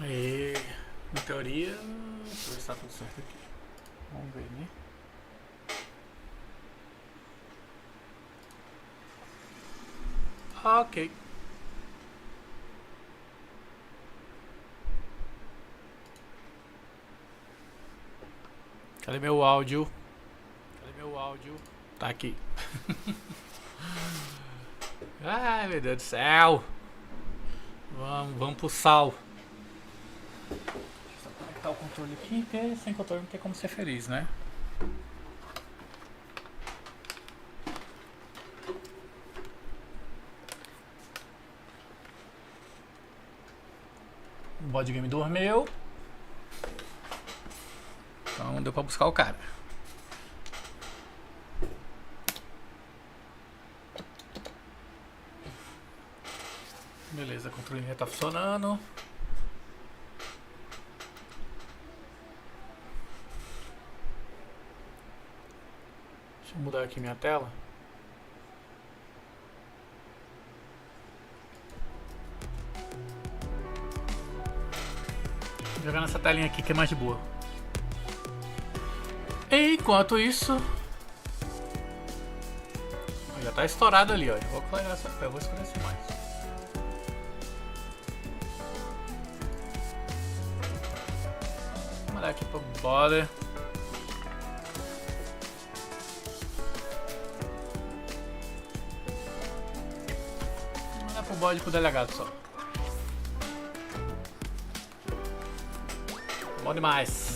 E, na teoria, deixa eu ver se tá tudo certo aqui. Vamos ver, né? Ok. Cadê meu áudio? Tá aqui. Ai, meu Deus do céu. Vamos pro sal. Deixa eu só conectar o controle aqui, porque sem controle não tem como ser feliz, né? O bot game dormiu. Então deu pra buscar o cara. Beleza, o controle já tá funcionando. Deixa eu mudar aqui minha tela. Vou jogar nessa telinha aqui que é mais de boa. Enquanto isso, já tá estourado ali, ó. Eu vou escurecer mais. Vamos olhar aqui pro border. Vamos olhar pro bode e pro delegado só. Bom demais.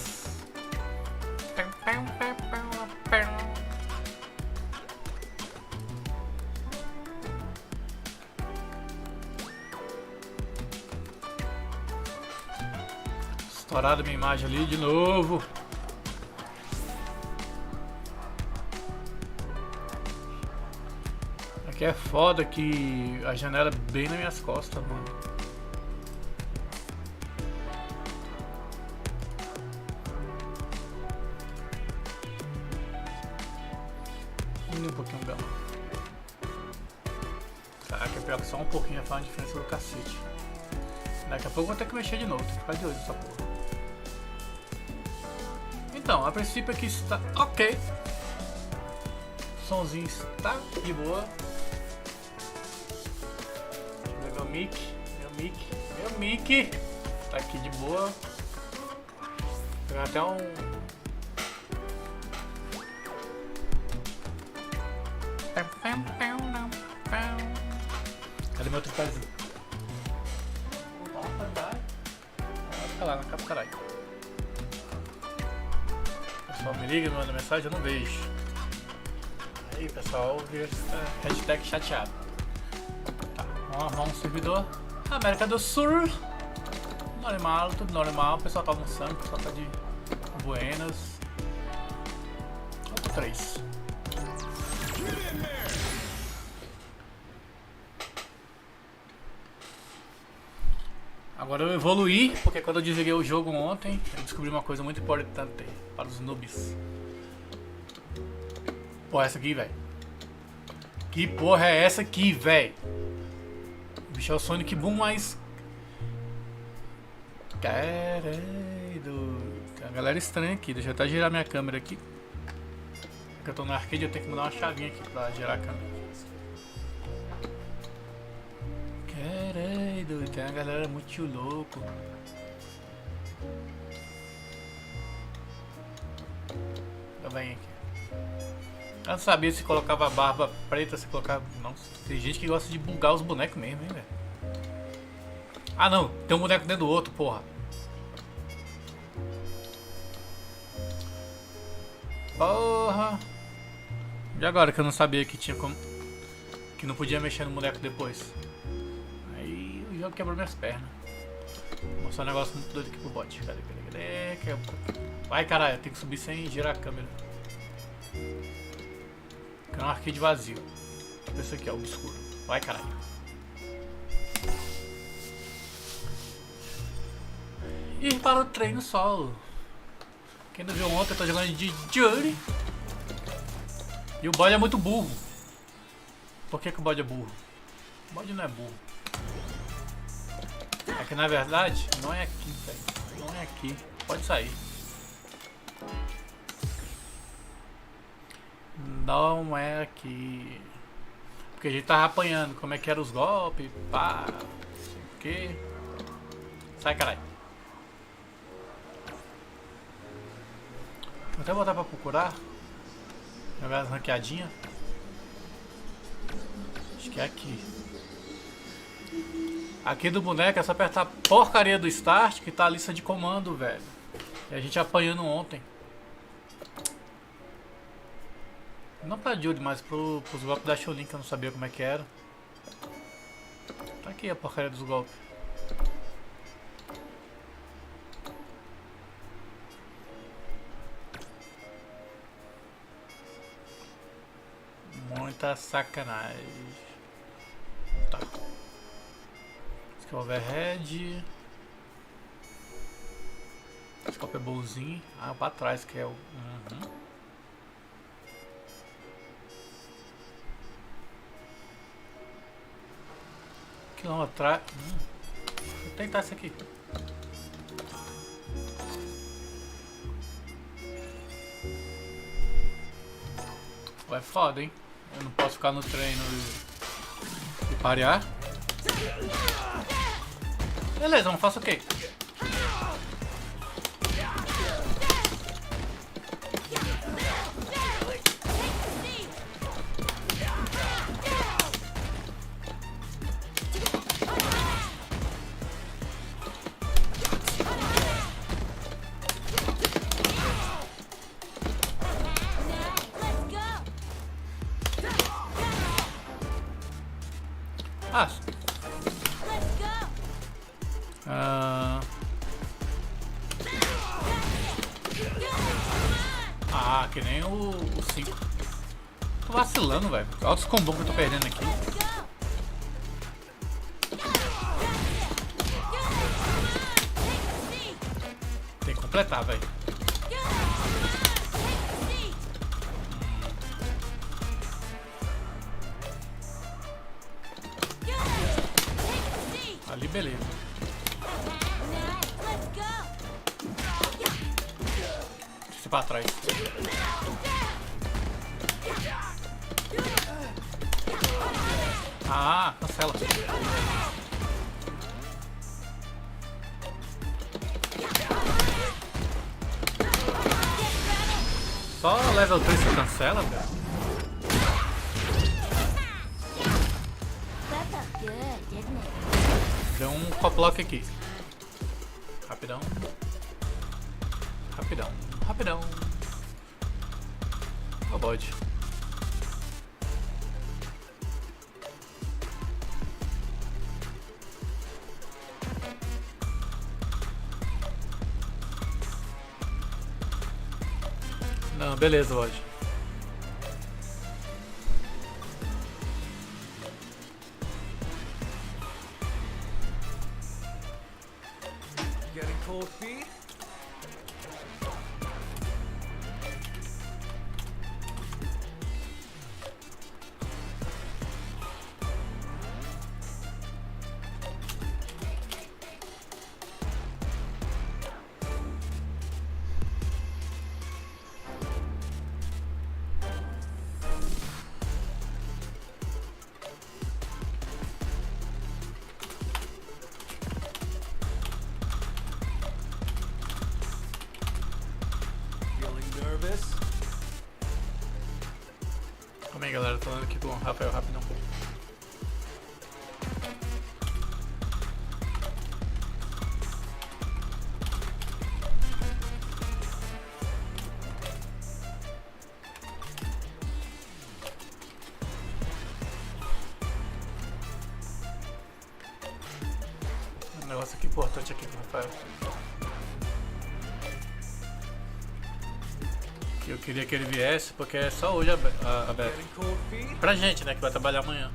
Estourado minha imagem ali de novo. Aqui é foda que a janela é bem nas minhas costas, mano. Um pouquinho dela. Caraca, é pior que só um pouquinho faz uma diferença do cacete. Daqui a pouco eu vou ter que mexer de novo, tem que ficar de olho nessa porra. Então, a princípio aqui está ok. O somzinho está de boa. Deixa eu ver meu mic. Tá aqui de boa. Vou pegar até um... Cadê meu tripézinho? Fica lá na capa, caralho. O pessoal me liga, me manda mensagem, eu não vejo. Aí pessoal, hashtag chateado. Tá, vamos arrumar um servidor. América do Sul. Normal, tudo normal. O pessoal tá almoçando, o pessoal tá de buenas. 3. Agora eu evoluí, porque quando eu desliguei o jogo ontem, eu descobri uma coisa muito importante para os noobs. Porra, essa aqui, velho. Que porra é essa aqui, velho? O bicho é o Sonic Boom, mas... Caralho. Tem uma galera estranha aqui. Deixa eu até girar minha câmera aqui. Porque eu tô no arcade, eu tenho que mudar uma chavinha aqui pra girar a câmera. Caralho, tem uma galera muito louco. Tá bem aqui. Eu não sabia se colocava barba preta, se colocava... Não, tem gente que gosta de bugar os bonecos mesmo, hein, velho. Ah não, tem um boneco dentro do outro, porra. Porra. E agora que eu não sabia que tinha como... Que não podia mexer no boneco depois. Aí o jogo quebrou minhas pernas. Vou mostrar um negócio muito doido aqui pro bot. Cadê? Vai caralho, tem que subir sem girar a câmera. É um arcade vazio. Esse aqui é obscuro. Vai caralho. Ir para o treino solo. Quem não viu ontem, eu tô jogando de Jury. E o bode é muito burro. Por que o bode é burro? O bode não é burro. que na verdade não é aqui, velho. Não é aqui. Pode sair. Não é aqui. Porque a gente tava apanhando como é que eram os golpes, pá, não sei o que. Sai, caralho. Vou até botar pra procurar. Jogar as ranqueadinhas. Acho que é aqui. Aqui do boneco é só apertar a porcaria do start que tá a lista de comando, velho. E a gente apanhando ontem. Não pra Judy, mas pros golpes da Chun-Li que eu não sabia como é que era. Tá aqui a porcaria dos golpes. Muita sacanagem. Tá. Esse aqui é o overhead. Esse copo é bolzinho. Ah, pra trás que é o... Quilômetro atrás. Vou tentar esse aqui. É foda, hein? Eu não posso ficar no treino e parear. Beleza, vamos fazer o quê? Que nem o 5. Tô vacilando, velho. Olha os combos que eu tô perdendo aqui. Tem que completar, velho. Ali, beleza. Deixa eu pra trás. Ah, cancela. Só level 3 você cancela, velho. Deu um coplock aqui. Rapidão. Rapidão. Rapidão. O bode. Não, beleza, bode. Getting cold feet? Calma aí, galera, tô falando aqui com o Rafael rapidão. Um negócio aqui importante aqui com o Rafael. Eu queria que ele viesse, porque é só hoje aberto. Pra gente, né, que vai trabalhar amanhã.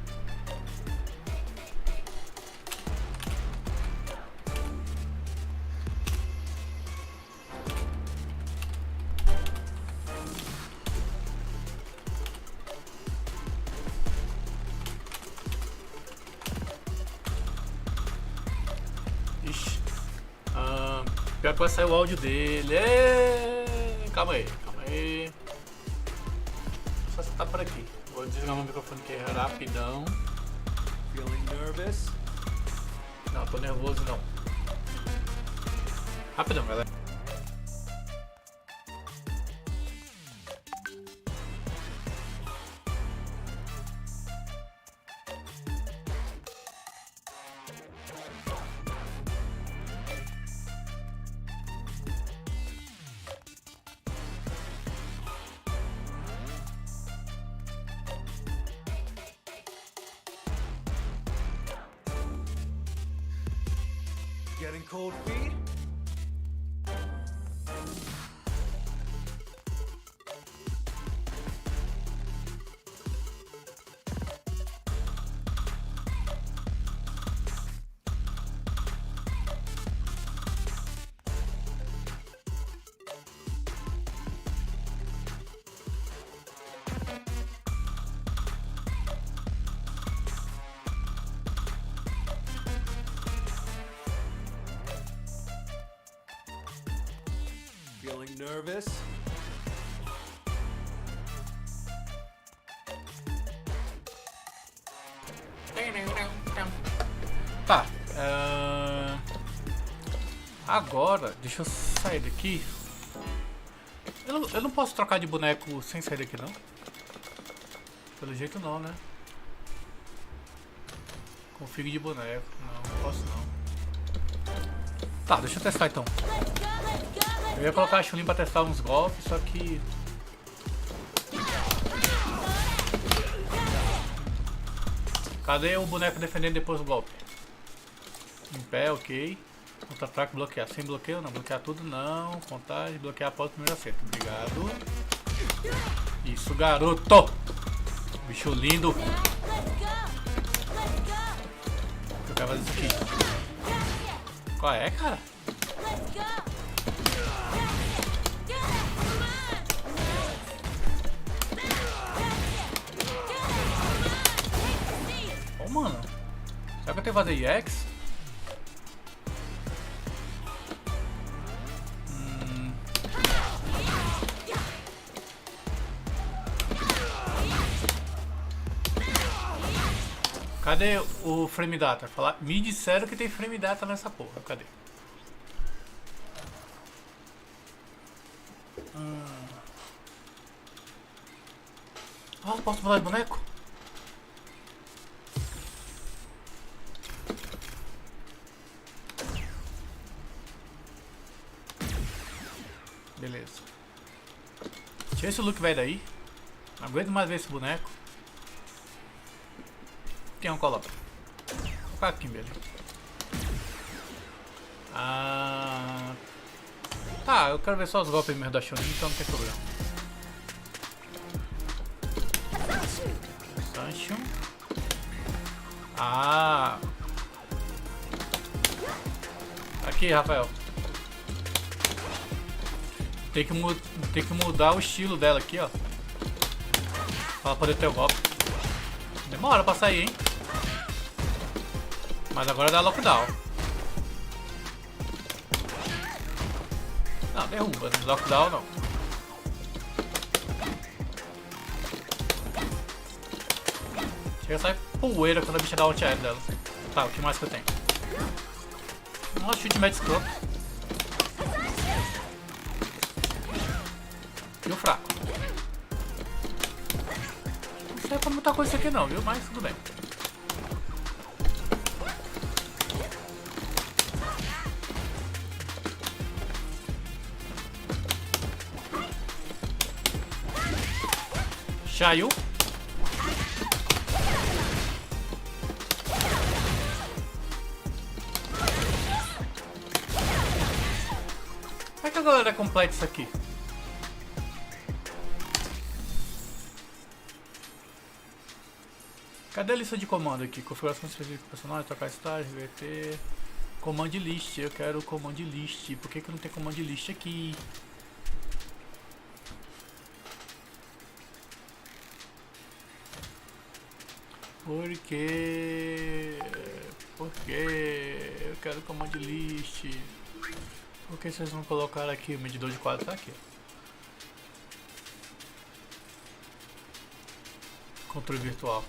que vai sair o áudio dele. Calma aí, calma aí. Só você tá por aqui. Vou desligar meu microfone aqui rapidão. Feeling nervous? Não, tô nervoso não. Rapidão, galera. Getting cold feet? Feeling nervous? Tá. Agora, deixa eu sair daqui. Eu não posso trocar de boneco sem sair daqui, não? Pelo jeito não, né? Config de boneco. Não posso não. Tá, deixa eu testar então. Eu ia colocar a Chun-Li pra testar uns golpes, só que... Cadê o boneco defendendo depois do golpe? Em pé, ok. Contra-ataque, bloquear. Sem bloqueio não. Bloquear tudo não. Contagem, bloquear após o primeiro acerto. Obrigado. Isso, garoto! Bicho lindo. Eu quero fazer isso aqui. Qual é, cara? Ô, mano. Será que eu tenho que fazer EX? Cadê o frame data? Me disseram que tem frame data nessa porra. Cadê? Posso mudar de boneco? Beleza. Tira esse look velho daí. Não aguento mais ver esse boneco. Quem é um coloca? Vou colocar aqui, beleza. Tá, eu quero ver só os golpes mesmo da Chun-Li, então não tem problema. Sancho. Aqui, Rafael. Tem que mudar o estilo dela aqui, ó. Pra ela poder ter o golpe. Demora pra sair, hein? Mas agora dá lockdown. Não, derruba, né? Lockdown não. Chega a sair poeira quando a bicha dá anti-aéreo dela. Tá, o que mais que eu tenho? Nossa, chute médio escroto. E o fraco. Não sei como tá com isso aqui não, viu? Mas tudo bem. Caiu. Como é que a galera completa isso aqui? Cadê a lista de comando aqui? Configuração específica do personagem, trocar estágio, reverter. Command list, eu quero command list. Por que não tem command list aqui? Por quê? Eu quero command list. Por que vocês não colocaram aqui? O medidor de quadro tá aqui, ó. Controle virtual.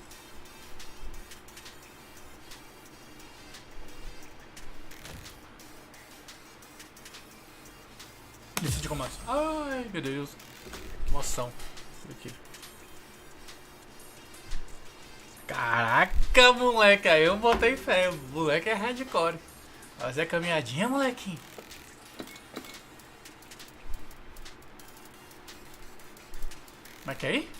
Lista de comandos. Ai, meu Deus. Que emoção. Aqui. Caraca, moleque. Aí eu botei fé. O moleque é hardcore. Fazer a caminhadinha, molequinho. Como é que é aí?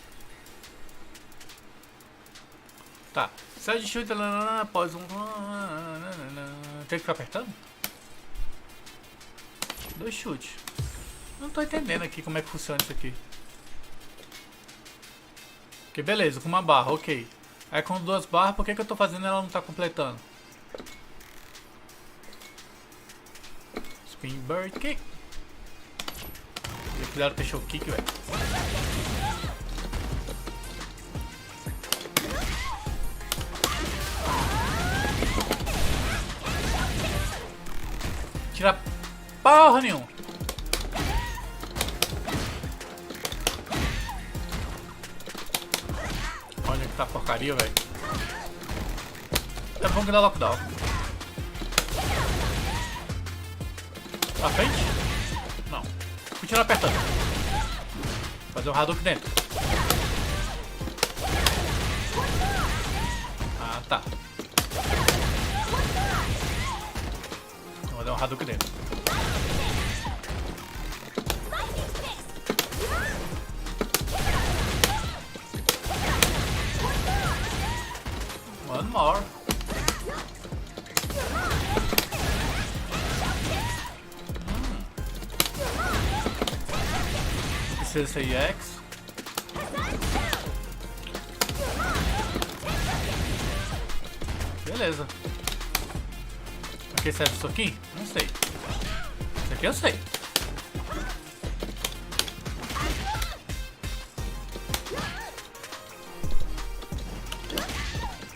Tá. Sai de chute após um. Tem que ficar apertando? 2 chutes. Não tô entendendo aqui como é que funciona isso aqui. Ok, beleza, com uma barra, ok. Aí com 2 barras, por que eu tô fazendo e ela não tá completando? Spin bird kick. Eu fizeram deixou o kick, velho. Tira porra nenhuma. Olha que tá porcaria, velho. É bom que dá lockdown. Pra frente? Não. Continua apertando. Fazer um Hadouken dentro. Ah, tá. Vou dar um Hadouken dentro. One more. Precisa ser EX. Beleza. Pra que serve isso aqui? Não sei. Isso aqui eu sei.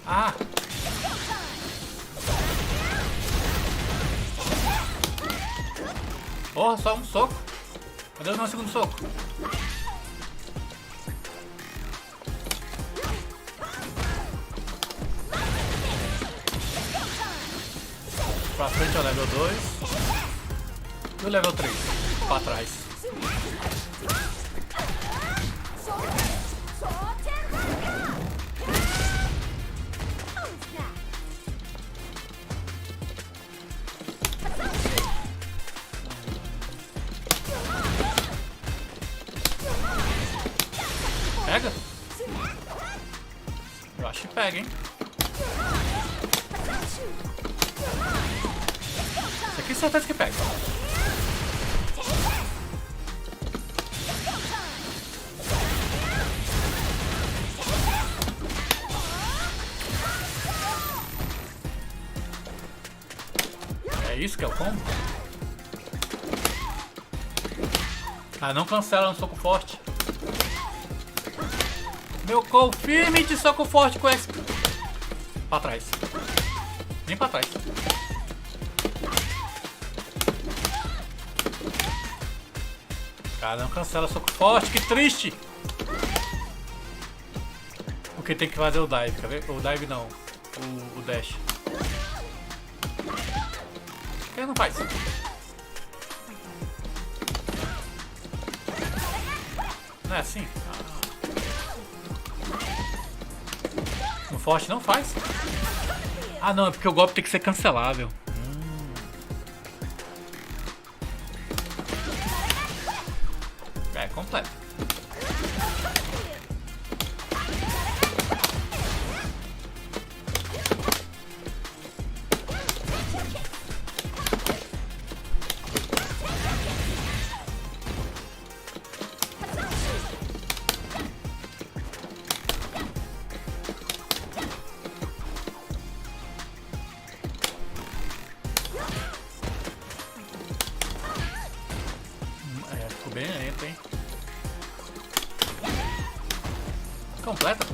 Ah! Porra, só um soco. Cadê o meu segundo soco? Pra frente é o level 2. E o level 3? Pra trás. Pega? Eu acho que pega, hein? Isso aqui é certeza que pega. É isso que é o combo? Ah, não cancela no soco forte. Meu confirme de soco forte com esse. Pra trás. Nem pra trás. Cara, não cancela soco forte, que triste! Porque tem que fazer o dive, quer ver? O dive não, o dash. Por que não faz? Não é assim? No forte não faz? Ah não, é porque o golpe tem que ser cancelável. É completo. Ficou bem lento, hein? Completa.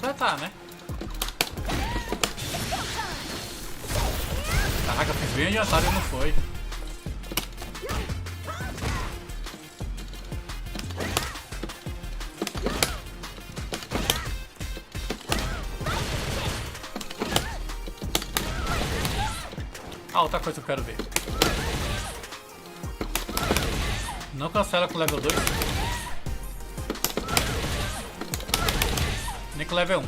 completar, né? Caraca, eu fiz bem adiantado e não foi. Ah, outra coisa que eu quero ver. Não cancela com o level 2. Nem com o level 1.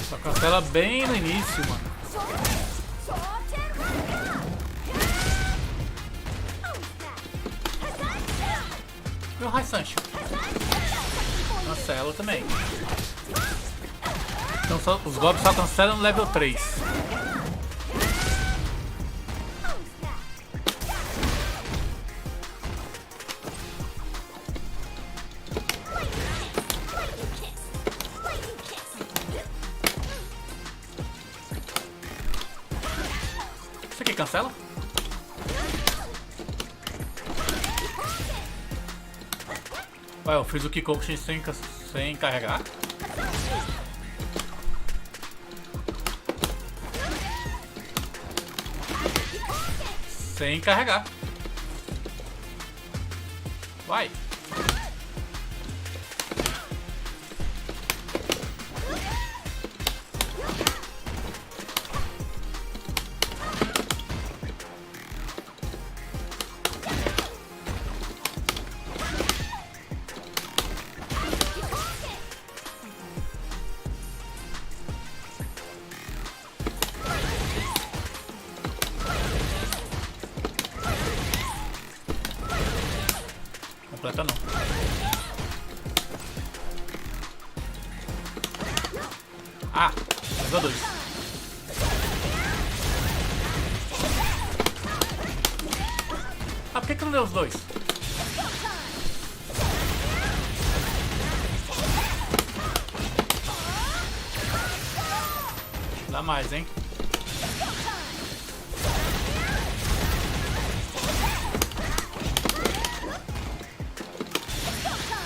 Só cancela bem no início, mano. E o Rai Sancho? Cancela também. Então os golpes só cancelam no level 3. Isso aqui cancela? Ué, eu fiz o Kikokushin sem carregar? Sem carregar. Vai. Completa não. Ah, level 2. Ah, por que não deu os dois? Dá mais, hein?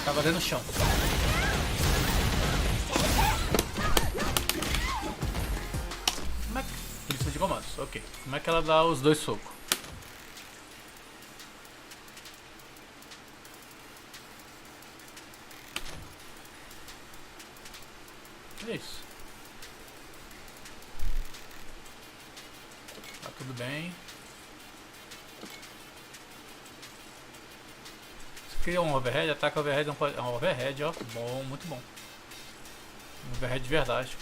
Tava dentro do chão. Como é que... Lista de comandos, ok. Como é que ela dá os dois socos? É isso. Tá tudo bem. Cria um overhead, ataca overhead, não pode... um overhead, ó, bom, muito bom. Um overhead de verdade.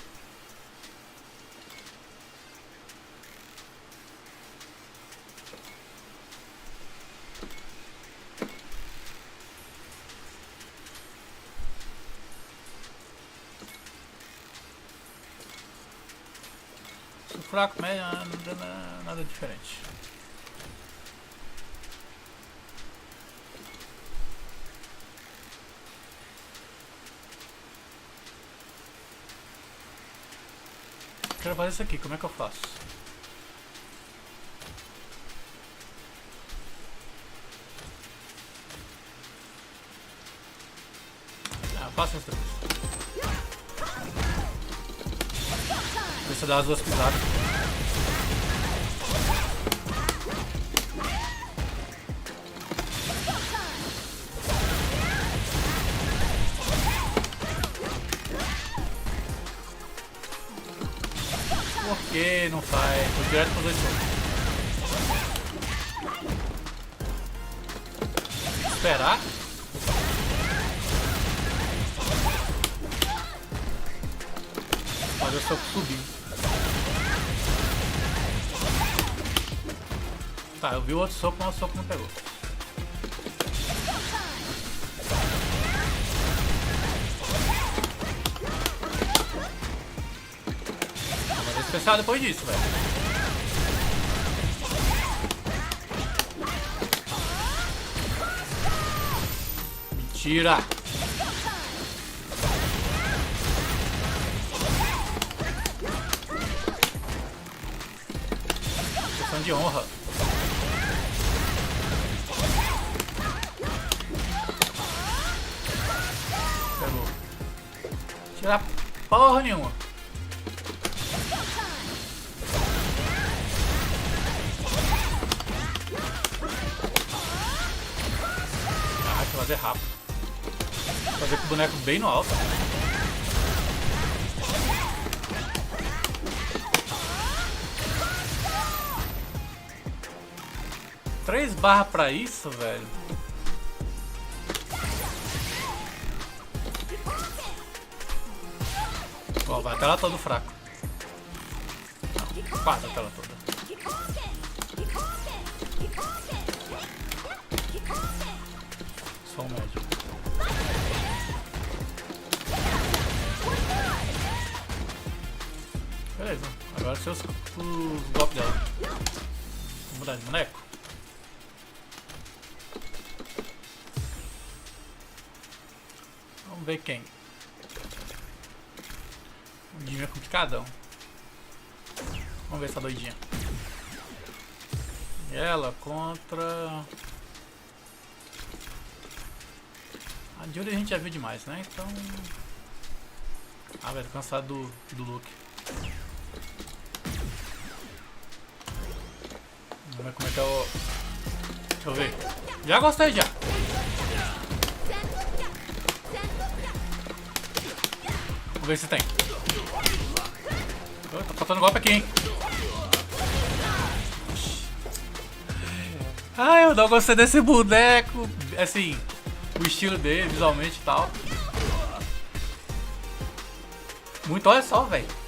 Sou fraco, mas não dá nada diferente. Quero fazer isso aqui, como é que eu faço? Ah, faço isso depois. Deixa eu dar as duas pisadas. Por que não sai? Tô direto com os dois socos. Esperar. Fazer o soco subir. Tá, eu vi o outro soco, mas o soco não pegou. Especial depois disso, velho. Mentira! de honra. Pegou. Tirar porra nenhuma. Ah, tem que fazer rápido. Fazer com o boneco bem no alto. Três barras pra isso, velho. Ó, vai a tela toda fraco. Não, quase a tela toda. Só um médio. Beleza, agora os golpes dela. Vamos mudar de boneco. Vamos ver quem. O Jimmy é complicadão. Vamos ver essa doidinha. E ela contra... A Julie a gente já viu demais, né? Então... Ah, velho, cansado do look. Vamos ver como é que é o... Deixa eu ver. Já gostei já. Vamos ver se tem. Oh, tá faltando golpe aqui, hein? Ah, eu não gostei desse boneco. Assim, o estilo dele, visualmente e tal. Muito, olha só, velho.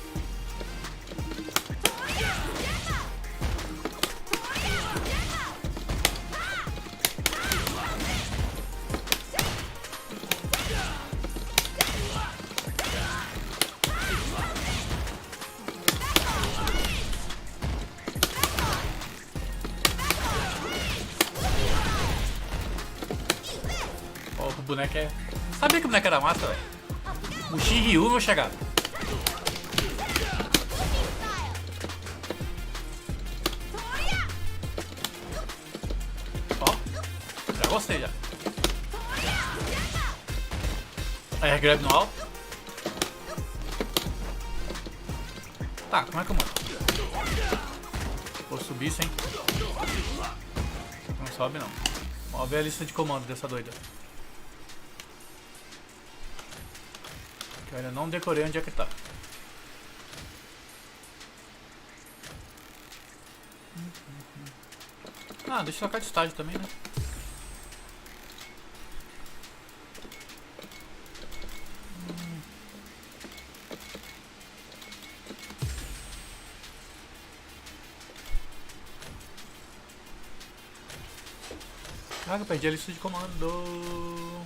O boneco é... Sabia que o boneco era massa, velho. O Shiryu, meu chegado. Ó, já gostei já. Aí grab no alto. Tá, como é que eu mando? Vou subir sem. Não sobe não. Vamos ver a lista de comando dessa doida. Eu ainda não decorei onde é que tá. Ah, deixa eu trocar de estágio também, né? Ah, eu perdi a lista de comando.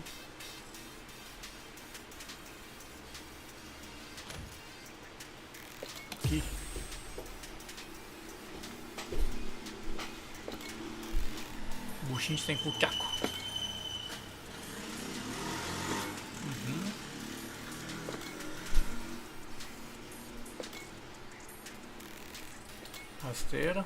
Aqui. Buchinho tem cucaco. Rasteira.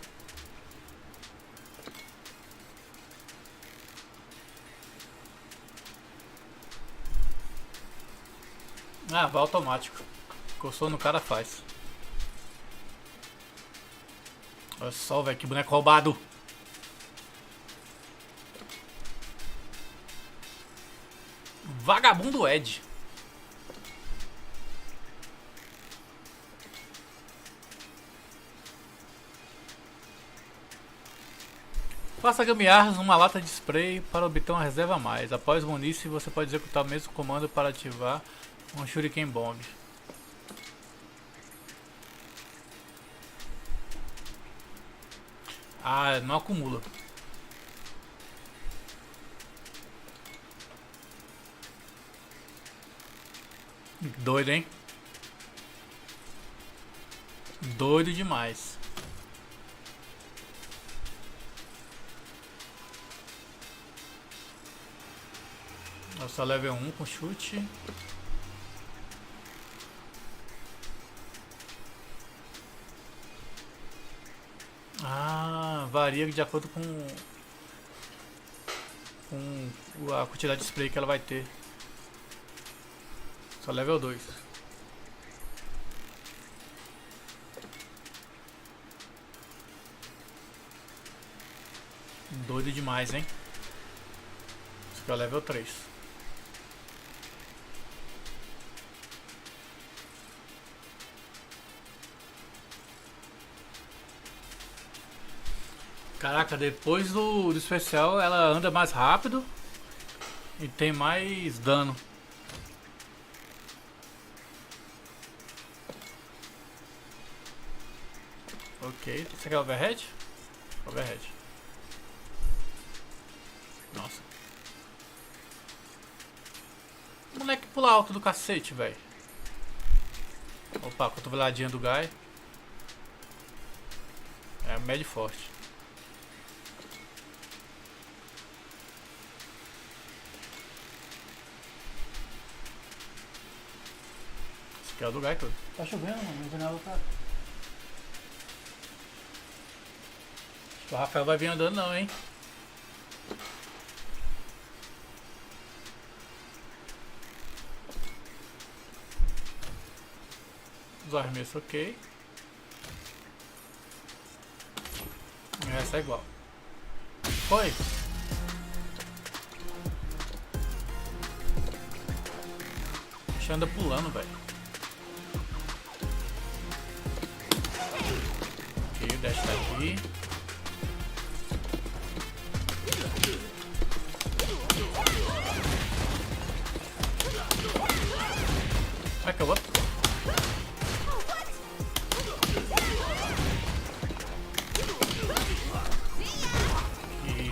Ah, vai automático. Coçou no cara, faz. Olha só, velho, que boneco roubado. Vagabundo Ed. Faça gambiarras numa lata de spray para obter uma reserva a mais. Após munir-se, você pode executar o mesmo comando para ativar um Shuriken Bomb. Ah, não acumula. Doido, hein? Doido demais. Eu só level 1 com chute. Ah, varia de acordo com a quantidade de spray que ela vai ter. Só level 2. Doido demais, hein? Esse aqui é o level 3. Caraca, depois do especial ela anda mais rápido e tem mais dano. Ok, você quer overhead? Overhead. Nossa. Moleque pula alto do cacete, velho. Opa, cotoveladinha do Guy. É médio forte. Esse aqui é o do Guy todo. Tá chovendo, mano, na janela tá. Acho que o Rafael vai vir andando não, hein? Os arremessos ok. Essa é igual. Foi. A gente anda pulando, velho. Ok, o dash tá aqui. Vai que eu vou. E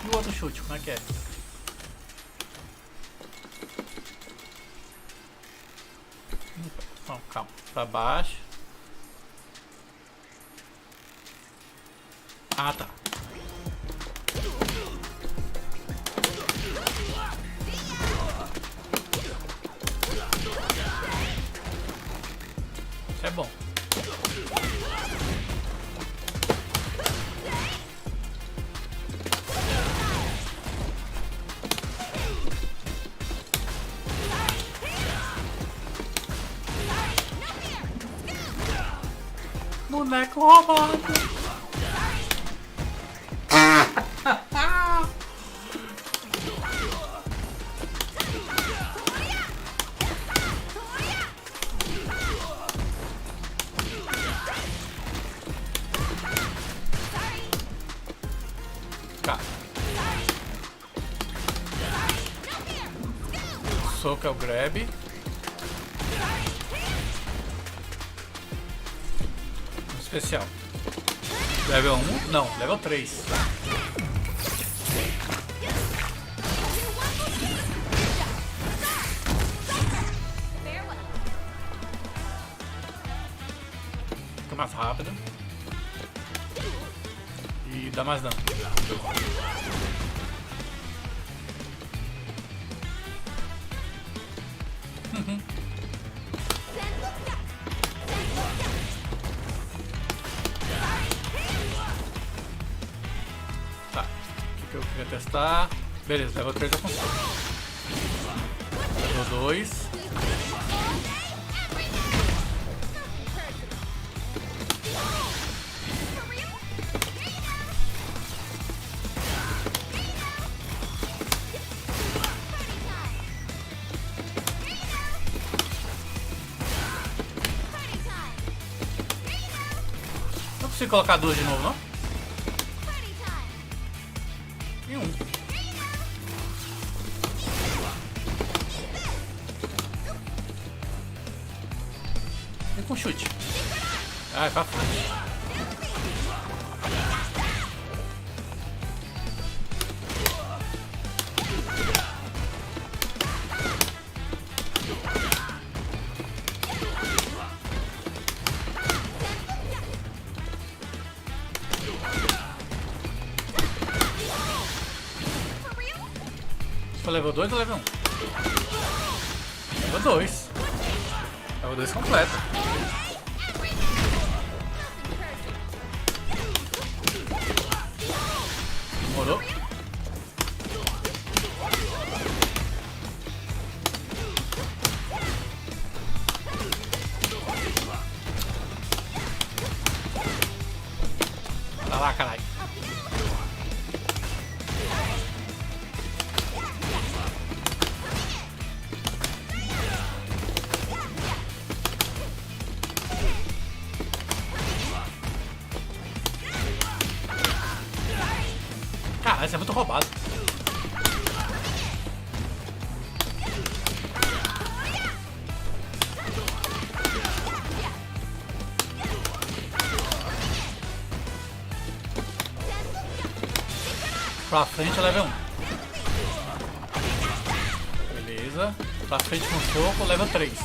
o outro chute, como é que é? Não, calma. Pra baixo. Ah, tá. Isso é bom. Boneco roubado. Tá. O soco é o grab. Especial. Level 1? Não, level 3. Fica mais rápido. E dá mais dano. Tá, o que eu queria testar? Beleza, level 3 já funciona. Level 2. Não consigo colocar duas de novo, não? E um. E com chute. Ah, é pra frente. Foi level 2 ou level 1? Level 2. Level 2 completo. Ah, isso é muito roubado. Pra frente, level 1. Beleza. Pra frente com soco, level 3.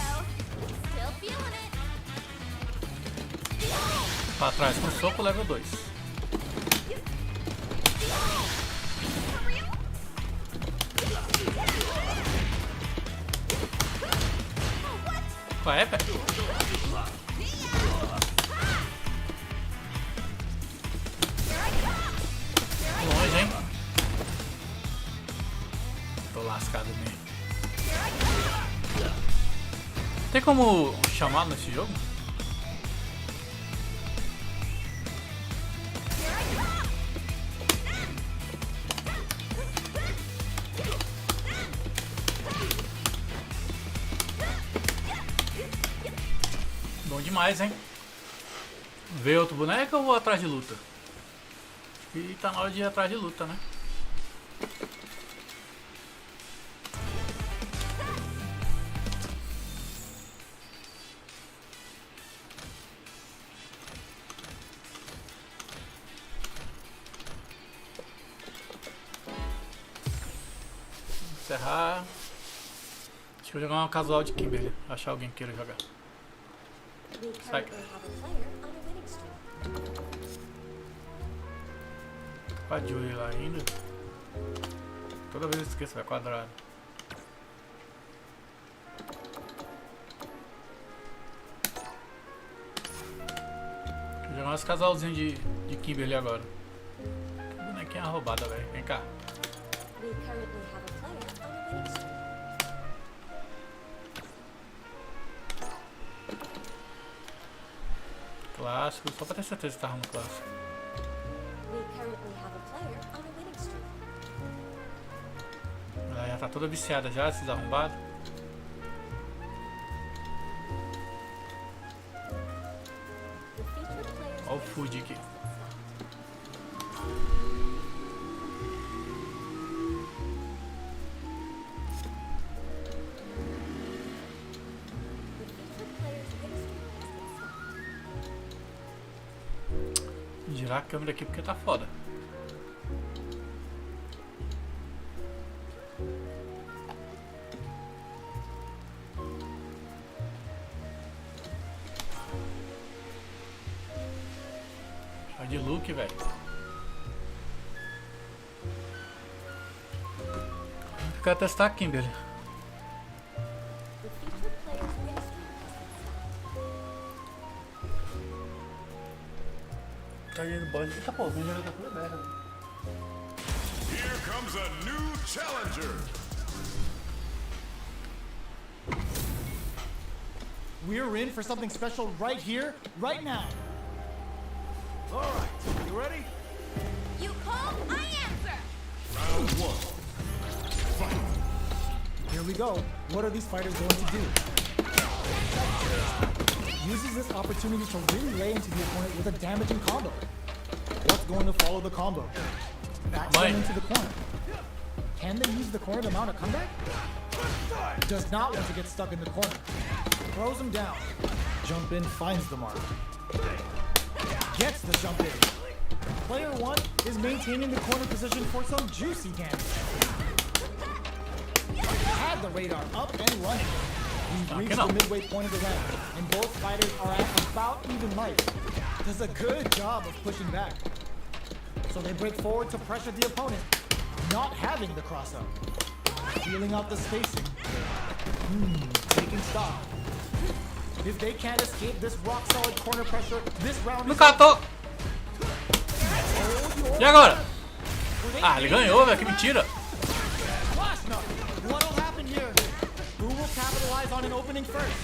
Pra trás com soco, level 2. Qual é, velho? Longe, hein? Tô lascado mesmo. Tem como chamar nesse jogo? Bom demais, hein? Ver outro boneco ou vou atrás de luta? E tá na hora de ir atrás de luta, né? Encerrar. Acho que vou jogar uma casual de Kimberly. Achar alguém que queira jogar. Sai. Com a Julie lá ainda. Toda vez eu esqueço, vai quadrado. Vou jogar umas casalzinhas de Kimberly agora. Que bonequinha roubada, velho. Vem cá. Clássico, só pra ter certeza que tava no clássico. Ela já tá toda viciada já, esses arrombados. Olha o food aqui. Girar a câmera aqui porque tá foda. Só de look, velho. Eu quero testar a Kimberly. Eita, pô, vem jogar tudo aberto. Here comes a new challenger. We're in for something special right here, right now. All right, you ready? You call, I answer. Round one. Fight. Here we go. What are these fighters going to do? Uses this opportunity to really lay into the opponent with a damaging combo. What's going to follow the combo? Backs them into the corner. Can they use the corner to mount a comeback? Does not want to get stuck in the corner. Throws him down. Jump in, finds the mark. Gets the jump in. Player one is maintaining the corner position for some juicy damage. Had the radar up and running. We've reached the midway point of the round, and both fighters are at about even life. Does a good job of pushing back. So they break forward to pressure the opponent, not having the cross up. Feeling out the spacing. Taking stock. If they can't escape this rock solid corner pressure, this round is Catou! E agora? Ah, ele ganhou, velho, que mentira! What'll happen here? Who will capitalize on an opening first?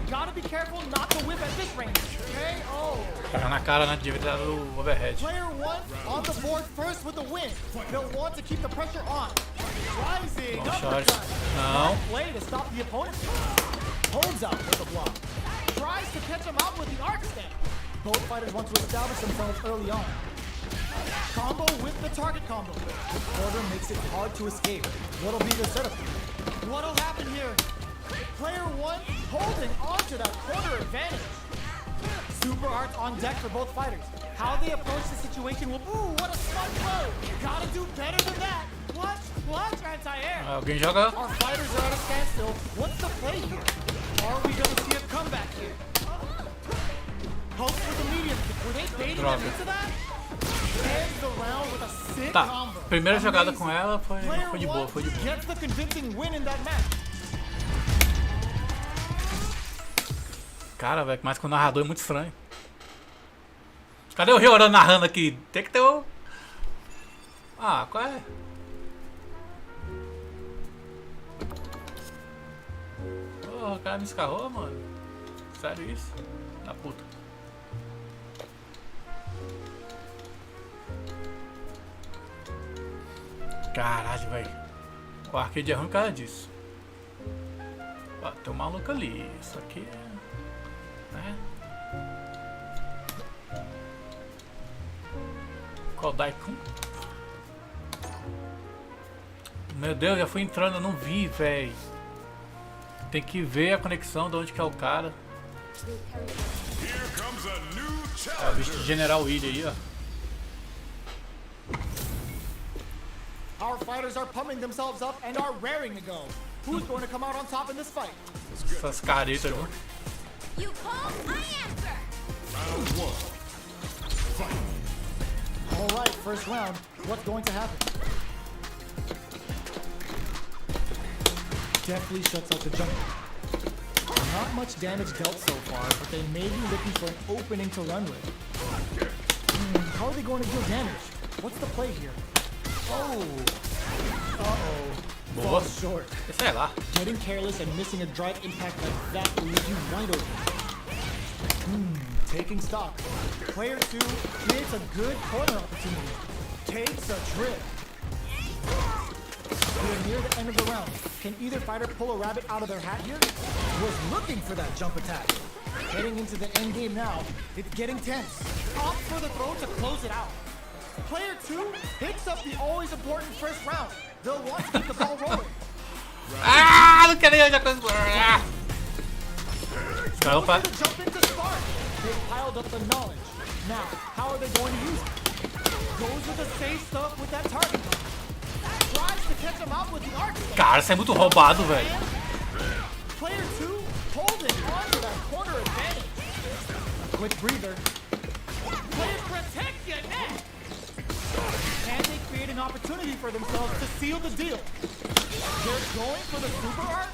Gotta be careful not to whip at this range. KO. Tá na cara, né? Devia dar o overhead. Player one on the board first with the win. They'll want to keep the pressure on. Rising uppercut. Não. Play to stop the opponent. Holds out with the block. Tries to catch him out with the arc stamp. Both fighters want to establish themselves early on. combo with the target combo. The quarter makes it hard to escape. What'll be the setup? What'll happen here? Player 1 holding on to that corner advantage. Super arts on deck for both fighters. How they approach the situation will... Ooh, what a smart blow! Gotta do better than that. Clutch, anti-air. Alguém joga? Our fighters are at a standstill. What's the play here? Are we gonna see a comeback here? Hope for the medium kick. Were they baiting them into that? Ends the round with a sick Tá, combo. primeira jogada com ela foi de boa, foi de boa. Gets the convincing win in that match. Cara, velho, mas com o narrador é muito estranho. Cadê o Ryoran narrando aqui? Tem que ter o... Ah, qual é? Porra, o cara me escarrou, mano. Sério isso? Da puta. Caralho, velho. O arcade é ruim por causa disso. Ó, tem um maluco ali. Isso aqui é... Né? Qual Daikun? Meu Deus, já fui entrando, eu não vi, velho. Tem que ver a conexão de onde que é o cara. É o bicho de General Willy aí, ó. Our fighters are pumping themselves up and are raring to go. Who's going to come out on top in this fight? Essas caretas, viu? You call, I answer. All right, first round. What's going to happen? Definitely shuts out the jump. Not much damage dealt so far, but they may be looking for an opening to run with. How are they going to deal damage? What's the play here? Oh. Uh-oh. Boa. Falls short. Sei lá. Getting careless and missing a drive impact like that will leave you wide open. Taking stock. Player 2 creates a good corner opportunity. Takes a trip. We're near the end of the round. Can either fighter pull a rabbit out of their hat here? Was looking for that jump attack. Heading into the end game now. It's getting tense. Opt for the throw to close it out. Player 2 picks up the always important first round. They'll want to keep the ball rolling. Ah, não quero ir, já coisa. Ah. Opa. To jump into start. They piled up the knowledge. Now, how are they going to use it? Goes with the safe stuff with that target. Tries to catch him out with the arc. Cara, isso é muito roubado, velho. Player 2 holding on to that corner advantage. Quick breather. Player protect your neck. Can they create an opportunity for themselves to seal the deal? They're going for the super art.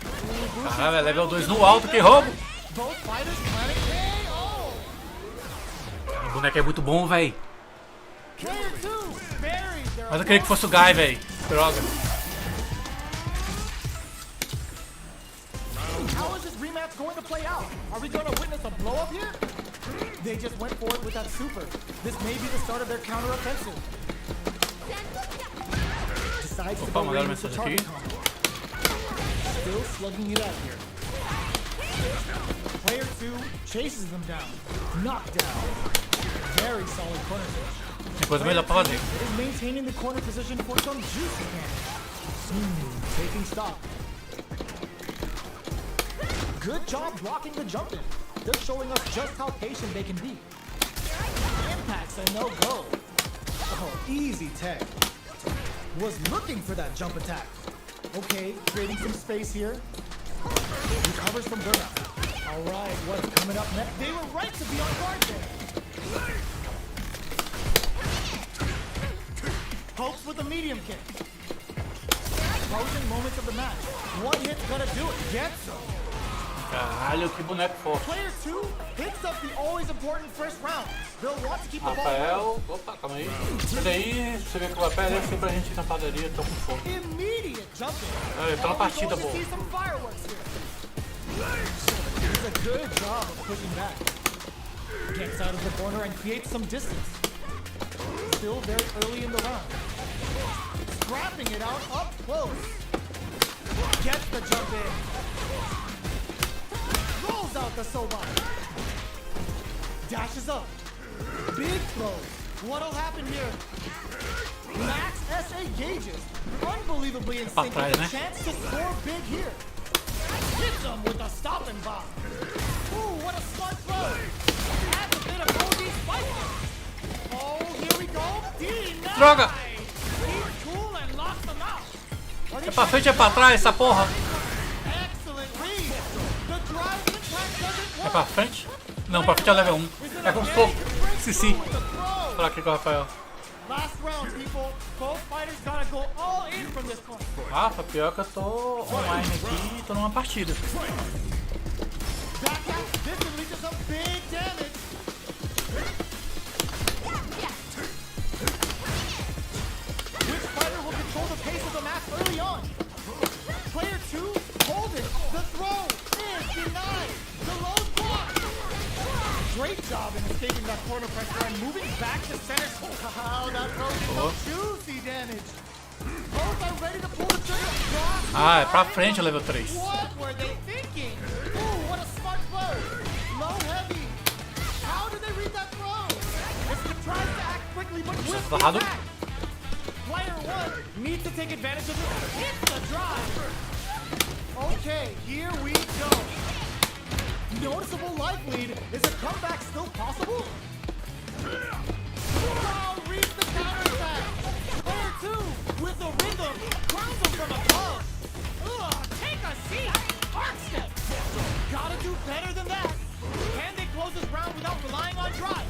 Caralho, level 2 no alto, que roubo. Both fighters planning KO. O boneco é muito bom, velho. Player 2 buries their Mas eu queria que fosse o Guy, velho. Droga. How is this rematch going to play out? Are we going to witness a blow up here? They just went for it with that super. This may be the start of their counter-offensive. Decides to Opa, go mandaram in with the mensagem target aqui. combo. Still slugging it out here. Player 2 chases them down. Knockdown. Very solid corner push. Tem coisa melhor pra fazer. Is maintaining the corner position for some juicy damage. Taking stock. Good job blocking the jump in. They're showing us just how patient they can be. Impacts a no-go. Oh, easy tech. Was looking for that jump attack. Okay, creating some space here. Recovers from burnout. All right, what's coming up next? They were right to be on guard there. Hopes with a medium kick. Closing moments of the match. One hit's gonna do it. Gets him. Caralho, que boneco forte. Player 2 picks up the always important first round. They'll want to keep the ball Rafael, opa, calma aí. Mas aí, você vê que o Rafael deve ser pra gente ir na padaria, tô com fome. immediate jumping. Olha, tá uma partida boa. See some fireworks here. Does a good job of pushing back. Gets out of the corner and creates some distance. Still very early in the round. Scrapping it out up close. Gets the jump in. Rolls out the Soba. Dashes up. Big throws. What'll happen here? Max SA gauges. Unbelievably in sync with trás, a né? chance to score big here. Hits him with a stopping bomb. Ooh, what a smart throw. Adds a bit of OD spice. Oh, here we go. D9. Droga! He's cool and locks them out. Are they É pra frente, é pra trás essa porra. Excellent read. The drive impact doesn't É work. pra frente? Não, pra frente é level 1. É como se fosse Sissi. Falar aqui com o Rafael. Last round, people. Both fighters gotta go all in from this point. Rafa, pior que eu tô online aqui e tô numa partida. Backpack, this unleashes some big damage. Which fighter will control the pace of the match early on? Player 2, hold it. The throw is denied. The low block. Great job in escaping that corner pressure and moving back to center. Wow, that throw did some juicy damage. Both are ready to pull the trigger. Ah, é pra frente o level 3. What were they thinking? Ooh, what a smart throw. Low heavy. How did they read that throw? It's tries to act quickly, but with the errado. attack. Player 1 needs to take advantage of this. Hit the drive. Okay, here we go. Noticeable life lead. Is a comeback still possible? Wow, reads the counter attack. Player 2 with the rhythm. Crowns him from above. Ugh, take a seat. Arc step. Gotta do better than that. Can they close this round without relying on drive?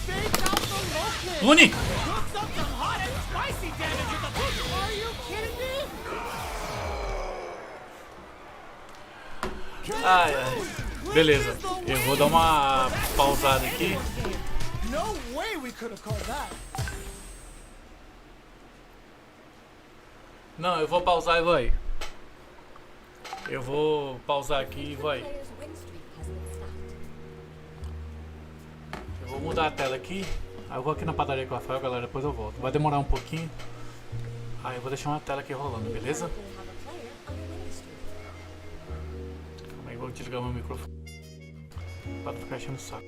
Faked out the low kick. Luni! Cooks up some hot and spicy damage with the push. Are you kidding me? Ai, ai. Beleza, eu vou dar uma pausada aqui. No way we could have called that. Não, eu vou pausar e vou aí. Eu vou pausar aqui e vou aí. Player's win streak has been stopped. Eu vou mudar a tela aqui. Aí eu vou aqui na padaria com o Rafael, galera, depois eu volto. Vai demorar um pouquinho. Aí eu vou deixar uma tela aqui rolando, beleza? Currently have a player on a winning streak. Calma aí, vou desligar meu microfone. Pra não ficar enchendo o saco.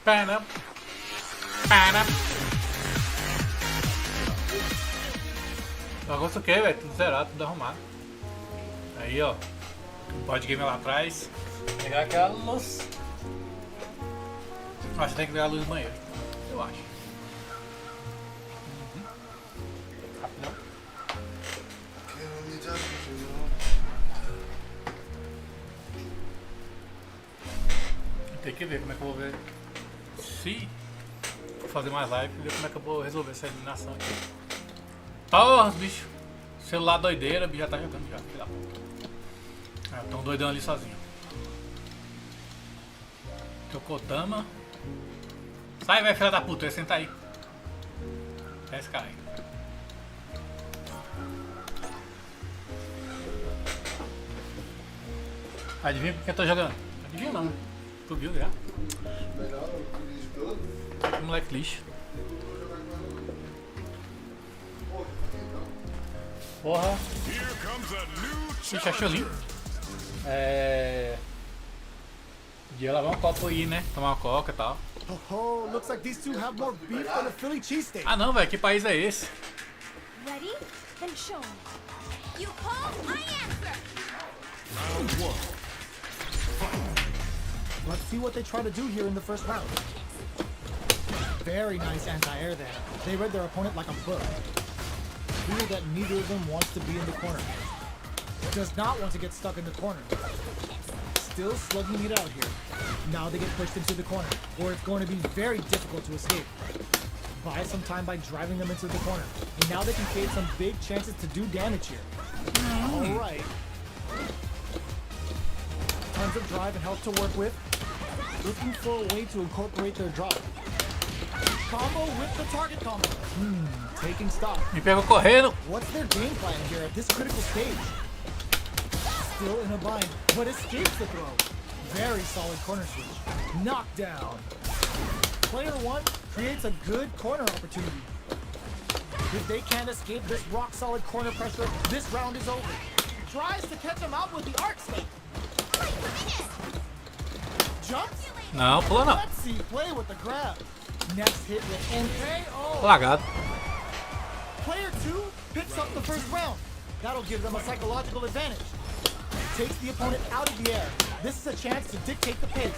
Para. Para. Bagunça o que, velho? Tudo zerado, tudo arrumado. Aí, ó. Pode game lá atrás. Pegar aquela luz. Acho que tem que ligar a luz do banheiro. Eu acho. Rapidão. Tem que ver como é que eu vou ver. Se for fazer mais live, ver como é que eu vou resolver essa eliminação aqui. Porra, bicho. Celular doideira, bicho já tá jogando já. Filha da puta. Tão doidão ali sozinho. Tokotama. Sai, velho, filha da puta, senta aí. É esse cara aí. Adivinha com quem eu tô jogando? Adivinha não. Tu viu já? Que moleque lixo. Porra. Ixi, achou lindo. Podia lavar um copo aí, né? Tomar uma coca e tal. Oh, looks like these two have more beef than a Philly cheesesteak. Ah não, velho, que país é esse? Ready? Then show me. You call, I answer. Round one. Let's see what they try to do here in the first round. Very nice anti-air there. They read their opponent like a book. Clear that neither of them wants to be in the corner. Does not want to get stuck in the corner. Still slugging it out here. Now they get pushed into the corner, where it's going to be very difficult to escape. Buy some time by driving them into the corner. And now they can create some big chances to do damage here. Alright. Tons of drive and health to work with. Looking for a way to incorporate their drive. Combo with the target combo. Taking stock. Me pegou correndo. What's their game plan here at this critical stage? Still in a bind, but escapes the throw. Very solid corner switch. Knockdown. Player one creates a good corner opportunity. If they can't escape this rock-solid corner pressure, this round is over. Tries to catch him out with the arc stake. Jumps? Não, pula não. Let's see, play with the grab. Next hit with NKO. Lagado. Player two picks up the first round. That'll give them a psychological advantage. Takes the opponent out of the air. This is a chance to dictate the pace.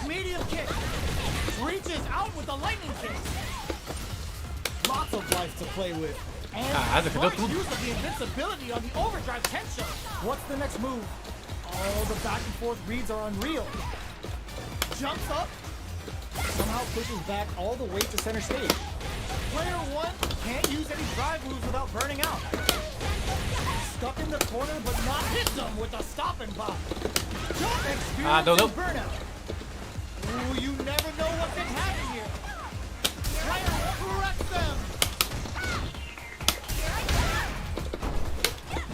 Medium kick. Reaches out with the lightning kick. Lots of life to play with. And defendeu smart tudo. use of the invincibility on the overdrive tension. What's the next move? Oh, the back and forth reads are unreal. Jumps up. Somehow pushes back all the way to center stage. Player one can't use any drive moves without burning out. Stuck in the corner, but not hit them with a stop and bop. Experiencing burnout. Ooh, you never know what can happen here. Player corrects them.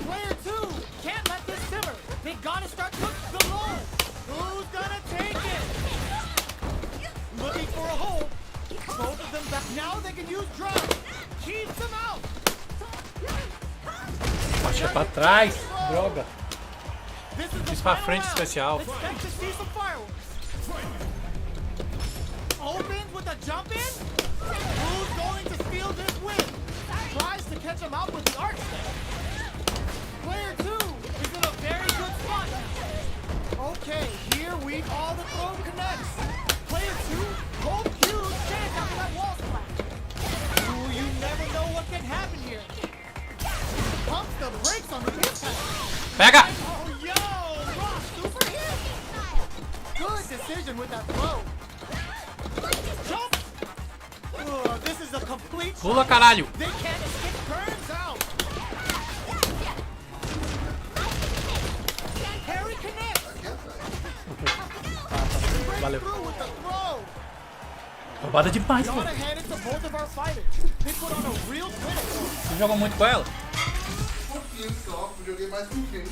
Player two can't let this simmer. They gotta start cooking the low. Who's gonna take it? Looking for a hole. Both of them back. Now they can use drive. Keeps them out. Baixa pra trás, droga. Fiz pra frente especial. Expect to see some fireworks. Opens with a jump in. Who's going to steal this win? Tries to catch him out with the arc step. Player two is in a very good spot now. Okay, here we all the throw connects. Player two, hold huge chance after that wall splash. Ooh, you never know what can happen here. Pumps the brakes on the impact. Pega! Oh, yo! Rock super hit! Good decision with that throw. Jump! This is a complete Pula, caralho! They can't escape. Turns out. Harry connects. Valeu. Through with the throw. Roubada demais, Gotta mano. hand it to both of our fighters. They put on a real clinic. Você joga muito com ela? Só, joguei mais um pouquinho.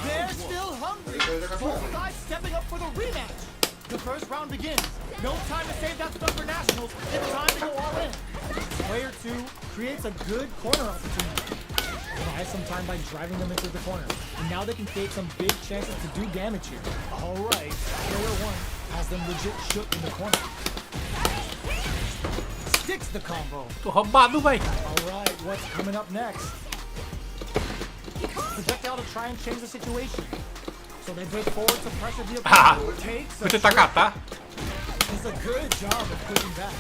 They're still hungry. Both sides stepping up for the rematch. The first round begins. No time to save that stuff for nationals. It's time to go all in. Player two creates a good corner opportunity. Buy some time by driving them into the corner. And now they can create some big chances to do damage here. Alright, player one has has them legit shook in the corner. Sticks the combo. Tô roubado, véi. Alright, what's coming up next? Projectile to try and change the situation. So they break forward to pressure the Ah, opponent. Takes vou a tentar catar. Does a good job of pushing back.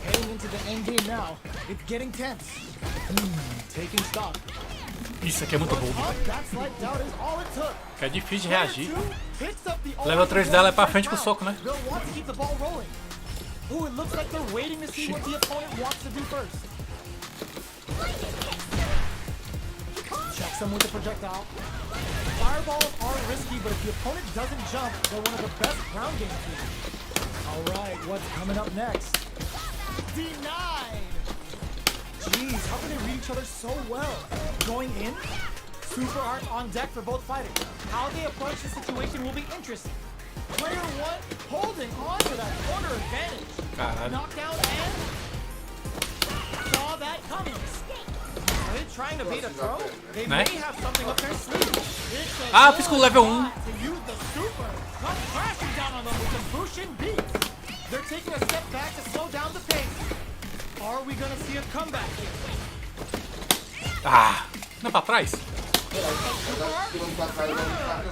Heading into the end game now. It's getting tense. Taking stock. Isso aqui é muito bobo, Up, velho. that slight doubt is all it took. Que é difícil de reagir. Picks up the Level 3 dela é pra frente com o soco, né? They'll want to keep the ball rolling. Ooh, it looks like they're waiting to see what the opponent wants to do first. Checks them with the projectile. Fireballs are risky, but if the opponent doesn't jump, they're one of the best ground game teams. Alright, what's coming up next? Denied! Jeez, how can they read each other so well? Going in? Super art on deck for both fighters. How they approach the situation will be interesting. Player 1 holding on to that corner advantage. Caralho. Knockdown and... Saw that coming. Are they trying to bait a throw? They Né? may have something up their sleeve. Ah, fiz com o level 1. To use the super. Come crashing down on them with some Bushin beats. They're taking a step back to slow down the pace. Are we gonna see a comeback here? Ah, não é pra trás?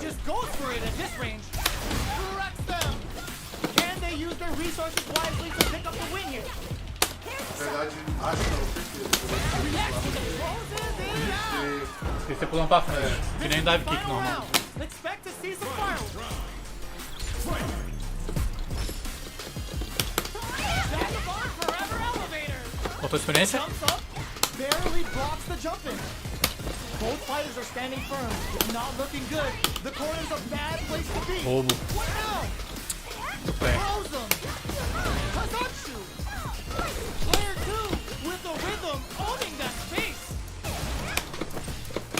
Just goes for it at this range. Corrects them. Can they use their resources wisely to pick up the win here? Na verdade, acho não, certeza. Se você pular pra frente, que nem dive kick normal. Expect to see some fireworks. That's a bar forever elevator. Botou experiência? Jumps up, barely blocks the jumping. Both fighters are standing firm. It's not looking good. The corner's a bad place to be. Roubo. What now? É. Throws them. Kazatsu. Player 2 with the rhythm owning that space.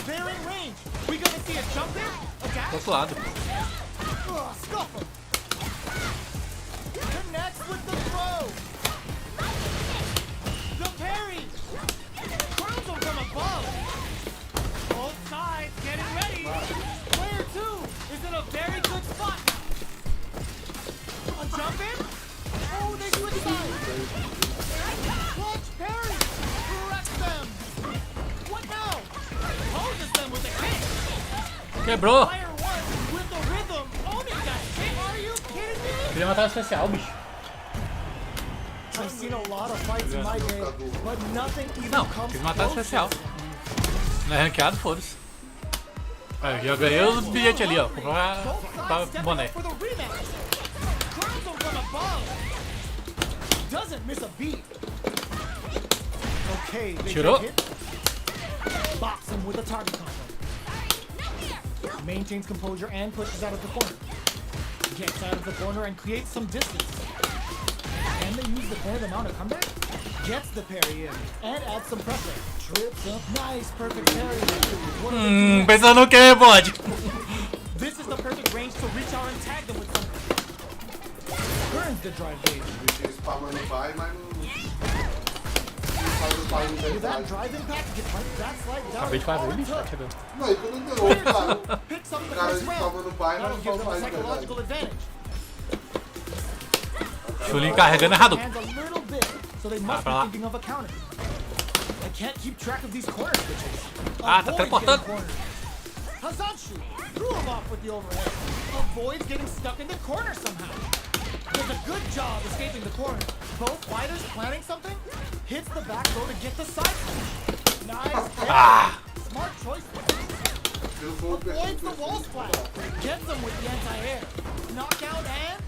They're in range. We gonna see a jump in? A dash? Do outro lado. Scuff him. Connects with the throw. The parry. Crowns him from above. Both sides getting ready. Player 2 is in a very good spot now. A jump in? Oh, they switch sides. Clutch parry. Corrects them. What now? Poses them with a kick. Quebrou. Player 1 with the rhythm owning that kick. Are you kidding me? Queria matar o especial, bicho. I've seen a lot of fights in my day, but nothing even Não, comes quis matar o close. especial. Não é ranqueado, foda-se. Aí, já ganhei os bilhetes ali, ó. Comprar pra boné. For the rematch. Crowns him from above. Doesn't miss a beat. Okay, they Tirou. get hit. Bops him with a target combo. Maintains composure and pushes out of the corner. Gets out of the corner and creates some distance. Can they use the corner to mount a comeback? Gets the parry in and adds some pressure. Trips up. Nice, perfect parry. What are they doing? Pensando o que, pode? This is the perfect range to reach out and tag them with something. Burns the drive gauge. Eles spamando o pai, mas não faz o pai não With that verdade. drive impact, gets right that slide down. Acabei de fazer, All it bicho. Tá took. chegando. Não, e quando interrompe, cara, Picks up o the cara first round. spamando o pai, mas That'll não give faz o them a pai de verdade. psychological advantage. Chulin carregando errado. Hands a little bit, so they must pra be lá. thinking of a counter. I can't keep track of these corner switches. Ah, tá Avoids teleportando. getting cornered. Hazanshu threw him off with the overhead. Avoids getting stuck in the corner somehow. Does a good job escaping the corner. Both fighters planning something. Hits the back throw to get the side switch. Nice. Ah. Smart choice. Pelo fogo, Avoids the wall splash. Gets them with the anti-air. Knockout and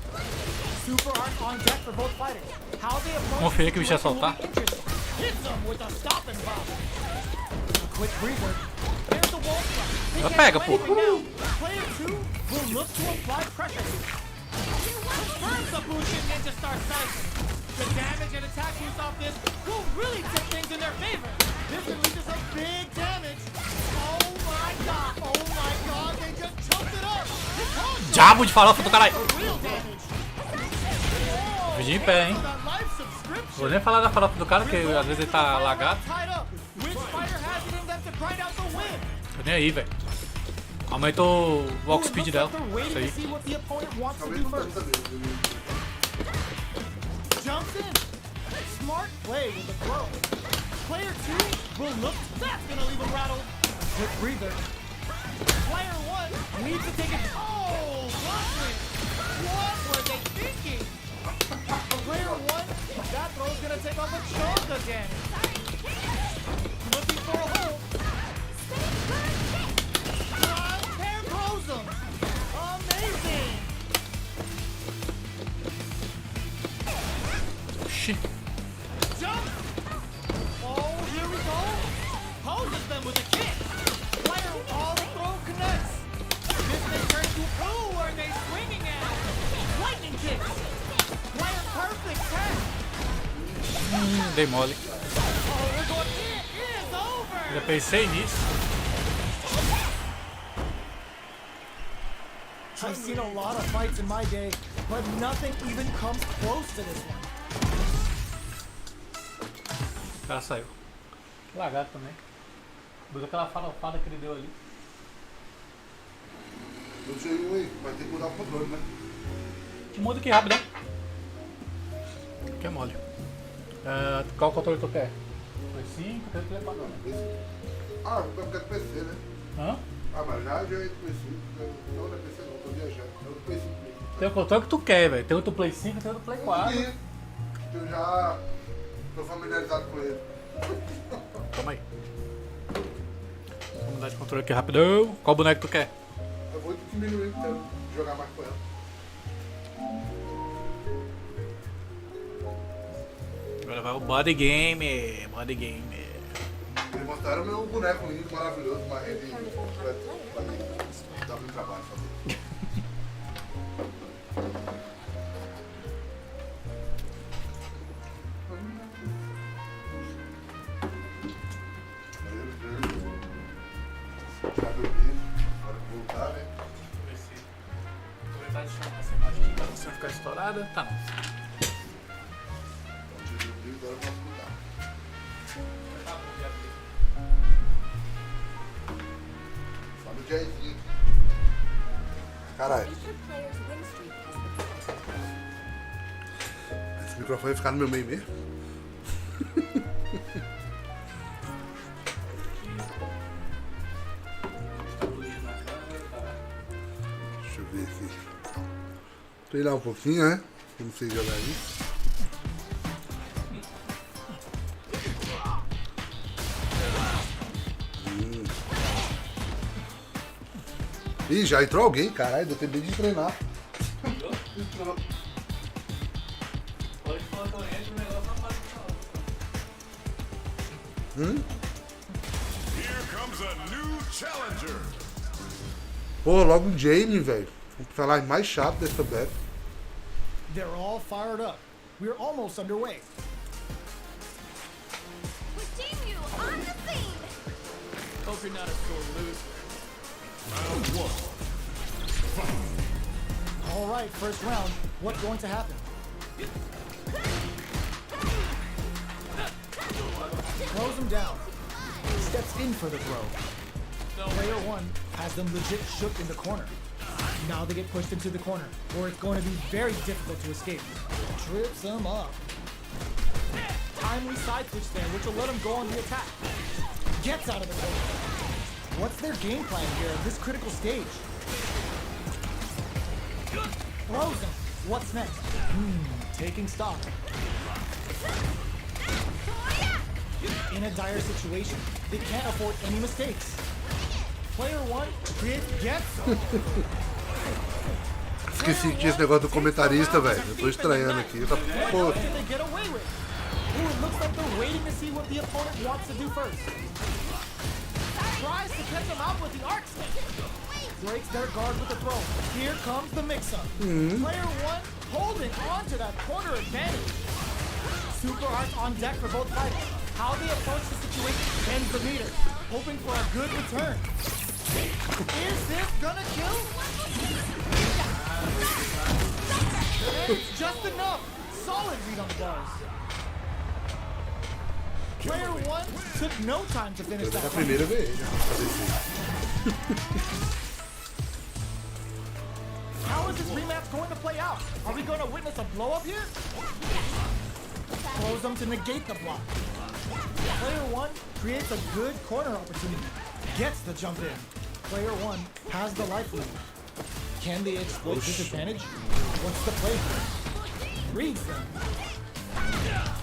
super art on deck for both fighters. How they approach Vamos ver que o bicho ia the situation soltar. will be interesting. Hits them with a stop and pop. A quick breather. There's the wall splash. They Ela can't pega, do pô. anything now. Player 2 will look to apply pressure. Confirms the Bushin Ninja Star Cycle. The damage and attack use off this will really tip things in their favor. This releases a big damage. Oh my god, they just choked it up. Diabo de farofa do caralho. Real damage. Vídeo em pé, hein? That life subscription. Vou nem falar da farofa do cara, porque às vezes ele tá lagado. Tied up. Which fighter has it in them to grind out the win? Tô nem aí, velho. Aumentou o walk Ooh, it speed looks dela. like they're waiting Isso aí. to see what the opponent wants to Talvez do não first. tanto também. Jumps in. Smart play with the throw. Player 2 will look. That's gonna leave him rattled. Quick breather. Player 1 needs to take it. Oh, lovely. What were they thinking? Player 1, that throw's gonna take off a chunk again. Looking for a hole. Pair throws him. Amazing. Oxi. Jump! Oh, here we go. Poses them with a kick. Player, all the throw connects. This may turn to, ooh, are they swinging at? Lightning kicks. Player, perfect tap. Dei mole. Oh, we're going, it is over. Já pensei nisso. I've seen a lot of fights in my day, but nothing even comes close to this one. O cara saiu. Que lagarto também. Botou aquela farofada que ele deu ali. Eu sei um aí, vai ter que mudar o controle, né? Te muda aqui rápido, que é mole. Qual controle tu quer? Play 5, tem o Play 4. Ah, eu quero PC, né? Hã? Ah, mas já é do Play 5. Não é PC não, tô viajando. É do Play 5 mesmo. Tem o controle que tu quer, velho. Tem o do Play 5 e tem o do Play 4. E eu já tô familiarizado com ele. Calma aí. Vamos mudar de controle aqui rapidão. Qual boneco tu quer? Eu vou diminuir então, jogar mais com ela. Agora vai o Body Game. Body Game. Eles mostraram o meu boneco lindo, maravilhoso, mas ele dá muito trabalho fazer. Já dormi, agora vou voltar, né? Aproveitar de chamar essa imagem aqui pra você não ficar estourada. Tá não. Então, já dormi, agora eu posso voltar. Só no jazzinho. Caralho, esse microfone vai ficar no meu meio mesmo? Deixa eu ver aqui. Treinar um pouquinho, né? Não sei jogar isso. Ih, já entrou alguém, caralho, deu tempo de treinar. Entrou. Pode falar com ele, o negócio não pode falar. Here comes a new challenger. Pô, logo um Jamie, velho. Vamos falar mais chato dessa beta. They're all fired up. We're almost underway. Continue on the scene. Hope you're not a sore loser. Round 1. All right, first round. What's going to happen? Throws him down. Steps in for the throw. Player 1 has them legit shook in the corner. Now they get pushed into the corner, where it's going to be very difficult to escape. Trips him up. Timely side switch there, which will let him go on the attack. Gets out of the corner. What's their game plan here at this critical stage? Throws him. What's next? Taking stock. In a dire situation, they can't afford any mistakes. Player 1 gets him. Esqueci que tinha esse negócio do comentarista, velho. Eu tô estranhando aqui. Tá, pô, What did they get away with? Ooh, it looks like they're waiting to see what the opponent wants to do first. Tries to catch him out with the arc stick. Breaks their guard with the throw. Here comes the mix-up. Player 1 holding on to that corner advantage. Super arc on deck for both fighters. How they approach the situation bends the meter, hoping for a good return. Is this gonna kill? And it's just enough. Solid read on the bars. Player 1 took no time to finish é a that. primeira vez. Fazer isso. is this rematch going to play out? Are we going to witness a blow up here? Throws them to negate the block. Player 1 creates a good corner opportunity. Gets the jump in. Player 1 has the life lead. Can they exploit disadvantage? What's the play here? Reads them.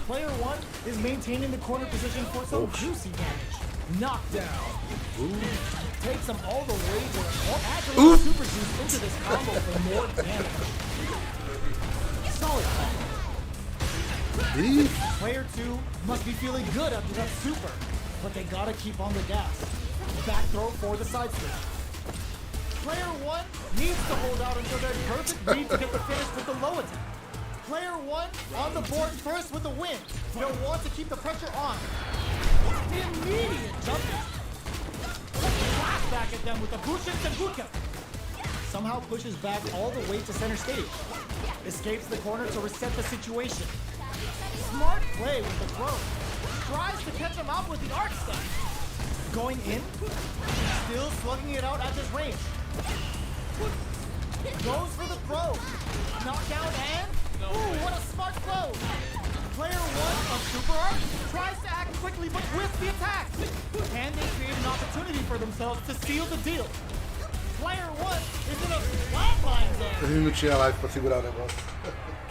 Player 1 is maintaining the corner position for some juicy damage. Knockdown. Takes them all the way to adds a little super juice into this combo for more damage. Solid combo. Player 2 must be feeling good after that super, but they gotta keep on the gas. Back throw for the side switch. Player 1 needs to hold out until they're perfect read to get the finish with the low attack. Player 1 on the board first with the win. They'll want to keep the pressure on. Immediate jumping. Flash back at them with the Bushin and Buka. Somehow pushes back all the way to center stage. Escapes the corner to reset the situation. Smart play with the throw. Tries to catch him out with the arc stuff. Going in. Still slugging it out at this range. Goes for the throw. Knockdown and... Ooh, what a smart throw. Player 1 of Super Arc tries to act quickly but whiffs the attack. Can they create an opportunity for themselves to seal the deal? Player 1 is in a flatline zone. Ele não tinha live pra segurar o negócio.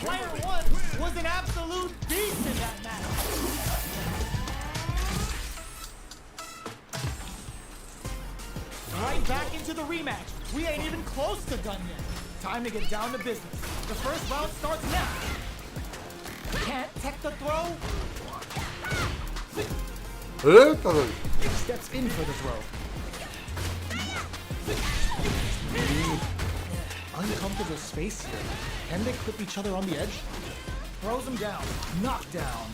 Player 1 was an absolute beast in that match. Right back into the rematch. We ain't even close to done yet. Time to get down to business. The first round starts now. Can't tech the throw. Eita, velho. Steps in for the throw. Uncomfortable space here. Can they clip each other on the edge? Throws him down. Knockdown.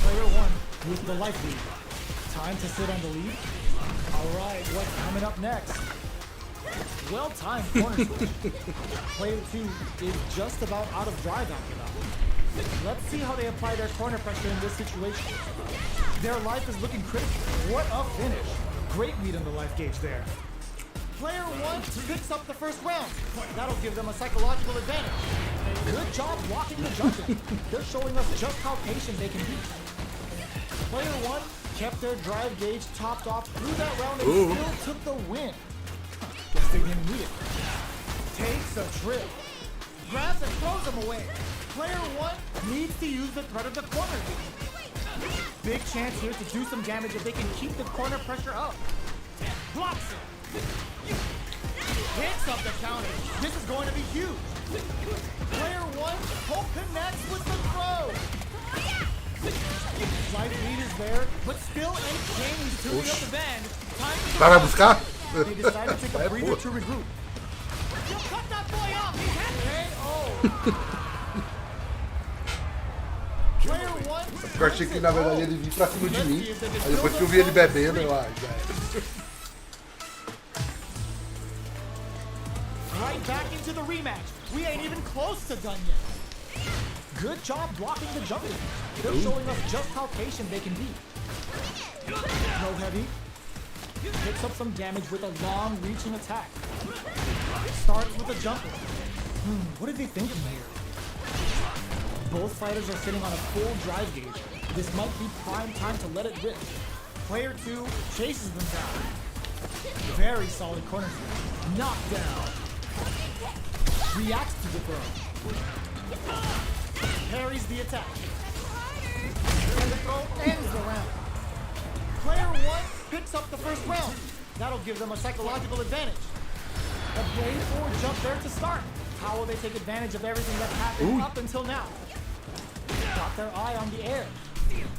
Player 1 with the life lead. Time to sit on the lead. Alright, what's coming up next? Well-timed corner switch. Player 2 is just about out of drive after that. Let's see how they apply their corner pressure in this situation. Their life is looking critical. What a finish. Great lead on the life gauge there. Player 1 picks up the first round. That'll give them a psychological advantage. Good job blocking the jumping. They're showing us just how patient they can be. Player 1 kept their drive gauge topped off through that round and still took the win. Guess they didn't need it. Takes a trip. Grabs and throws him away. Player 1 needs to use the threat of the corner. Big chance here to do some damage if they can keep the corner pressure up. Blocks it. Hits up the counter. This is going to be huge. Player 1 hope connects with the throw. Life lead is there, but still ain't Jamie's tuning up the band. Time to Vai buscar? They decided to take a breather to regroup. You cut that boy off. He's happy. Player 1. Eu achei que na verdade ele vinha pra cima de mim. Aí depois que eu vi ele bebendo, eu já era. Right back into the rematch. We ain't even close to done yet. Good job blocking the jumping. They're showing us just how patient they can be. No heavy. Picks up some damage with a long-reaching attack. Starts with a jumper. What are they thinking here? Both fighters are sitting on a full drive gauge. This might be prime time to let it rip. Player 2 chases them down. Very solid corner switch. Knockdown. Reacts to the throw. Parries the attack. And the throw ends the round. Player 1 picks up the first round. That'll give them a psychological advantage. A blade forward jump there to start. How will they take advantage of everything that's happened up until now? Got their eye on the air.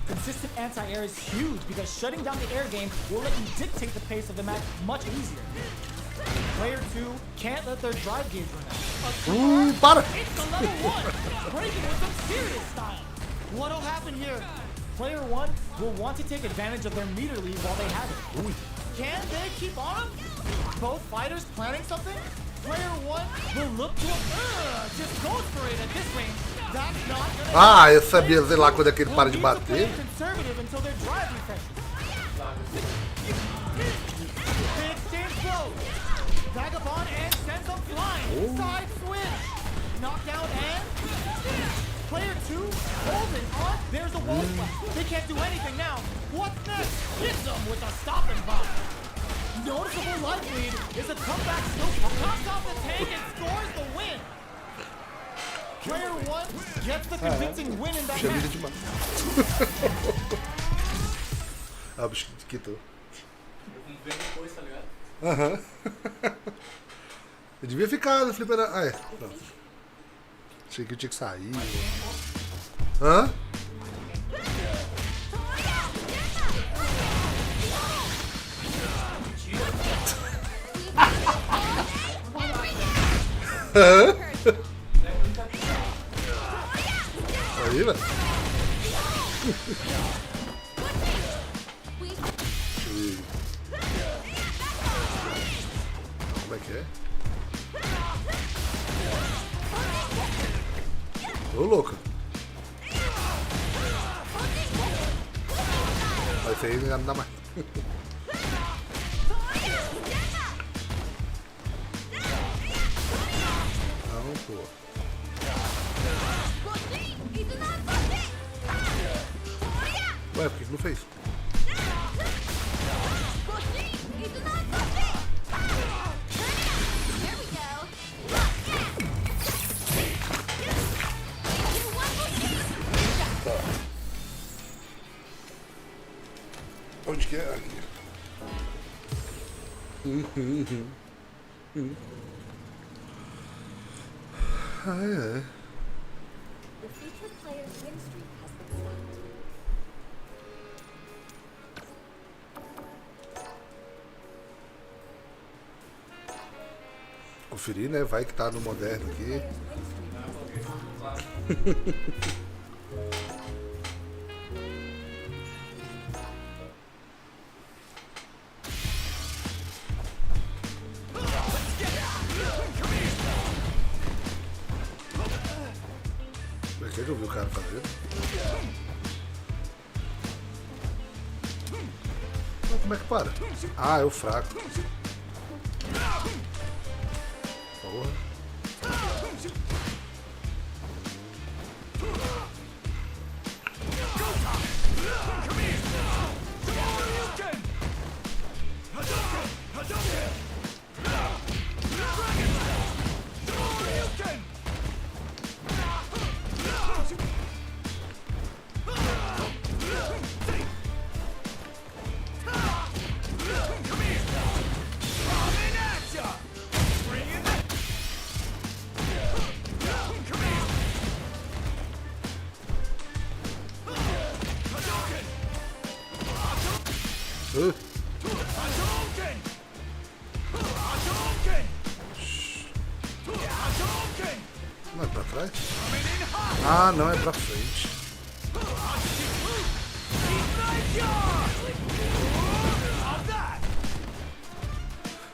Consistent anti-air is huge because shutting down the air game will let you dictate the pace of the match much easier. Player 2 can't let their drive gauge run out. Para! It's the level 1! Breaking with some serious style. What'll happen here? Player 1 will want to take advantage of their meter lead while they have it. Can they keep on? Both fighters planning something? Player 1 will look to just goes for it at this range. That's not gonna Eu sabia, sei lá, quando é que ele para de bater. Conservative until their drive refreshes. They exchange blows. Vagabond and sends them flying. Side switch. Knockdown and... Player 2, holding on. There's a wall splash. They can't do anything now. What's next? Hits them with a stopping bomb. Noticeable life lead is a comeback skill. Pops off the tank and scores the win. Player 1 gets the convincing win in that Puxa vida match. demais. Ah, o bicho quitou. Vamos ver depois, tá ligado? Aham. Eu devia ficar no fliperama. Ah, é. Pronto. Achei que eu tinha que sair. Hã? Hã? Aí, velho. Como é que é? Ô, louco. Mas isso aí não dá mais. Não, pô. Ué, por que não fez? Onde que é? Aqui. Ah, é. The featured player's win streak has been stopped. Conferir, né? Vai que tá no moderno aqui. Aqui eu vi o cara fazendo. Então, como é que para? Ah, é o fraco. Porra. Não é pra trás? Ah, não, é pra frente.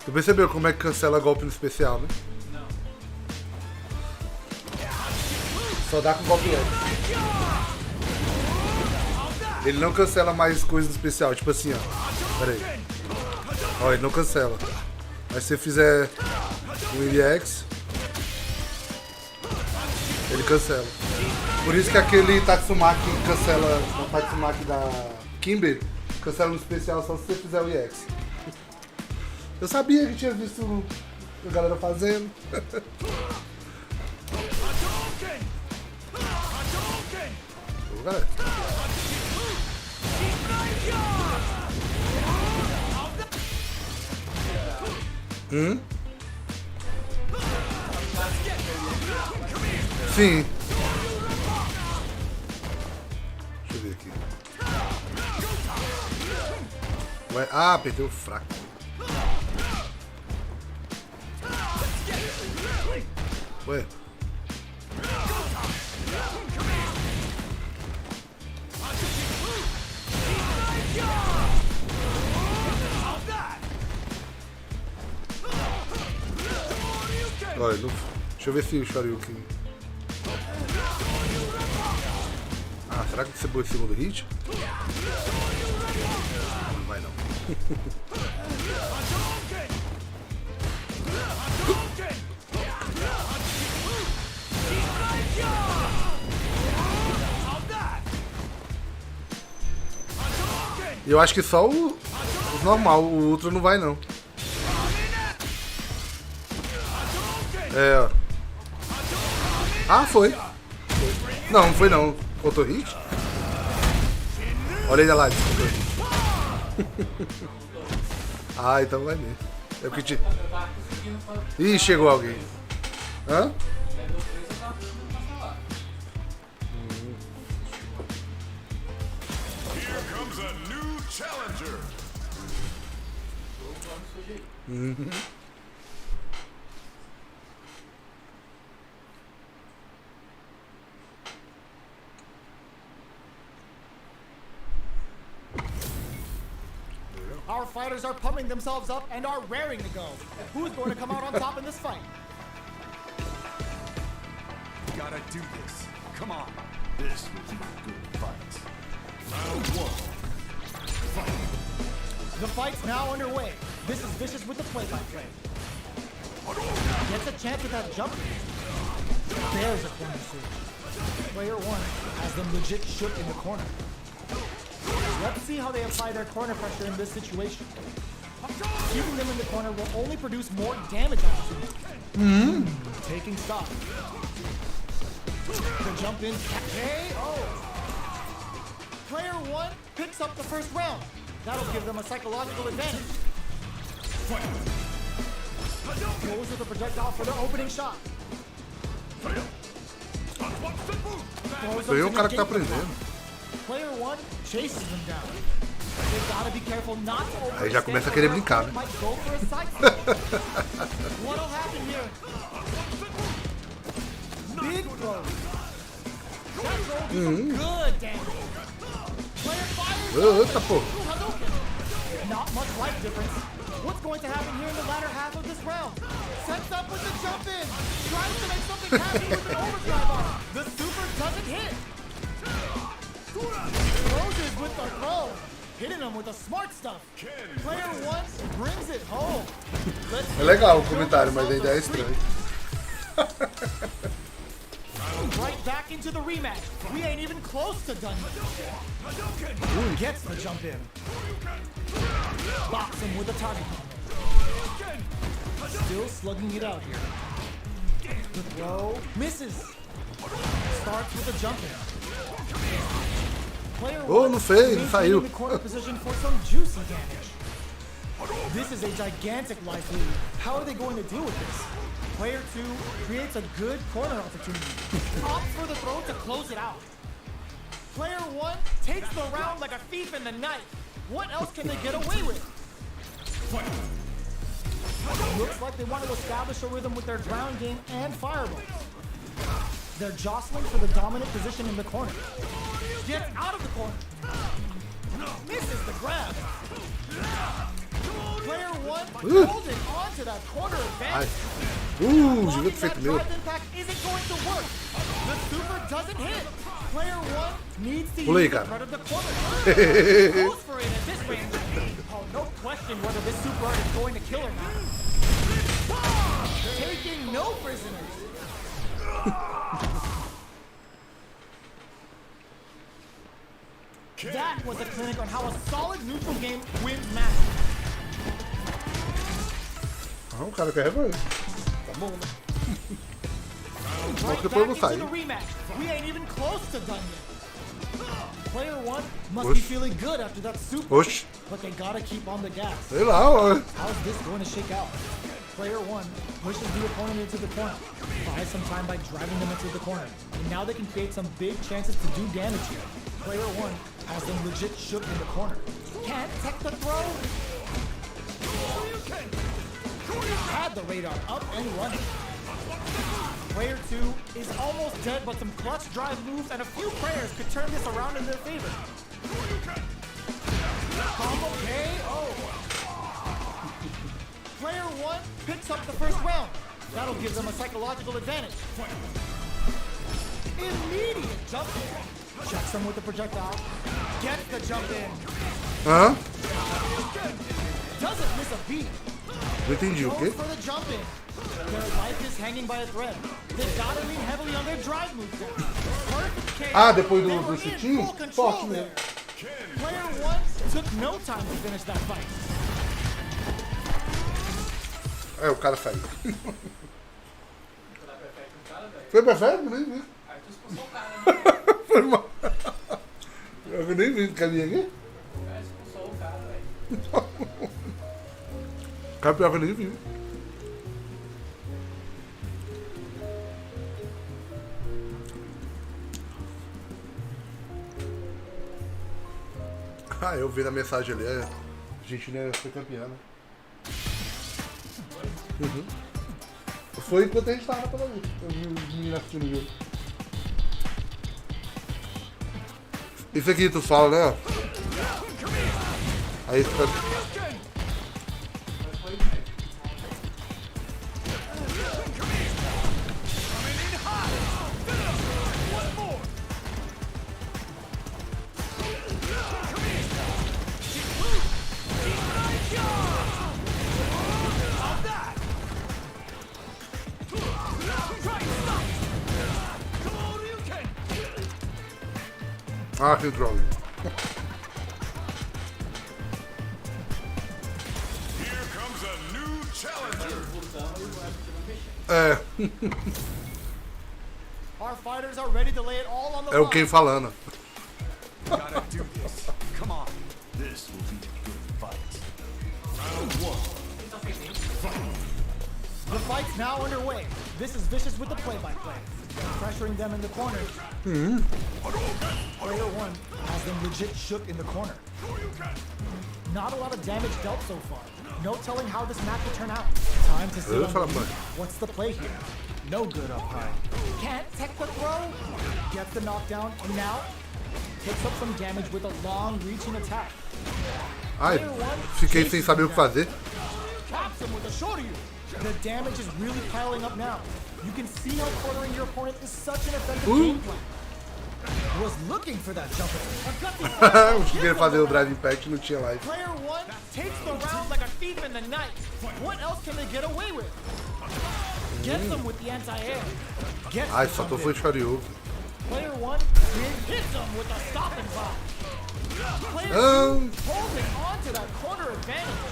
Tu percebeu como é que cancela golpe no especial, né? Não. Só dá com golpe antes. Ele não cancela mais coisas no especial, tipo assim, ó. Pera aí. Ó, ele não cancela. Mas se você fizer um EX, ele cancela. Por isso que aquele Tatsumaki cancela, o Tatsumaki da Kimber, cancela no especial só se você fizer o EX. Eu sabia que tinha visto a galera fazendo. Ô, galera. Sim. Deixa eu ver aqui. Ué, ah, perdeu o fraco. Ué. Olha, não... Deixa eu ver se o Shoryuken... Ah, será que você botou esse segundo hit? Não vai não. E eu acho que só o normal, o Ultra não vai não. É, ó. Ah, foi. Não, não foi não. Faltou hit? Olha ele lá, desculpa. Ah, então vai mesmo. É porque te... Ih, chegou alguém. Hã? Here comes a new challenger. Our fighters are pumping themselves up and are raring to go. Who's going to come out on top in this fight? Gotta do this. Come on. This will be a good fight. Round one. The fight's now underway. This is Vicious with the play-by-play. Gets a chance with that jump. There's a corner switch. Player one has them legit shook in the corner. Let's see how they apply their corner pressure in this situation. Keeping them in the corner will only produce more damage opportunities. Taking stock. The jump in KO. Player one picks up the first round. That'll give them a psychological advantage. Goes with the projectile for the opening shot. Sou eu o cara que tá aprendendo. Player one chases them down. They gotta be careful not to overextend. Aí já começa a querer brincar, né? Might go for a side step. What'll happen here? Big throw. That throw do some good damage. Player fires. Eita, pô. Not much life difference. What's going to happen here in the latter half of this round? Sets up with the jump in. Tries to make something happen with an overdrive arm. The super doesn't hit. Closes with the throw. Hitting him with the smart stuff. Player one brings it home. É legal o comentário, mas a ideia é estranha. Right back into the rematch. We ain't even close to done yet. Gets the jump in. Box him with a target combo. Still slugging it out here. The throw misses. Starts with a jump in. Player Oh, one não fez, maintaining saiu. the corner position for some juicy damage. This is a gigantic life lead. How are they going to deal with this? Player two creates a good corner opportunity. Opts for the throw to close it out. Player one takes the round like a thief in the night. What else can they get away with? Looks like they want to establish a rhythm with their ground game and fireball. They're jostling for the dominant position in the corner. Gets out of the corner. Misses the grab. Player one holding on to that corner advantage. Devia ter feito That meu. drive impact isn't going to work. The super doesn't hit. Player one needs to Pulei, use the cara. threat of the corner. Goes for it at this range. Oh, no question whether this super art is going to kill or not. Taking no prisoners. That was a clinic on how a solid neutral game wins matches. Ah, o cara quer rever. Tá bom, né? Só Right que depois eu vou back into sair. the rematch. We ain't even close to done yet. Player one must Osh. be feeling good after that super, Oxe, but they gotta keep on the gas. sei lá, ó. How's this going to shake out? Player one pushes the opponent into the corner, buys some time by driving them into the corner, and now they can create some big chances to do damage here. Player one has them legit shook in the corner. Can't tech the throw. Had the radar up and running. Player two is almost dead, but some clutch drive moves and a few prayers could turn this around in their favor. Combo KO. Player one picks up the first round. That'll give them a psychological advantage. Immediate jump in. Checks them with the projectile. Gets the jump in. Hã? Doesn't miss a beat. Não entendi o Goes quê? for the jump in. Their life is hanging by a thread. They gotta lean heavily on their drive moves there. Perfect KO. Ah, depois They do were in chutinho? full control Forte there. mesmo. Player one Took no time to finish that fight. É, o cara saiu. Foi perfeito? Nem vi. Aí tu expulsou o cara, né? Foi mal. Eu nem vi o caminho aqui. O cara expulsou o cara, velho. Cara, pior que eu nem vi. Ah, eu vi na mensagem ali, a Argentina foi campeã, né? Uhum. Foi enquanto a gente tava pela luta. Eu vi os meninos assistindo o jogo. Isso aqui tu fala, né? Aí tu tá... Ah, que droga. Here comes a new challenger. É, Our fighters are ready to lay it all on the é o line. quem falando. Gotta do this. Come on. This will be a good fight. Round one. The fight's now underway. This is Vicious with the play-by-play. Pressuring them in the corner. Player one has them legit shook in the corner. Not a lot of damage dealt so far. No telling how this match will turn out. Time to see what's the play here. No good up high. Can't tech the throw. Gets the knockdown and now takes up some damage with a long-reaching attack. Ai, fiquei sem saber o que fazer. Traps him with a shorty. The damage is really piling up now. You can see how cornering your opponent is such an effective game plan. Was looking for that jump. Eu queria fazer o drive impact, não tinha live. Player one takes the round like a thief in the night. What else can they get away with? Gets them with the anti-air. Gets Ai, the só tô jump foi in. Shoryuken. Player one hits them with a stop and pop. Player Um. two holding on to that corner advantage.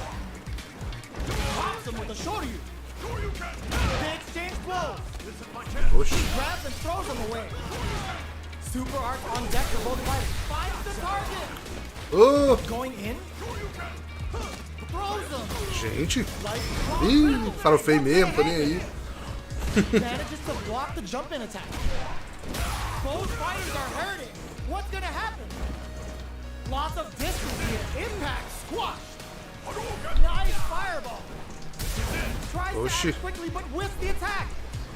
Pops him with a shorty. They exchange blows. Oxi. Grabs and throws him away. Super arc on deck for both fighters. Finds the target. Oh, Going in. Throws him. gente. Like Ih, farofei mesmo, tô nem aí. manages to block the jump in attack. Both fighters are hurting. What's gonna happen? Lots of distance here. Impact squashed. Nice fireball. Tries to Oxi. act quickly but whiffs the attack.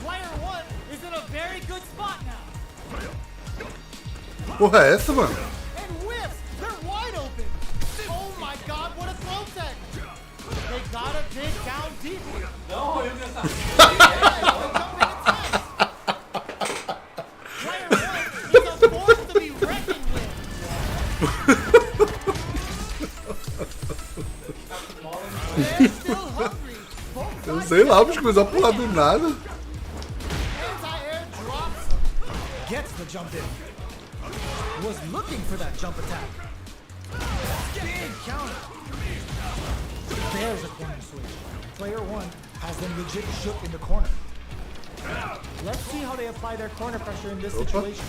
Player one is in a very good spot now. Porra é essa, mano? And whiffs. They're wide open. Oh my god, what a throw tech. They gotta dig down deep. Não, eu já sabia. Player one is a force to be reckoned with. They're still hungry. Both Eu sides sei lá, bicho, começou a pular do nada. anti-air drops. Gets the jump in. Was looking for that jump attack. Big counter. There's a corner switch. Player one has them legit shook in the corner. Let's see how they apply their corner pressure in this situation.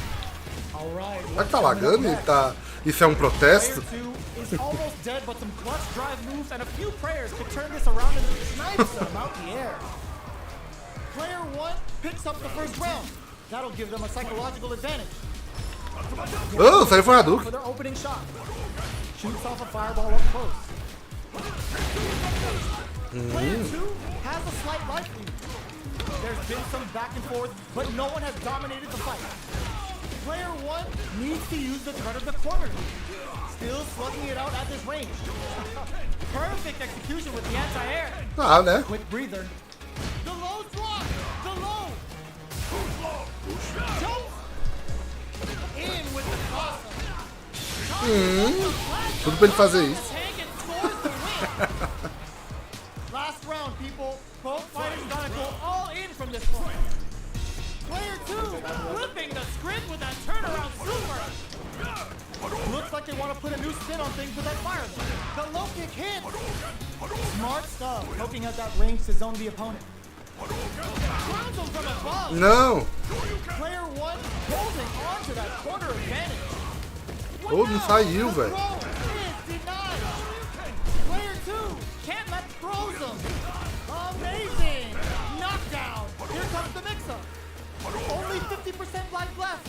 All right. Será que tá lagando? Ele tá... Isso é um protesto? Player two is almost dead, but some clutch drive moves and a few prayers could turn this around and snipes them out the air. Player one picks up the first round. That'll give them a psychological advantage. Oh, saiu foi For their opening shot. Shoots off a fireball up close. Player two has a slight life lead. There's been some back and forth, but no one has dominated the fight. Player one needs to use the threat of the corner. Still slugging it out at this range. Perfect execution with the anti-air. Ah, né? Quick breather. The low's blocked. The low. Jump. In with the toss. Tudo pra ele fazer isso. Tank and scores the win. Last round, people. Both fighters gotta go all in from this point. Player two flipping the script with that turnaround super. Looks like they want to put a new spin in on things with that fireball. The low kick hits. Smart stuff, poking at that range to zone the opponent. Grounds him from above. Não! Player 1 holding on to that corner advantage. Pô, não saiu, velho. Player 2 can't let throws him. Amazing. Knockdown. Here comes the mix-up. Only 50% life left.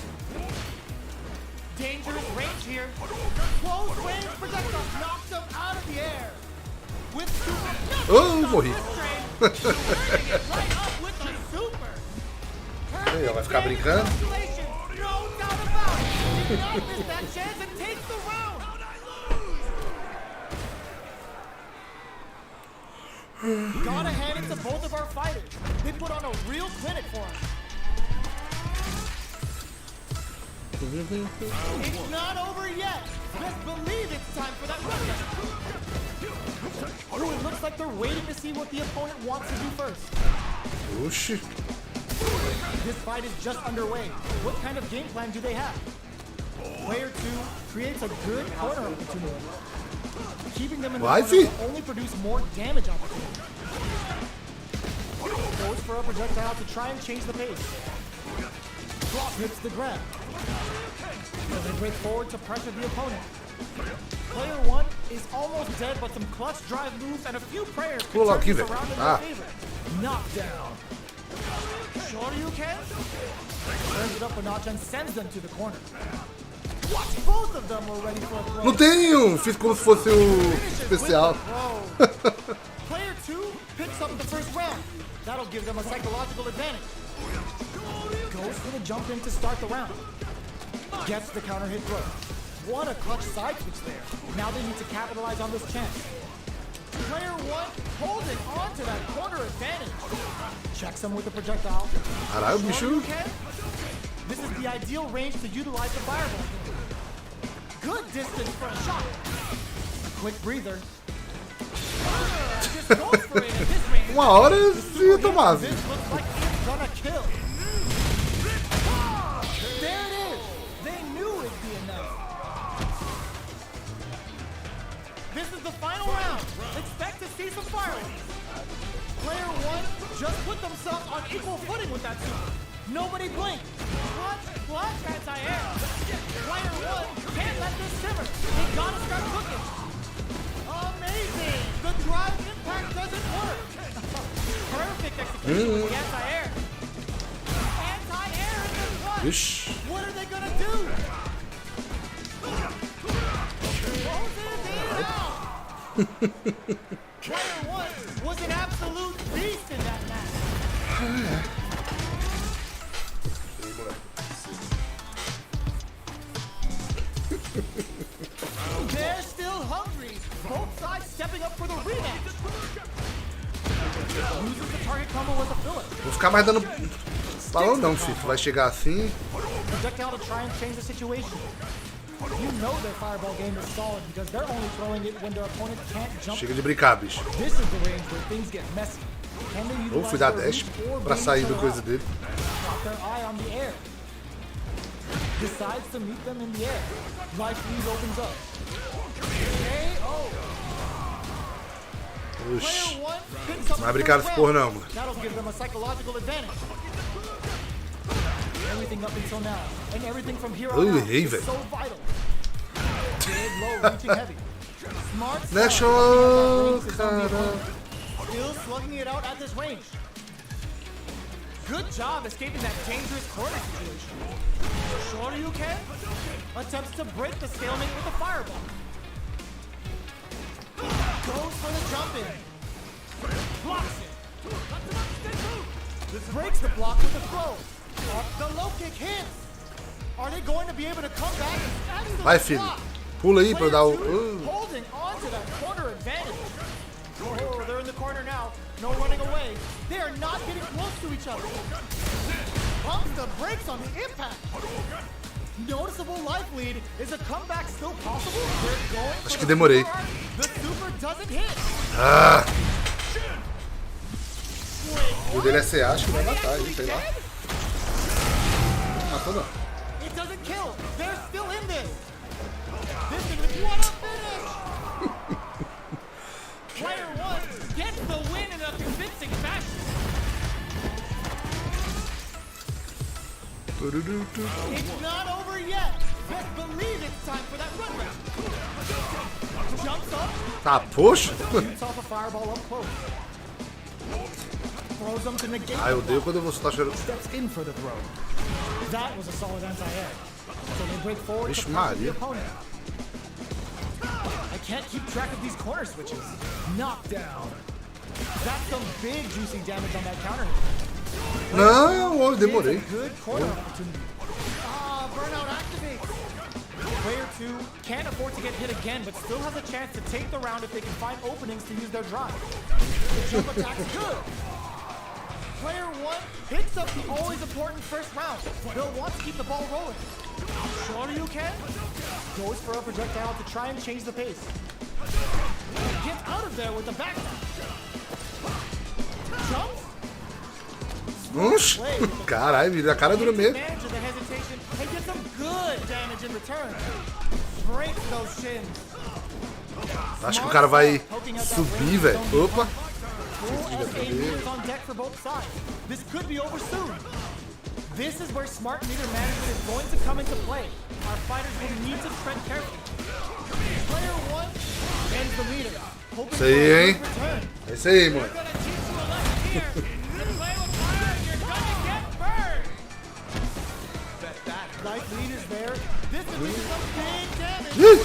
Dangerous range here. Close range projectile knocks him out of the air. With super. Oh, morri. Right up with the super. Aí, ó, vai ficar brincando? No doubt about it. Did not miss that chance and takes the round. Gotta hand it to both of our fighters. They put on a real clinic for us. It's not over yet. Just believe it's time for that run. Oh, it looks like they're waiting to see what the opponent wants to do first. Oxi. This fight is just underway. What kind of game plan do they have? Player 2 creates a good corner opportunity. Keeping them in the corner will only produce more damage opportunity. Goes for a projectile to try and change the pace. Hits the grab. They break forward to pressure the opponent. Player 1 is almost dead, but some clutch drive moves and a few prayers can turn this around in their favor. Knockdown. Shoryuken turns it up a notch and sends them to the corner. Watch, both of them were ready for a throw. Não tenho! Fiz como se fosse o especial. Player 2 picks up the first round. That'll give them a psychological advantage. Goes for the jump in to start the round. Gets the counter hit throw. What a clutch side switch there. Now they need to capitalize on this chance. Player 1 holding on to that corner advantage. Checks him with a projectile. Caralho, bicho. This is the ideal range to utilize the fireball. Good distance for a shot. Quick breather. Just goes for it at this range. Uma hora ia tomar. This looks like it's gonna kill. There it is. They knew it'd be enough. This is the final round. Expect to see some fireworks. Player 1 just put themselves on equal footing with that super. Nobody blinked. Clutch anti-air. Player 1 can't let this simmer. They gotta start cooking. Amazing. The drive impact doesn't work. Perfect execution with the anti-air. Anti-air in the clutch. What are they gonna do? Player 1 was an absolute beast in that match. They're still hungry. Both sides stepping up for the rematch. Uses the target combo as a filler. Vou ficar mais dando balão não, filho. Vai chegar assim. Projectile to try and change the situation. You know their fireball game is solid because they're only throwing it when their opponent can't jump. Chega de brincar, bicho. This is the range where things get messy. Can they Vou fui dar dash pra sair do coisa dele. Got their eye on the air. Decides to meet them in the air. Life lead opens up. KO. Oxi. Player 1 picks up Não vai the brincar first dessa porra round. não, mano. That'll give them a psychological advantage. Everything up until now, and everything from here on out errei, is velho. so vital. Big low, reaching heavy. Smart Deixa style. eu... Still slugging it out at this range. Good job escaping that dangerous corner situation. Shoryuken attempts to break the stalemate with a fireball. Goes for the jump in. Blocks it. Breaks the block with a throw. The low kick hits. Are they going to be able to come back? Vai, filho. Pula aí pra eu dar o... Holding on to that corner advantage. Oh, they're in the corner now. No running away. They are not getting close to each other. Pumps the brakes on the impact. Noticeable life lead. Is a comeback still possible? They're going. Acho que demorei. The super doesn't hit. Ah! O dele é CA, acho que vai matar ele, sei lá. Não matou não. It doesn't kill. They're still in this. This is what a finish! Player 1 gets the win in a convincing fashion. It's not over yet. Best believe it's time for that run round. Jumps up, Tá, poxa. Shoots off a fireball up close. Throws them to negate. Ah, eu odeio quando você tá cheirando. Steps in for the throw. That was a solid anti-air. So they break forward Vixe to pressure the Maria. opponent. I can't keep track of these corner switches. Knockdown. That's some big juicy damage on that counter. Não, eu demorei. It's a good corner opportunity. Ah, burnout activates. Player 2 can't afford to get hit again, but still has a chance to take the round if they can find openings to use their drive. The jump attack's good. Player 1 picks up the always important first round. They'll want to keep the ball rolling. Sure you can. Goes for a projectile to try and change the pace. Gets out of there with the back. Jumps. Oxi. Caralho, vira a cara dura mesmo. Manage of the hesitation and get some good damage in return. Breaks those shins. Acho que o cara vai subir, velho. Opa. Full SA moves on deck for both sides. This could be over soon. This is where smart meter management is going to come into play. Our fighters will need to tread carefully. Player 1 ends the meter. Hoping Isso for aí, a hein? good return. É isso aí, mano. Gonna teach you a lesson here. You play with fire, you're gonna get burned. Life lead is there. This is doing some big damage. Ih,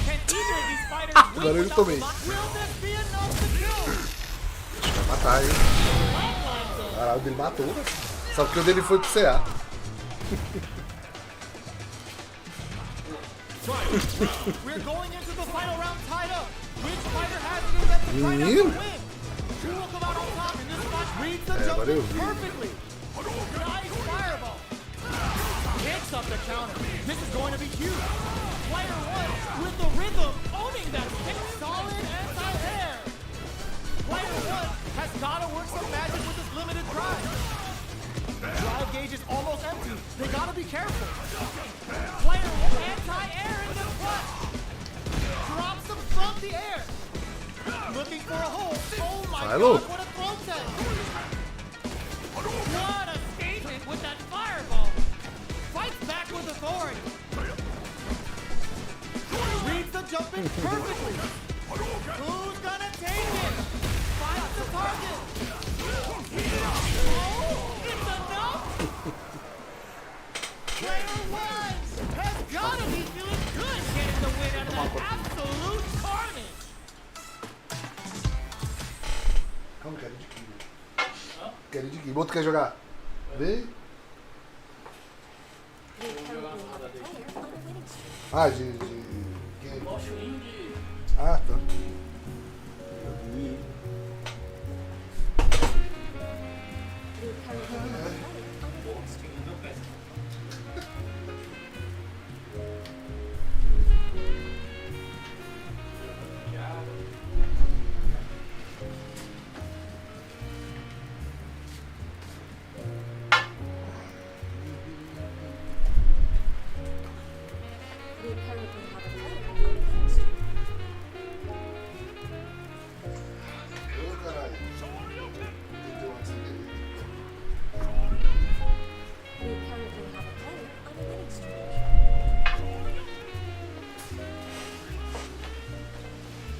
Can either of these fighters agora win eu without tomei. the lock? Will this be enough to kill? vai matar, hein? Caralho, o dele matou, né? Só que o dele foi pro CA. We're going into the final round tied up. Which fighter has to get the try to Menino. win? Who will come out on top in this spot? Reads the jump agora eu in vi. perfectly. Nice fireball. Picks up the counter. This is going to be huge. Player 1 with the rhythm, owning that kick. Solid anti-air. Player 1 has got to work some magic with this limited drive. Drive gauge is almost empty. They gotta be careful. Player 1 anti-air in the front. Drops them from the air. Looking for a hole. Oh my Hello. god, what a throw test. What a statement with that fireball. Fights back with authority. Reads the jump in perfectly. Who's gonna take it? Finds the target. Oh, it's enough. Player 1 has gotta be feeling good getting the win out of that absolute carnage. Calma, quero ir de Kiwi. Quero ir de Kiwi. Outro quer jogar? Vem. Ah, de... Ah, tá. Ô, caralho. Entendeu antes dele.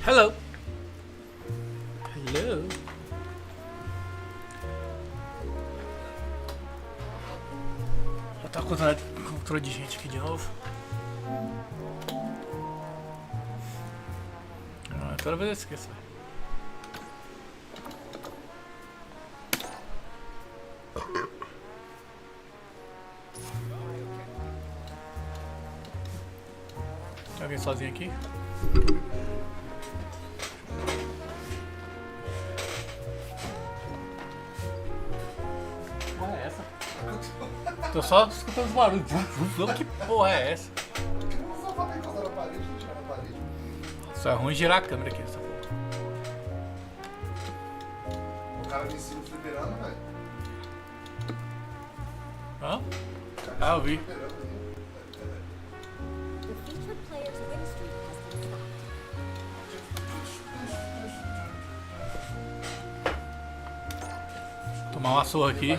Hello. Hello. Já tá com controle de gente aqui de novo. Ah, toda vez eu esqueço. Tem alguém sozinho aqui? Porra é essa? Tô só escutando os barulhos. Que porra é essa? Não só pra encostar na parede, tirar na parede. Só é ruim girar a câmera aqui, essa porra. O cara me ensina o fliperama, velho. Hã? Ah, eu vi. Fliperama, The feature Tomar uma surra aqui.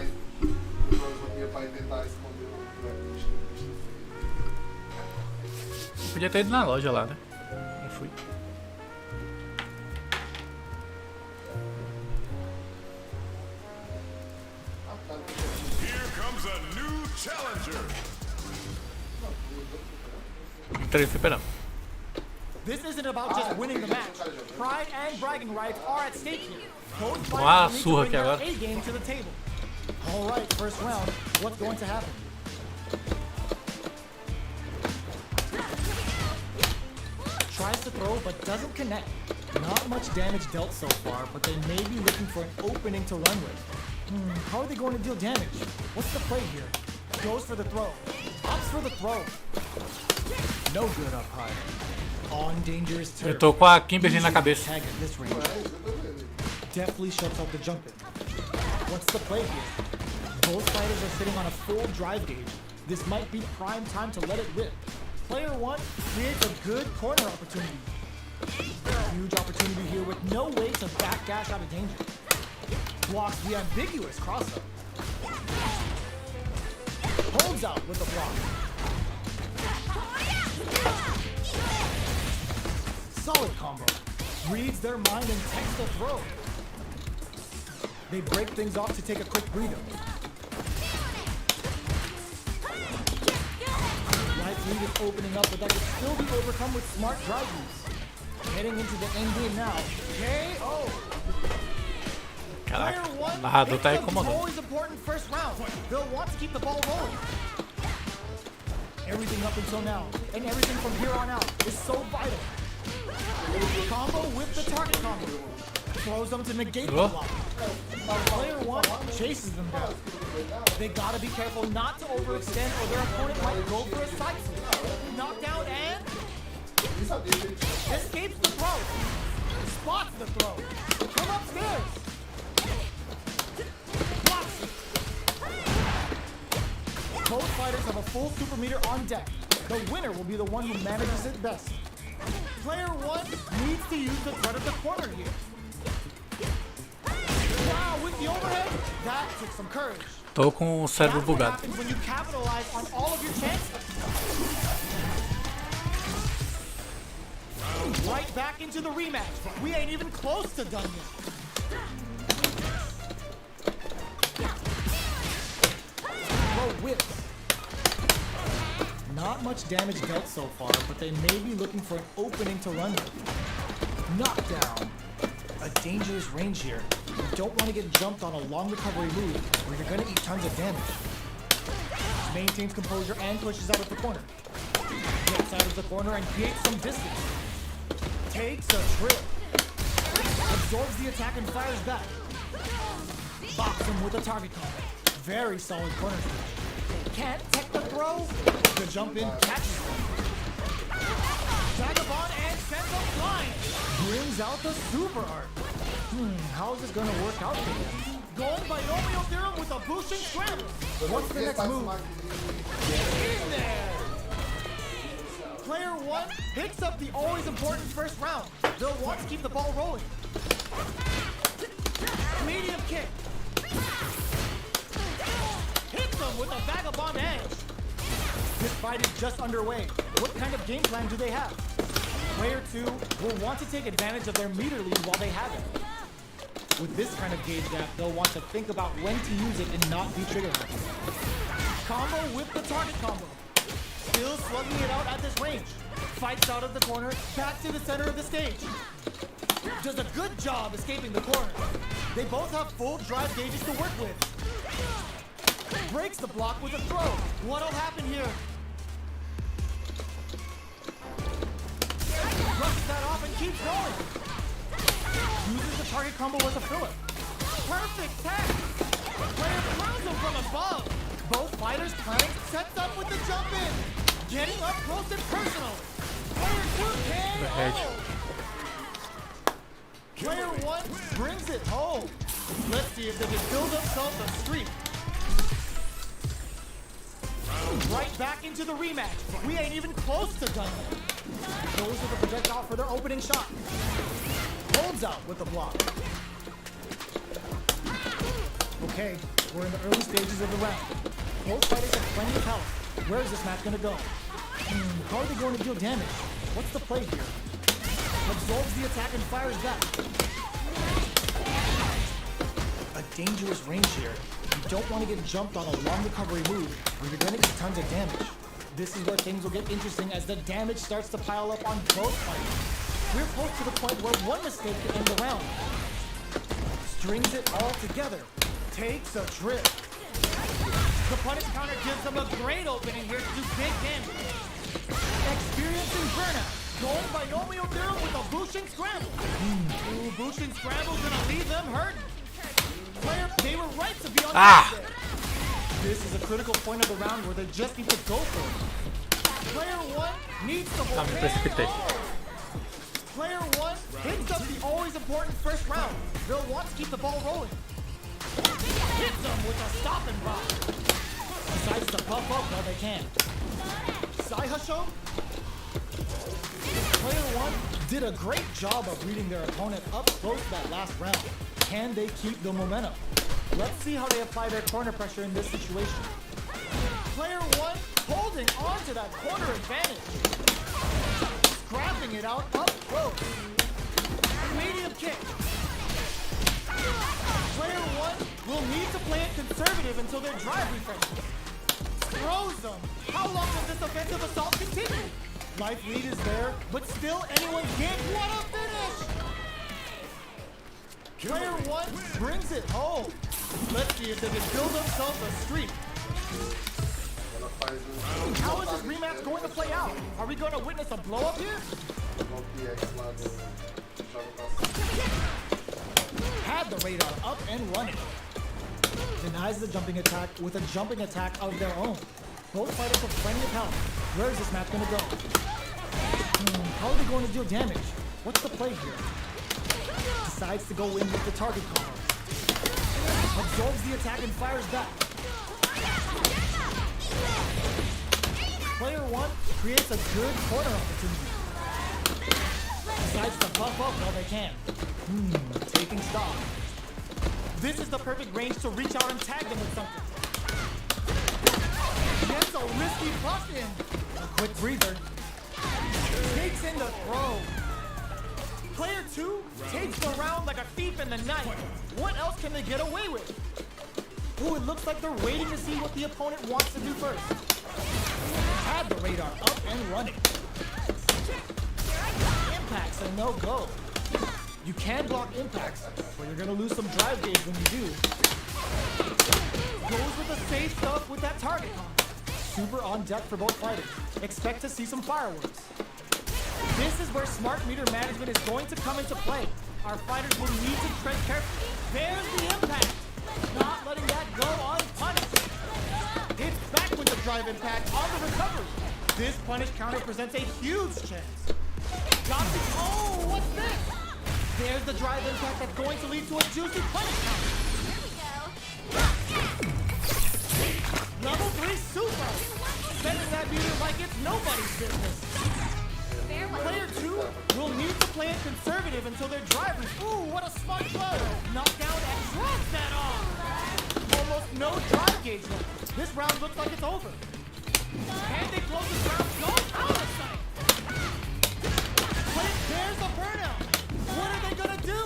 Podia ter ido na loja lá, né? Não fui. Here comes a new challenger. Entrei no fliperama. This isn't about just winning the match. Pride and bragging rights are at stake here. Both Uma fighters will need to surra bring aqui their agora. A game to the table. All right, first round. What's going to happen? Tries to throw but doesn't connect. Not much damage dealt so far, but they may be looking for an opening to run with. How are they going to deal damage? What's the play here? Goes for the throw. Opts for the throw. No good up high. On dangerous turf. Eu tô com a Kimberly na cabeça. Tag at this range. Definitely shuts out the jump in. What's the play here? Both fighters are sitting on a full drive gauge. This might be prime time to let it rip. Player one creates a good corner opportunity. Huge opportunity here with no way to backdash out of danger. Blocks the ambiguous cross-up. Holds out with the block. Solid combo. Reads their mind and takes the throw. They break things off to take a quick breather. Right lead is opening up, but that could still be overcome with smart drive moves. Heading into the end game now. KO! Caraca, Player o one narrador picks tá up the incomodando. always important first round. They'll want to keep the ball rolling. Everything up until now, and everything from here on out, is so vital. Combo with the target combo. Throws them to negate the block. Player one chases them down. They gotta be careful not to overextend or their opponent might go for a side switch. Knockdown and escapes the throw. Spots the throw. Come upstairs. Blocks it. Both fighters have a full super meter on deck. The winner will be the one who manages it best. Player one needs to use the threat of the corner here. Wow, with the overhead, that took some courage. Tô com o cérebro That's what bugado. happens when you capitalize on all of your chances. Right back into the rematch. We ain't even close to done yet. Throw whips. Not much damage dealt so far, but they may be looking for an opening to run with. Knockdown. A dangerous range here. You don't want to get jumped on a long recovery move, or you're going to eat tons of damage. Maintains composure and pushes out of the corner. Gets out of the corner and creates some distance. Takes a trip. Absorbs the attack and fires back. Box him with a target combo. Very solid corner switch. Can't tech the throw. The jump in catches him. Vagabond and sends him flying. Brings out the super art. How is this going to work out for him? Going binomial theorem with a boosting scramble. What's the next move? Get in there. Player one picks up the always important first round. They'll want to keep the ball rolling. Medium kick. Hits them with a vagabond edge. This fight is just underway. What kind of game plan do they have? Player two will want to take advantage of their meter lead while they have it. With this kind of gauge gap, they'll want to think about when to use it and not be trigger happy. Combo with the target combo. Still slugging it out at this range. Fights out of the corner, back to the center of the stage. Does a good job escaping the corner. They both have full drive gauges to work with. Breaks the block with a throw. What'll happen here? Brushes that off and keeps going. Uses the target combo as a filler. Perfect tech. Player throws him from above. Both fighters planning, sets up with the jump in. Getting up close and personal. Player two KO. Player one brings it home. Let's see if they can build themselves a streak. Right back into the rematch. We ain't even close to done yet. Goes with the projectile for their opening shot. Holds out with the block. Okay, we're in the early stages of the round. Both fighters have plenty of health. Where is this match gonna go? How are they going to deal damage? What's the play here? Absorbs the attack and fires back. A dangerous range here. You don't want to get jumped on a long recovery move where you're gonna get tons of damage. This is where things will get interesting as the damage starts to pile up on both fighters. We're close to the point where one mistake could end the round. Strings it all together. Takes a trip. The punish counter gives them a great opening here to do big damage. Experiencing burnout. Going binomial theorem with a Bushin scramble. Ooh, Bushin scramble's gonna leave them hurting. Player, they were right to be on the edge there. This is a critical point of the round where they just need to go for it. Player 1 needs to hold me precipitei. Player 1 hits up the always important first round. They'll want to keep the ball rolling. Hits them with a stopping block. Decides to puff up while they can. Saihasho? Player 1 did a great job of reading their opponent up close that last round. Can they keep the momentum? Let's see how they apply their corner pressure in this situation. Player 1 holding on to that corner advantage. Scrapping it out up close. Medium kick. Player 1 will need to play it conservative until their drive refreshes. Throws them. How long does this offensive assault continue? Life lead is there, But still, anyone can. What a finish! Player 1 brings it home. Let's see if they can build themselves a streak. how is this rematch going to play out? Are we going to witness a blow up here? Had the radar up and running. Denies the jumping attack with a jumping attack of their own. Both fighters have plenty of health. Where is this match going to go? How are they going to deal damage? What's the play here? Decides to go in with the target combo. Absorbs the attack and fires back. Player 1 creates a good corner opportunity. Decides to buff up while they can. Taking stock. This is the perfect range to reach out and tag them with something. Gets a risky buff in. A quick breather. Takes in the throw. Player 2 takes the round like a thief in the night. What else can they get away with? Ooh, it looks like they're waiting to see what the opponent wants to do first. Had the radar up and running. Impacts a no-go. You can block impacts, but you're gonna lose some drive gauge when you do. Goes with the safe stuff with that target combo. Super on deck for both fighters. Expect to see some fireworks. This is where smart meter management is going to come into play. Our fighters will need to tread carefully. There's the impact. Not letting that go unpunished. It's back with the drive impact on the recovery. This punish counter presents a huge chance. Gotta be. Oh, what's this? There's the drive impact that's going to lead to a juicy punish counter. Level 3 super. Spending that meter like it's nobody's business. Player 2 will need to play it conservative until their drive is. Ooh, what a smart blow. Knockdown and drops that off. Almost no drive gauge left. This round looks like it's over. Can they close this round? Goes out of sight. There's a burnout. What are they gonna do?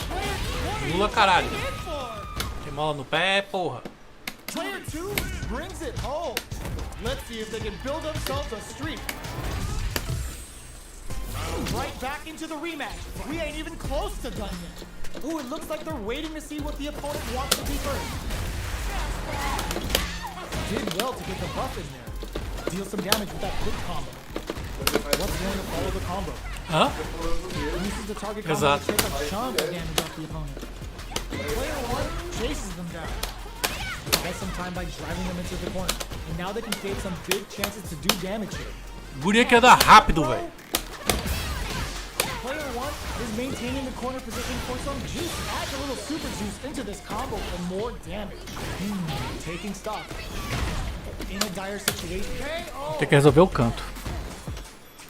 Player 20 Lula, caralho. in for? Tem mola no pé, porra. Player 2 brings it home. Let's see if they can build themselves a streak. Right back into the rematch. We ain't even close to done yet. Ooh, it looks like they're waiting to see what the opponent wants to do first. Did well to get the buff in there. Deal some damage with that quick combo. What's going to follow the combo? Hã? Uses the target combo Exato. to take a chunk of damage off the opponent. Player 1 chases them down. Buys some time by driving them into the corner. And now they can create some big chances to do damage here. Guria que anda rápido, velho. Player 1 is maintaining the corner position for some juice. Adds a little super juice into this combo for more damage. Taking stock. In a dire situation. Tem que resolver o canto.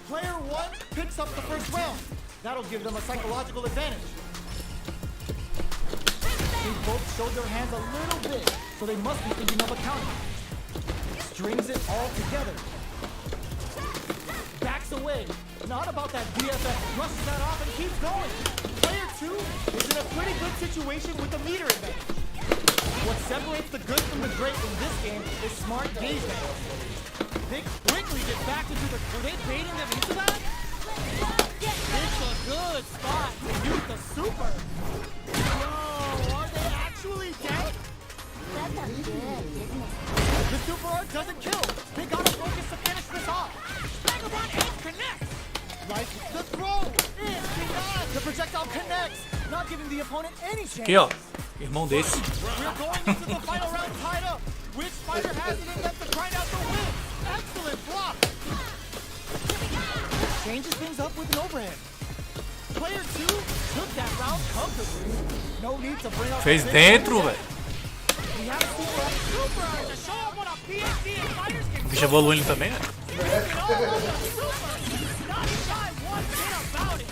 Player 1 picks up the first round. That'll give them a psychological advantage. They both showed their hands a little bit, so they must be thinking of a counter. Strings it all together. Backs away. Not about that DFS. Rushes that off and keeps going. Player 2 is in a pretty good situation with the meter advantage. What separates the good from the great in this game is smart gaze management. They quickly get back into the... Were they baiting them into that? It's a good spot to use the super. Whoa, are they actually dead? That's a good, isn't it? The super art doesn't kill. They gotta focus to finish this off. Vagabond aim connects. Like the throw is denied. The projectile connects, not giving the opponent any chance. Aqui, ó. Irmão desse. We're going into the final round tied up. Which fighter has it in them to grind out the win? Excellent block. Changes things up with an overhand. Player 2 took that round comfortably. No need to bring up. Fez dentro, velho. We have a Super art to show up what a PhD in fighters can O bicho evoluindo também, né? not shy one bit about it.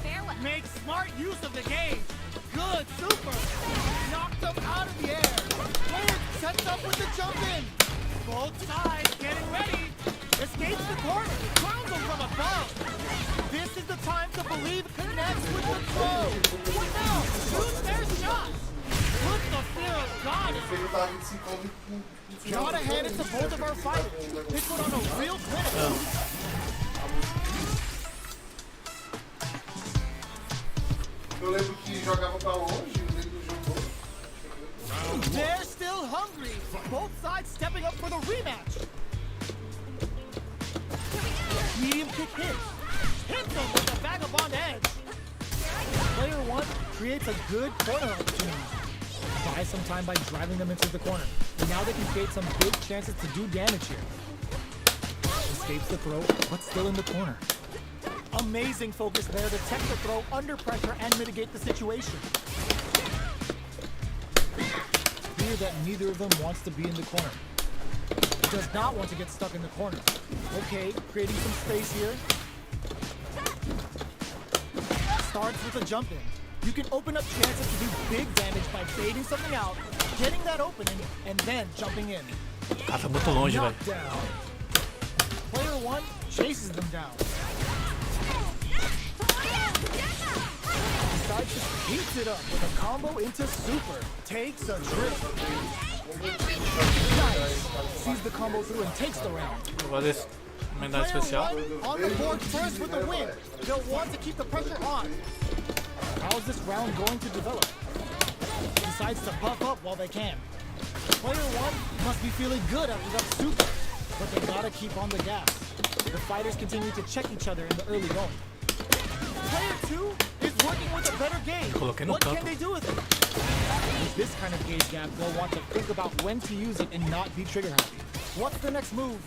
Farewell. Make smart use of the game. Good super. knocked them out of the air. Player sets up with the jump in. Both sides getting ready. Escapes the corner. Grounds them from above. This is the time to believe connects with the throw. What now? Shoots their shots. Put the fear of God in. Ele tá 25 anos no final. Gotta hand it to both of our fighters. They put on a real clinic. Eu lembro que jogava pra longe, eu lembro do jogo. They're still hungry. Both sides stepping up for the rematch. Medium kick hits. Hits them with the vagabond edge. Player 1 creates a good corner opportunity. Buy some time by driving them into the corner. And now they can create some big chances to do damage here. Escapes the throw, but still in the corner. Amazing focus there to tech the throw under pressure and mitigate the situation. Clear that neither of them wants to be in the corner. Does not want to get stuck in the corner. Okay, creating some space here. Starts with a jump in. You can open up chances to do big damage by baiting something out, getting that opening, and then jumping in. Ah, tá muito longe, velho. Knockdown. Player 1 chases them down. Decides to heats it up with a combo into super. Takes a trip. Nice. Sees the combo through and takes the round. Vou fazer esse medalha Player especial. 1 on the board first with the win. They'll want to keep the pressure on. How's this round going to develop? Decides to buff up while they can. Player 1 must be feeling good after that super, but they gotta keep on the gas. The fighters continue to check each other in the early going. Player 2 is working with a better game. Coloquei no What can campo. they do with it? With this kind of gauge gap, they'll want to think about when to use it and not be trigger happy. What's the next move?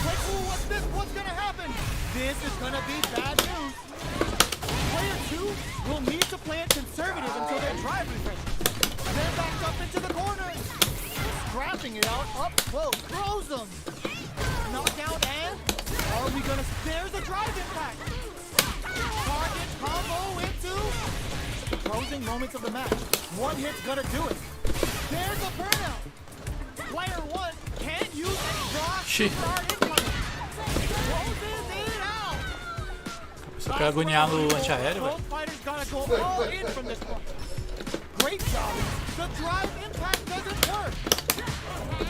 Like, ooh, what's this? What's gonna happen? This is gonna be bad news. Player 2 will need to play it conservative until their drive refreshes. Then back up into the corner. Scrapping it out up close. Throws them. Knockdown and are we gonna... There's a drive impact. Target combo into... Closing moments of the match. One hit's gonna do it. There's a burnout. Player 1 can't use any draw. Shit. Start incoming. Closes it out. Só quero agoniar no antiaéreo, velho. Both fighters gotta go all in from this point. Great job. The drive impact doesn't work.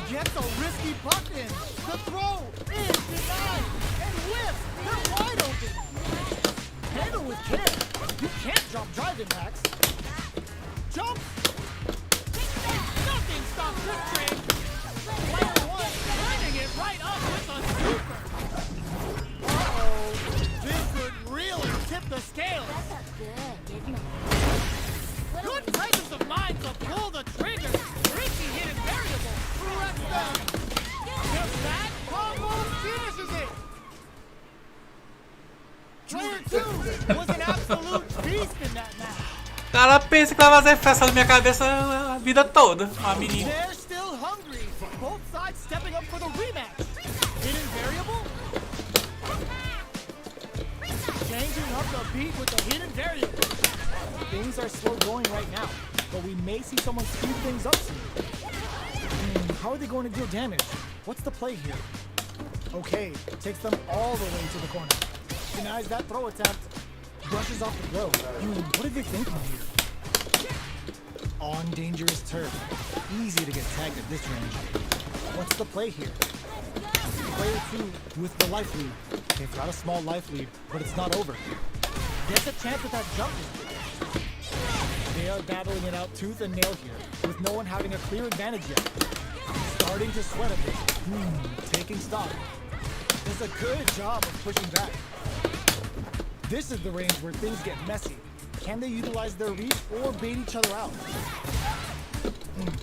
Gets a risky buck in. The throw is denied. And whips. They're wide open. Handle with care. You can't drop drive impacts. Jump. Nothing stops this train. Player 1 Turning it right up with a super. Uh-oh. This could really tip the scale. That's a good, isn't it? Good presence of mind to pull the trigger. Risky hidden variable. Press them. The back combo finishes it. Player 2 was an absolute beast in that match. O cara pensa que vai fazer festa na minha cabeça a vida toda. Uma menina. They're still hungry. Both sides stepping up for the rematch. Hidden variable. Changing up the beat with the hidden variable. Things are slow going right now. but we may see someone speed things up soon. How are they going to deal damage? What's the play here? Okay, takes them all the way to the corner. Denies that throw attempt. Brushes off the throw. What are they thinking here? On dangerous turf. Easy to get tagged at this range. What's the play here? Player 2 with the life lead. They've got a small life lead, but it's not over. Gets a chance at that jump. They are battling it out tooth and nail here, with no one having a clear advantage yet. Starting to sweat a bit. Taking stock. Does a good job of pushing back. This is the range where things get messy. Can they utilize their reach or bait each other out?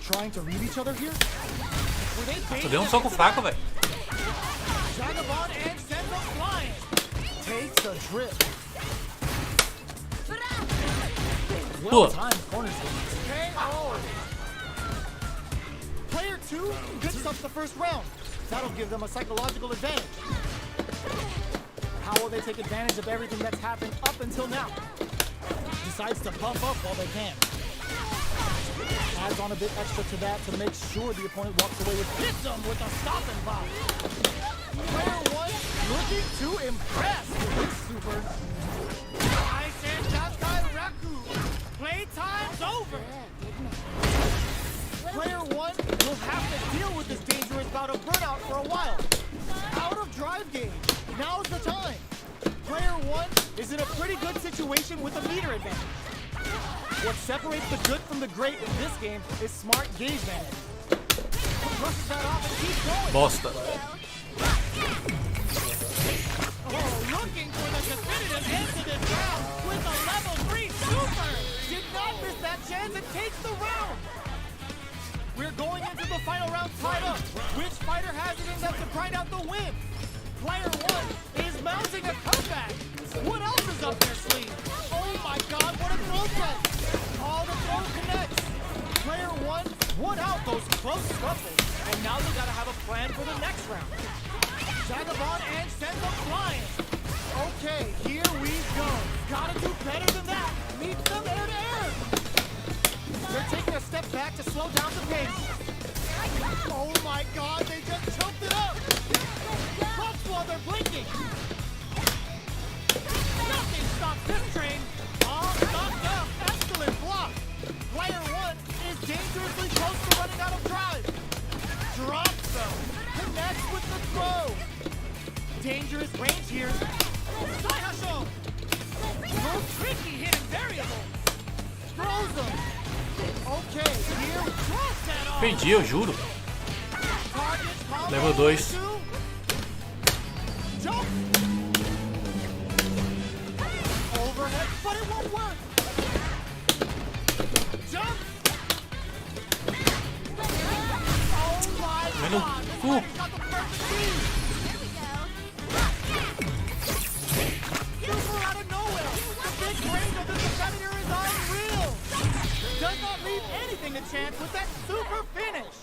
Trying to read each other here? Tu deu soco fraco, velho. Vagabond and sends them flying. Takes a trip. Tua. Well-timed corner swing. KO. Player 2 picks up the first round. That'll give them a psychological advantage. How will they take advantage of everything that's happened up until now? Decides to pump up while they can. Adds on a bit extra to that to make sure the opponent walks away with hits them with a stopping block. Player 1 looking to impress with his super. I said Jakai Raku. Playtime's over. Player 1 will have to deal with this dangerous bout of burnout for a while. Out of drive gauge. Now's the time. Player 1 is in a pretty good situation with a meter advantage. What separates the good from the great in this game is smart gauge management. Brushes that off and keeps going. Bosta. Oh, looking for the definitive end to this round with a level 3 super. Did not miss that chance and takes the round. We're going into the final round tied up. Which fighter has it in them to grind out the win? Player 1 is mounting a comeback. What else is up their sleeve? Oh my god, what a throw set! All the throw connects. Player 1 won out those close scuffles, and now they gotta have a plan for the next round. Vagabond and sends them flying. Okay, here we go. Gotta do better than that. Meets them air to air. They're taking a step back to slow down the pace. Oh my god, they just choked it up. Buffs while they're blinking. Nothing stops this train. All knocked up. Excellent block. Player 1 is dangerously close to running out of drive. Drops them. Connects with the throw. Dangerous range here. Saihasho. No tricky hidden variable. Throws them. Okay, here. Cross that off. Perdi, eu juro. Target combo Level 2. Jump. Overhead, but it won't work. Jump. Oh my Vai no god. cu. He's got the perfect speed. Super out of nowhere. The big range of this competitor is unreal. Does not leave anything to chance with that super finish.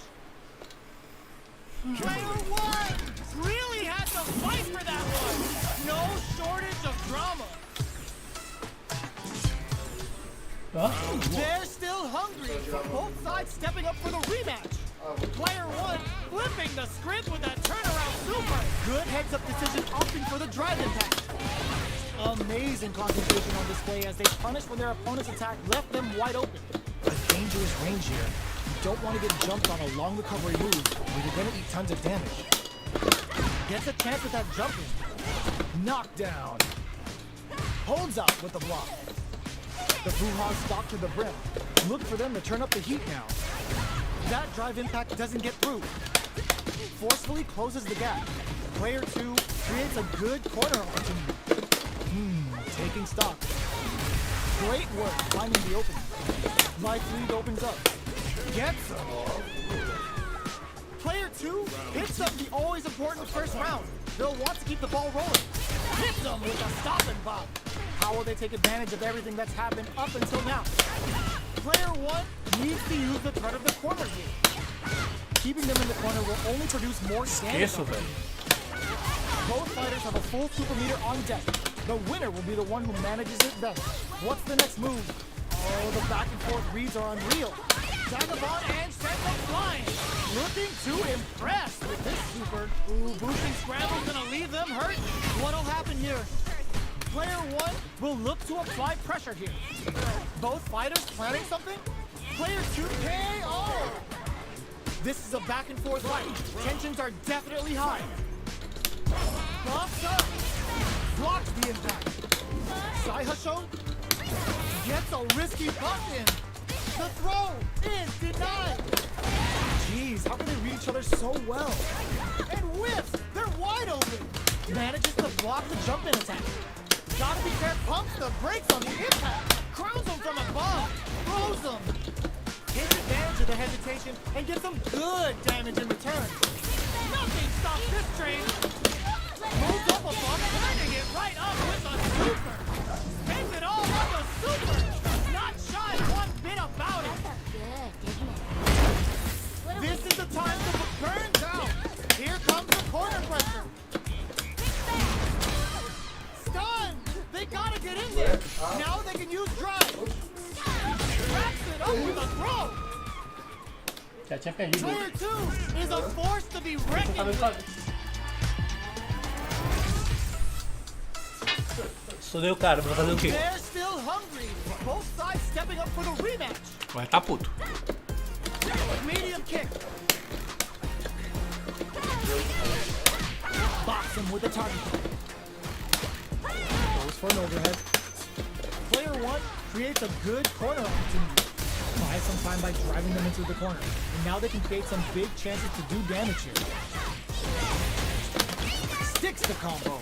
Player 1 really had to fight for that one. No shortage of drama. They're still hungry. Both sides stepping up for the rematch. Player 1 Flipping the script with that turnaround super. good heads-up decision opting for the drive impact. Amazing concentration on display as they punish when their opponent's attack left them wide open. A dangerous range here. You don't want to get jumped on a long recovery move where you're going to eat tons of damage. Gets a chance with that jumping. Knockdown. Holds up with the block. The Fuhas stalk to the brim. Look for them to turn up the heat now. That drive impact doesn't get through. Forcefully closes the gap. Player 2 creates a good corner opportunity. Taking stock. Great work finding the opening. Life lead opens up. Gets him. Player 2 hits up the always important first round. They'll want to keep the ball rolling. Hits them with a stop and pop. How will they take advantage of everything that's happened up until now? Player 1 needs to use the threat of the corner here. Keeping them in the corner will only produce more damage. Isso, velho. Both fighters have a full super meter on deck. The winner will be the one who manages it best. What's the next move? Oh, the back and forth reads are unreal. Vagabond and sends them flying. Looking to impress with this super. Ooh, boosting scramble's gonna leave them hurt. What'll happen here? Player 1 will look to apply pressure here. Both fighters planning something? Player 2 KO! This is a back and forth fight. Tensions are definitely high. Buffs up. Blocks the impact. Saihasho gets a risky buff in. The throw is denied. Jeez, how can they read each other so well? And whiffs, they're wide open. Manages to block the jump in attack. Gotta be careful, pumps the brakes on the impact. Crowns him from above, throws him. Takes advantage of the hesitation and gets some good damage in return. Nothing stops this train. Moves up above, turning it right up with a super. Spends it all on the super. Not shy one bit about it. This is the time to burn down. Here comes the corner pressure. Stun! They gotta get in there. Now they can use drive. Wraps it up with a throw. Já tinha perdido. Player 2 is a force to be reckoned with. Sou o cara, vai fazer o quê? They're still hungry. Both sides stepping up for the rematch. Vai tá puto. Medium kick. Box him with a target. Goes for an overhead. Player 1 creates a good corner opportunity. Buys some time by driving them into the corner. And now they can create some big chances to do damage here. Sticks the combo.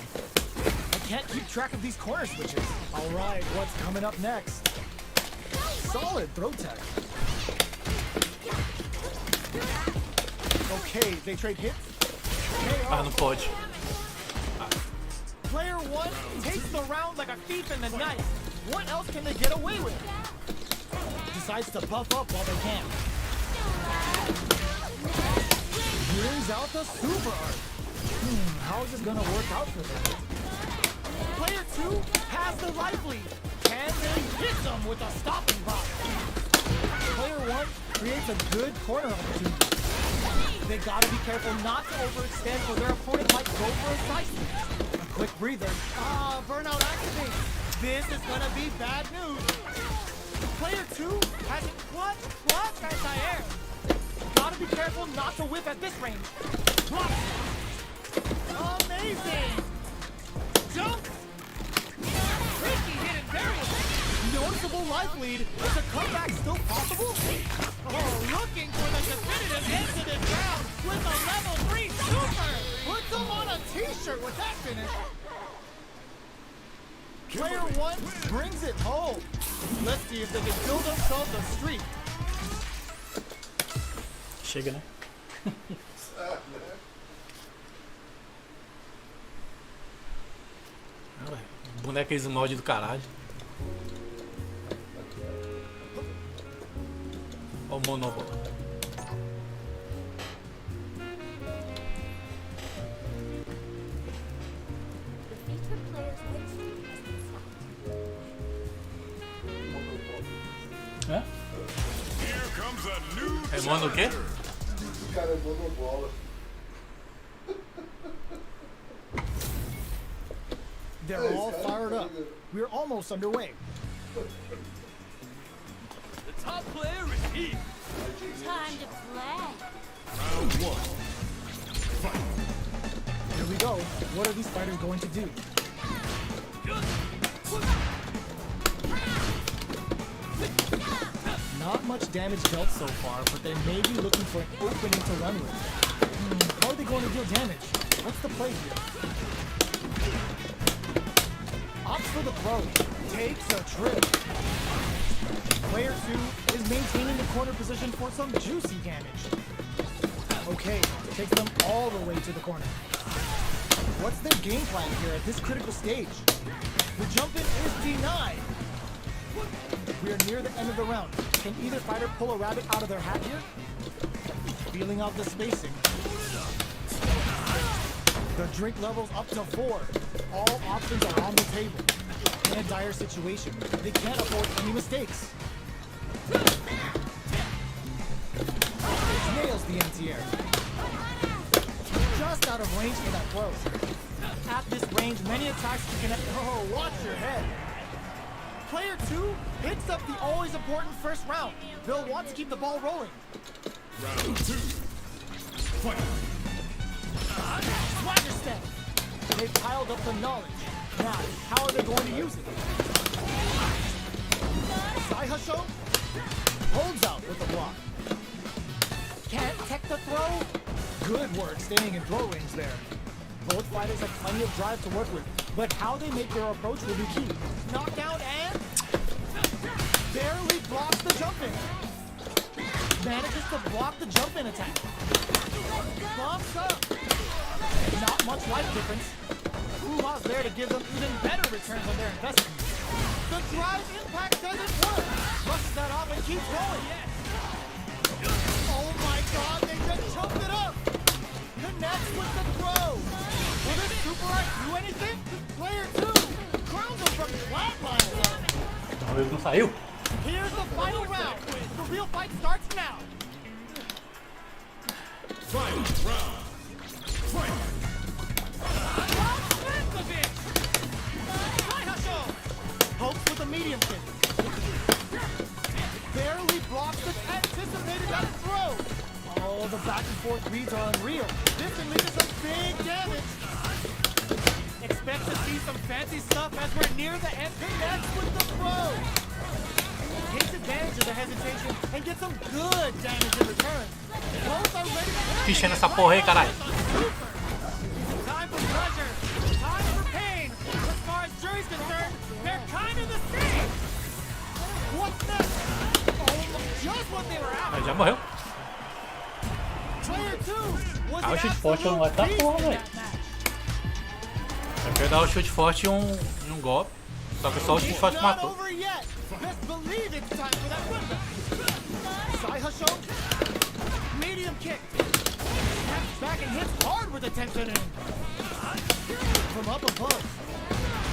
I can't keep track of these corner switches. All right, what's coming up next? Solid throw tech. Okay, they trade hits. Ah, não pode. Player 1 takes the round like a thief in the night. What else can they get away with? Decides to buff up while they can. Brings out the super art. How is this gonna work out for them? Player 2 has the life lead. Can they hit them with a stopping block? Player 1 creates a good corner opportunity. They gotta be careful not to overextend or their opponent might go for a side switch. A quick breather. Burnout activates. This is gonna be bad news. Player 2 has it clutch anti-air. Gotta be careful not to whip at this range. Block. Amazing. Jumps. Tricky hidden variable. Noticeable life lead. Is the comeback still possible? Oh, looking for the definitive end to this round with a level 3 super. Puts him on a t-shirt with that finish. Player 1 brings it home. Let's see if they can build themselves a streak. Chega, né? Boneco esse molde do caralho. Olha o monobolo. É? É mono o quê? Esse cara é monobola. They're all fired up. We're almost underway. The top player is here. Time to play. Round 1. Here we go. What are these fighters going to do? Not much damage dealt so far, but they may be looking for an opening to run with. How are they going to deal damage? What's the play here? Opts for the throw. Takes a trip. Player 2 is maintaining the corner position for some juicy damage. Okay, takes them all the way to the corner. What's their game plan here at this critical stage? The jump in is denied. We are near the end of the round. Can either fighter pull a rabbit out of their hat here? Feeling out the spacing. The drink level's up to 4. All options are on the table. In a dire situation, they can't afford any mistakes. Nails the anti-air. Just out of range for that throw. At this range, many attacks can connect. Oh, watch your head. Player 2 picks up the always important first round. They'll want to keep the ball rolling. Round 2. Fight. Swagger step. They've piled up the knowledge. Now, how are they going to use it? Saihasho holds out with the block. Can't tech the throw. Good work staying in throw range there. Both fighters have plenty of drive to work with, but how they make their approach will be key. Knockdown and barely blocks the jump in. Manages to block the jump in attack. Bumps up. Not much life difference. Uma's there to give them even better returns on their investment. The drive impact doesn't work. Brushes that off and keeps going. Oh my god, they just jumped it up. Connects with the throw. Will this super art do anything? Player 2 crowns him from flatline. Talvez não saiu. Here's the final round. The real fight starts now. Final round. Fight. Hopes with a medium kick. Barely blocks the anticipated that throw. Oh, the back and forth reads are unreal. This can lead to some big damage. Expect to see some fancy stuff as we're near the end. Connects with the throw. Takes advantage of the hesitation and gets some good damage in return. Both are ready to Pichando essa porra aí, caralho. Time for pleasure. Time for pain. As far as jury's concerned, they're kind of the same. What's next? Oh, just what they were Mas after. já morreu. Player 2 was Ah, o the chute forte não vai absolute estar porra, beast in velho. that match. Eu quero dar o chute forte e um golpe. Só que só o chute forte Not matou. over yet. Best believe it's time for that window. Saihasho, medium kick. Snaps back and hits hard with the tension in. From up above.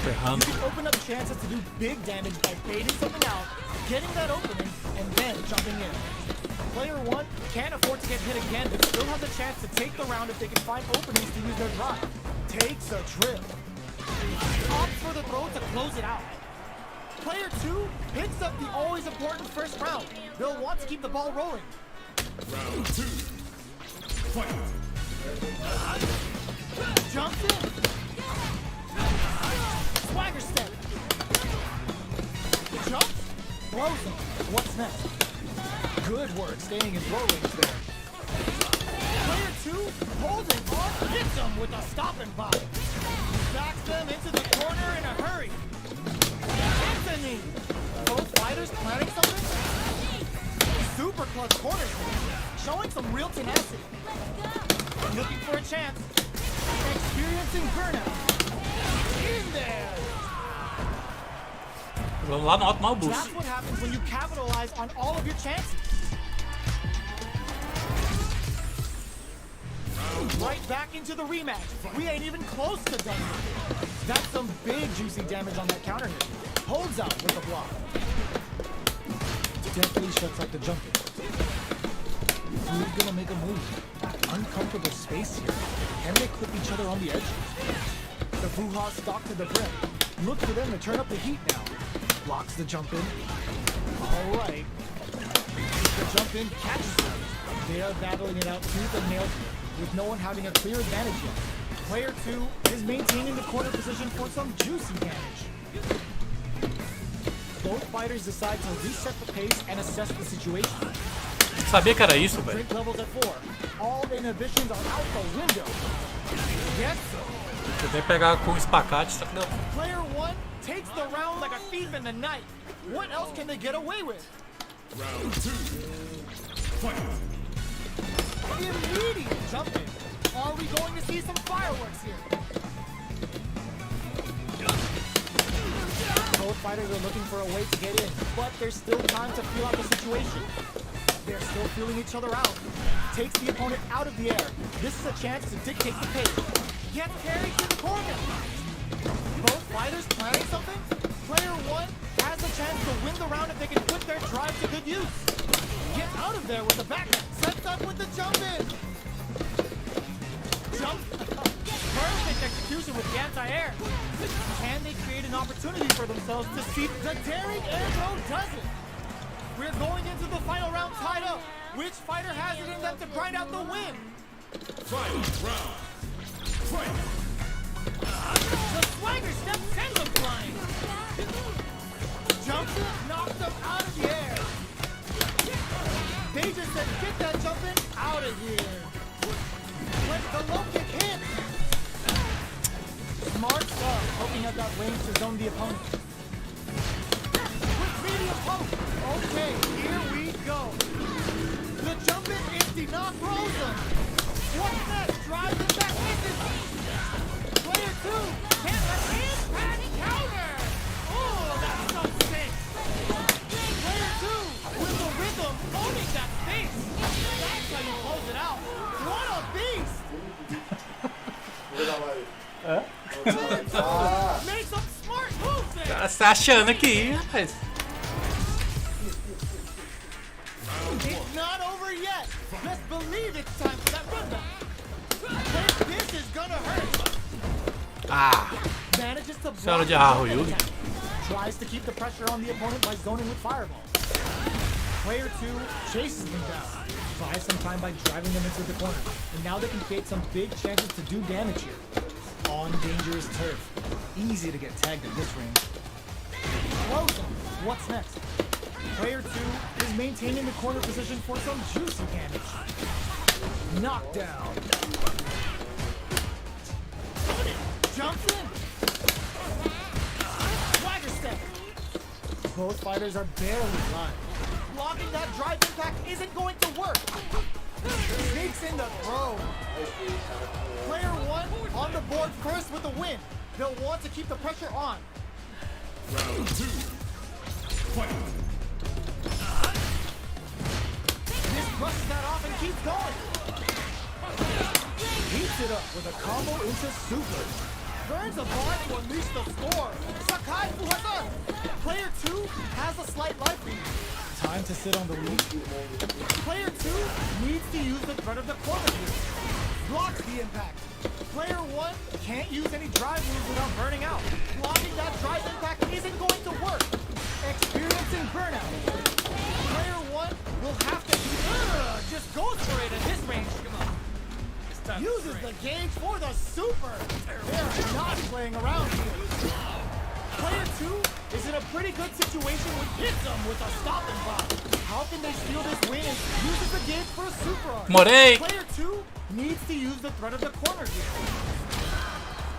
Ferrando. You can open up chances to do big damage by baiting something out, getting that opening, and then jumping in. Player 1 can't afford to get hit again, but still has a chance to take the round if they can find openings to use their drive. Takes a trip. Opts for the throw to close it out. Player 2 picks up the always important first round. They'll want to keep the ball rolling. Round 2. Fight. Jumps in. Swagger step. Jumps. Blows him. What's next? Good work staying in throw range there. Player 2 holding on, hits him with a stop and pop. Backs them into the corner in a hurry. Anthony. Both fighters planning something? Super clutch corner sweep, showing some real tenacity. Looking for a chance. Experiencing burnout. In there. Vamos lá no alto, mal boost. That's what happens when you capitalize on all of your chances. Right back into the rematch. We ain't even close to done. That's some big juicy damage on that counter hit. Holds out with the block. Definitely shuts out the jumping. Who's gonna make a move? Uncomfortable space here. Can they clip each other on the edge? The Bruja stalk to the brim. Look for them to turn up the heat now. Blocks the jump in. Alright. The jump in catches them. They are battling it out tooth and nail with no one having a clear advantage yet. Player 2 is maintaining the corner position for some juicy damage. Both fighters decide to reset the pace and assess the situation. Sabia que era isso, velho. Drink levels at 4. All inhibitions are out the window. Yes, sir. Eu tenho que pegar com espacate, só que não. Player 1 takes the round like a thief in the night. What else can they get away with? Round 2. Fight. Immediate jumping. Are we going to see some fireworks here? Both fighters are looking for a way to get in, but there's still time to feel out the situation. They're still feeling each other out. Takes the opponent out of the air. This is a chance to dictate the pace. Gets carried to the corner. Both fighters planning something? Player 1 has the chance to win the round if they can put their drive to good use. Get out of there with the backhand. Sets up with the jump in. Jump. Perfect execution with the anti-air. Can they create an opportunity for themselves to see the daring air throw does it? We're going into the final round tied up. Which fighter has it in them to grind out the win? Final round. Fight. The swagger step sends them flying. Jumps it, knocks them out of the air. They just said, get that jump in out of here. When the low kick hits. Smart stuff, hoping at that range to zone the opponent. With medium poke. Okay, here we go. The jump in empty knock throws them. What's next? Drives it back in. Player 2 can't let him pass counter. Oh, that's so sick. Player 2 with the rhythm owning that space. That's how you close it out. What a beast! Player 2 makes some smart moves there. Cara, você tá achando aqui, rapaz? It's not over yet. Let's believe it's time for that run back. This is gonna hurt. Ah, Manages to Senhora block de the Arro, jump Yugi. attack. Tries to keep the pressure on the opponent by zoning with fireball. Player 2 chases them down. Buys some time by driving them into the corner. And now they can create some big chances to do damage here. On dangerous turf. Easy to get tagged at this range. Close them. What's next? Player 2 is maintaining the corner position for some juicy damage. Knockdown. Jumps in. Swagger step. Both fighters are barely alive. Blocking that drive impact isn't going to work. Sneaks in the throw. Player 1 on the board first with the win. They'll want to keep the pressure on. Round 2. Fight. This brushes that off and keeps going. Heats it up with a combo into super. Burns a bar to unleash the score. Sakai Fuhasa. Player 2 has a slight life lead. Time to sit on the lead. Player 2 needs to use the threat of the corner here. Blocks the impact. Player 1 can't use any drive moves without burning out. Blocking that drive impact isn't going to work. Experiencing burnout. Player 1 will have to just goes for it at this range. Come on. Uses the gauge for the super. They're not playing around here. Player 2 is in a pretty good situation with hits them with a stop and block. How can they steal this win? Uses the gauge for a super arc. Morei! Player 2 needs to use the threat of the corner here.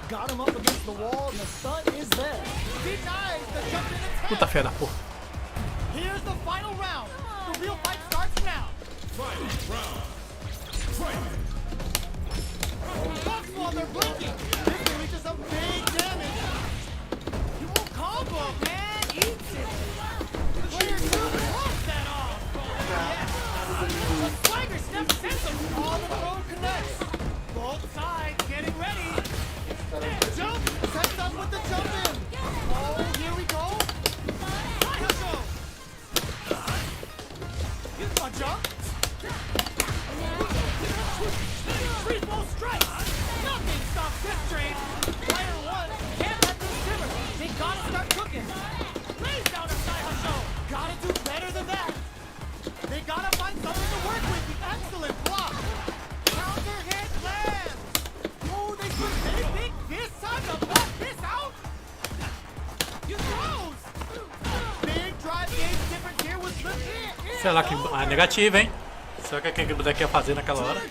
Got him up against the wall and the stun is there. Denies the jump in attack. Puta fé da porra. Here's the final round. The real fight starts now. Final round. Fight. Bucks while they're blinking. This can reach some big damage. He won't combo, man. Eats it. Player 2 blocks that off. Yes. The swagger step sends him. All the road connects. Both sides getting ready. Jump. Sets up with the jump in. Oh, here we go. A jump. Free throw strikes. Nothing stops this train. Player 1 can't let them simmer. They gotta start cooking. Lays down a side hustle. Gotta do better than that. They gotta find something to work with. The excellent block. Counter hit lands. Oh, they could make this time to block this out. You throws. Big drive gauge difference here was the Sei lá que. Ah, negativo, hein? Será que aquele boneco ia fazer naquela hora?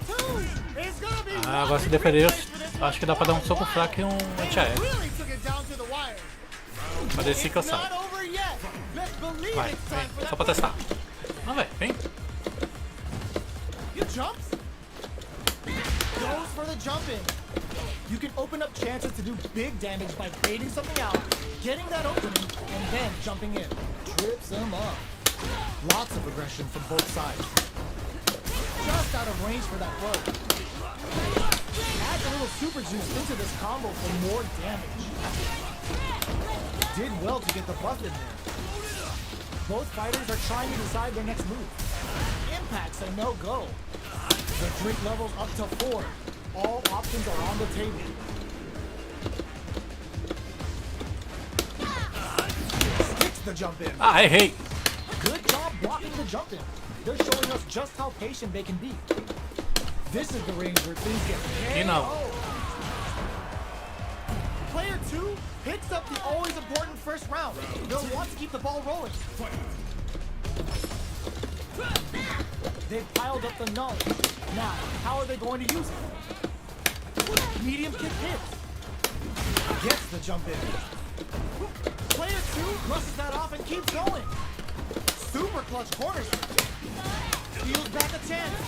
Ah, agora se defender, acho que dá pra dar um soco fraco e um anti-aéreo. Pra descer que eu saio. Vai, vem, só pra testar. Vamos ver, vem. Goes for the jump in. You can open up chances to do big damage by baiting something out, getting that opening, and then jumping in. Trips them up. Lots of aggression from both sides. Just out of range for that blow. Adds a little super juice into this combo for more damage. Did well to get the buff in there. Both fighters are trying to decide their next move. Impact's a no-go. The drink level's up to 4. All options are on the table. Sticks the jump in. I hate. Good job blocking the jump in. They're showing us just how patient they can be. This is the range where things get You know. Player 2 picks up the always important first round. They'll want to keep the ball rolling. They've piled up the knowledge. Now, how are they going to use it? Medium kick hits. Gets the jump in. Player 2 brushes that off and keeps going. Super clutch corners. Steals back a chance.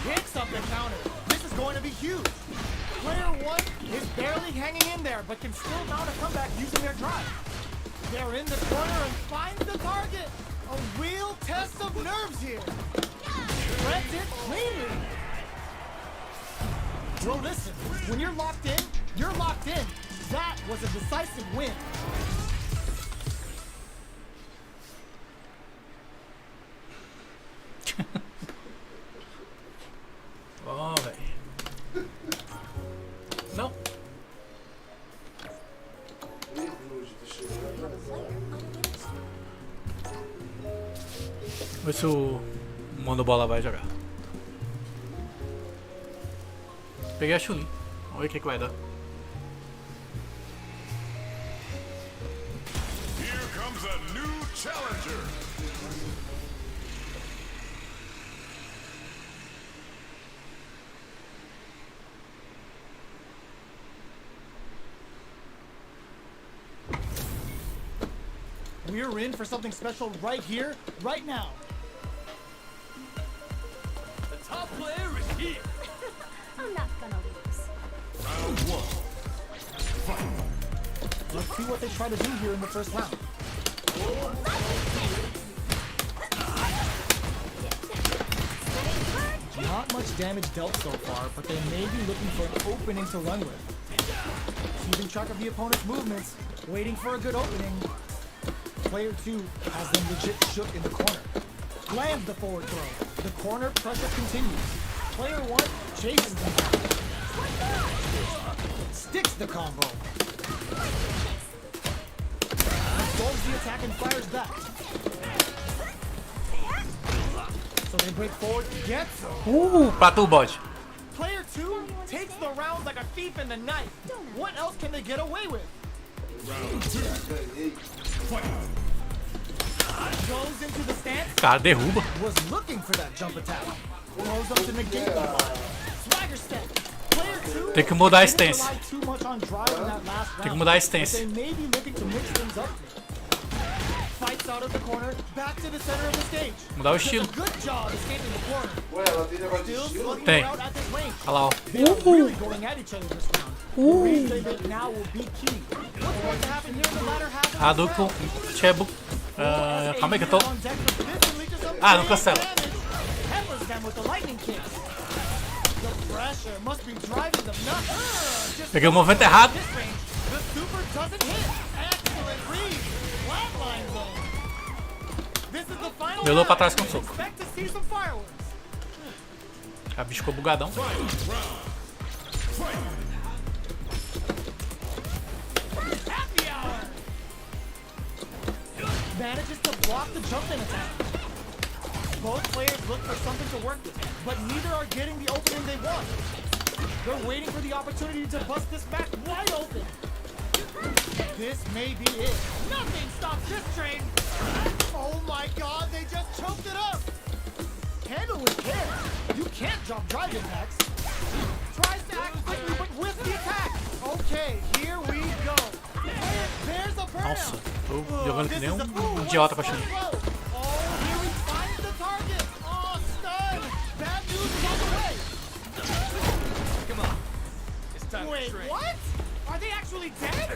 Hits up the counter. This is going to be huge. Player 1 is barely hanging in there, but can still mount a comeback using their drive. They're in the corner and finds the target. A real test of nerves here. Threads it cleanly. Well, listen, when you're locked in, you're locked in. That was a decisive win. Ó, velho. Não. Vamos ver se o Mano Bola vai jogar. Peguei a Chun-Li. Vamos ver o que vai dar. Here comes a new challenger. We're in for something special right here, right now. The top player is here. I'm not gonna lose. Round 1. Fight. Let's see what they try to do here in the first round. Not much damage dealt so far, but they may be looking for an opening to run with. Keeping track of the opponent's movements, waiting for a good opening. Player 2 has them legit shook in the corner. Lands the forward throw. The corner pressure continues. Player 1 chases them down. Sticks the combo. Absorbs the attack and fires back. So they break forward, gets them. Pra tu, bode. Player 2 takes the rounds like a thief in the night. What else can they get away with? Round 2. Fight. Goes into the stance. Cara, derruba. Was looking for that jump attack. Throws up to negate the block. Swagger step. Player 2 Tem que mudar a didn't stance. rely too much on drive in that last round, Tem que mudar a but stance. they may be looking to mix things up. Fights out of the corner, back to the center of the stage. Mudar o Does estilo. a good job escaping the corner. Ué, ela tem negócio de Still estilo? slugging Tem. it out at this range. Olha lá, ó. They are really going at each other this round. The range they make now will be key. What's going to happen here in the latter half of Ah, this do com round? Chebu. Calma aí que eu tô. Ah, não cancela. Peppers them with the lightning kicks. The pressure must be driving them nuts. Just Peguei o movimento errado. this range, the super doesn't hit. Excellent read. Flatline zone. This is the final Melou round. pra trás com soco. Expect to see some fireworks. A bicho ficou bugadão. Happy hour. Manages to block the jump-in attack. Both players look for something to work with, but neither are getting the opening they want. They're waiting for the opportunity to bust this back wide open. This may be it. Nothing stops this train. Oh my god, they just choked it up. Handle with care. You can't drop drive impacts. Tries to act quickly, but with the attack. Okay, here we go. There's a burnout. Nossa, tô jogando que nem um idiota com a Chun-Li. Oh, here he finds the target. Oh, stun. Bad news is on the way. Come on. It's time Wait, to train. what? Are they actually dead?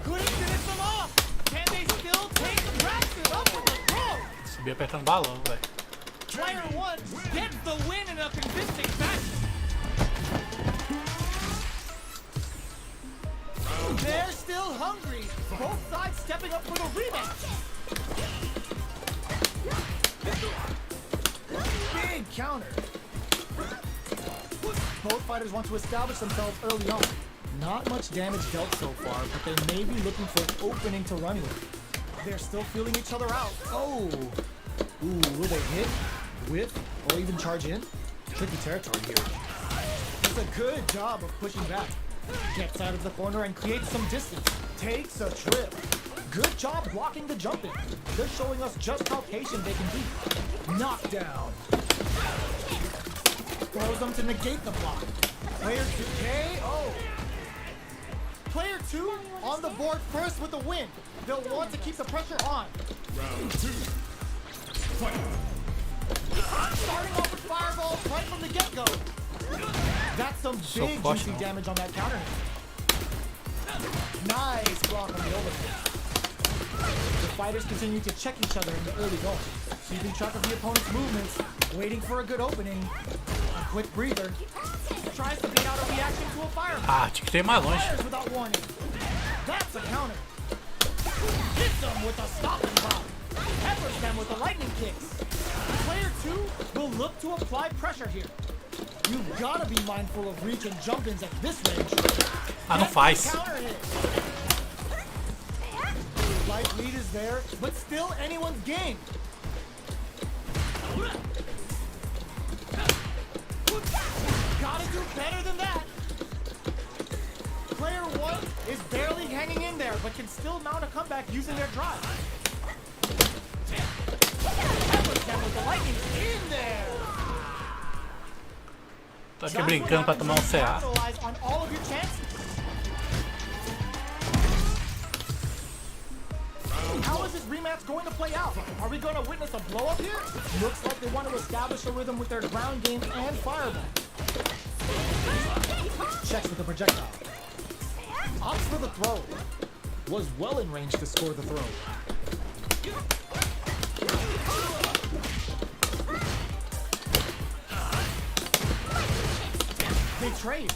Couldn't finish them off. Can they still take the practice up with the throw? Subi apertando balão, velho. Player 1 gets the win in a convincing fashion. Both sides stepping up for the rematch. Big counter. Both fighters want to establish themselves early on. Not much damage dealt so far, but they may be looking for an opening to run with. They're still feeling each other out. Oh! Ooh, will they hit, whiff, or even charge in? Tricky territory here. Does a good job of pushing back. Gets out of the corner and creates some distance. Takes a trip. Good job blocking the jump in. They're showing us just how patient they can be. Knockdown. Throws them to negate the block. Player 2 KO. Player 2 on the board first with the win. They'll want to keep the pressure on. Round 2. Fight. Starting off with fireballs right from the get-go. That's some big juicy damage on that counter. Nice block on the overhead. The fighters continue to check each other in the early going, keeping track of the opponent's movements, waiting for a good opening. A quick breather. Tries to bait out a reaction to a fireball. Ah, tinha que ter mais longe. Fires without warning. That's a counter. Hits them with a stopping block. Peppers them with the lightning kicks. Player 2 will look to apply pressure here. You've got to be mindful of reach and jump-ins at this range. Ah, não faz. Counter hit. Light lead is there, but still anyone's game. Gotta do better than that. Player 1 is barely hanging in there, but can still mount a comeback using their drive. With the lightning in there. Tô aqui brincando pra tomar CA. Capitalize on all of your chances. How is this rematch going to play out? Are we going to witness a blow up here? Looks like they want to establish a rhythm with their ground game and fireball. Checks with the projectile. Opts for the throw. Was well in range to score the throw. They trade.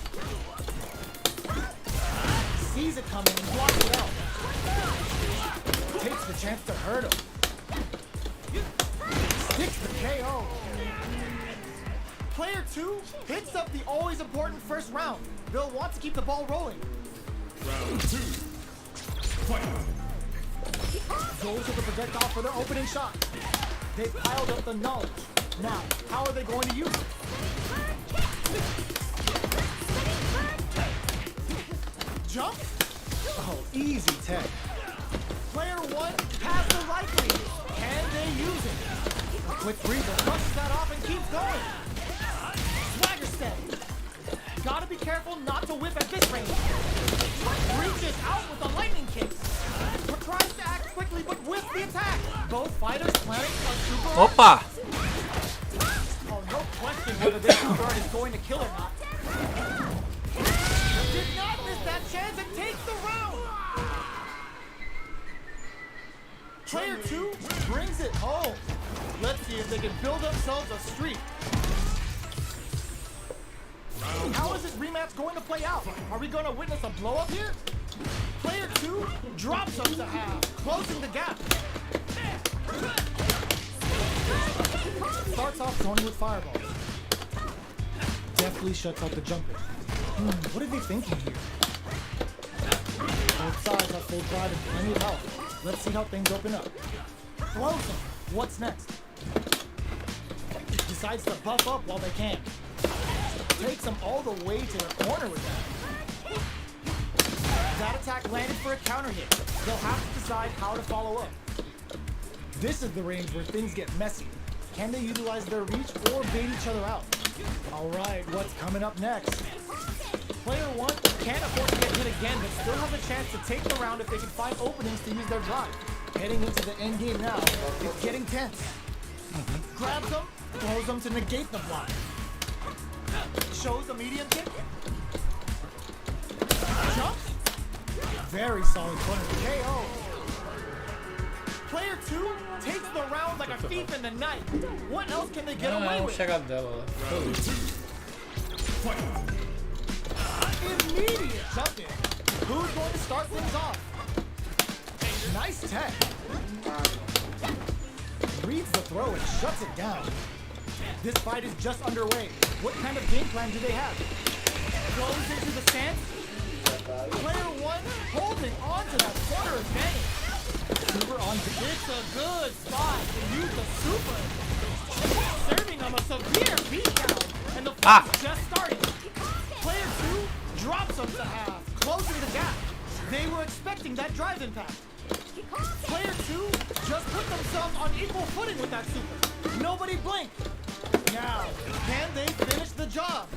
Sees it coming and blocks it out. Takes the chance to hurt him. Sticks the KO. Player 2 hits up the always important first round. They'll want to keep the ball rolling. Round 2. Fight. Goes with the projectile for their opening shot. They piled up the knowledge. Now, how are they going to use it? Jump? Oh, easy tech. Player 1 has the right lead. Can they use it? A quick breather brushes that off and keeps going. Swagger step. Gotta be careful not to whip at this range. Reaches out with the lightning kicks. Tries to act quickly but whiffs the attack. Both fighters planning a super. Opa! Oh, no question whether this guard is going to kill or not. Did not miss that chance and takes the round. Player 2 brings it home. Let's see if they can build themselves a streak. How is this rematch going to play out? Are we going to witness a blow up here? Player 2 drops them to half, closing the gap. Starts off zoning with fireballs. Deftly shuts out the jumper. What are they thinking here? Both sides have full drive and plenty of health. Let's see how things open up. Throws them. What's next? Decides to buff up while they can. Takes them all the way to the corner with that. That attack landed for a counter hit. They'll have to decide how to follow up. This is the range where things get messy. Can they utilize their reach or bait each other out? Alright, what's coming up next? Player 1 can't afford to get hit again, but still has a chance to take the round if they can find openings to use their drive. Heading into the end game now, it's getting tense. Grabs them, throws them to negate the block. Shows a medium kick. Jumps. Very solid corner KO. Player 2 takes the round like a thief in the night. What else can they get away with? Chegada dela lá. Immediate jump in. Who's going to start things off? Nice tech. Reads the throw and shuts it down. This fight is just underway. What kind of game plan do they have? Goes into the stance. Player 1 holding on to that corner advantage. Super on It's a good spot to use the super. Serving them a severe beatdown. And the fight's just starting. Player 2 drops them to half, closing the gap. They were expecting that drive impact. Player 2 just put themselves on equal footing with that super. Nobody blinked. Now, can they finish the job?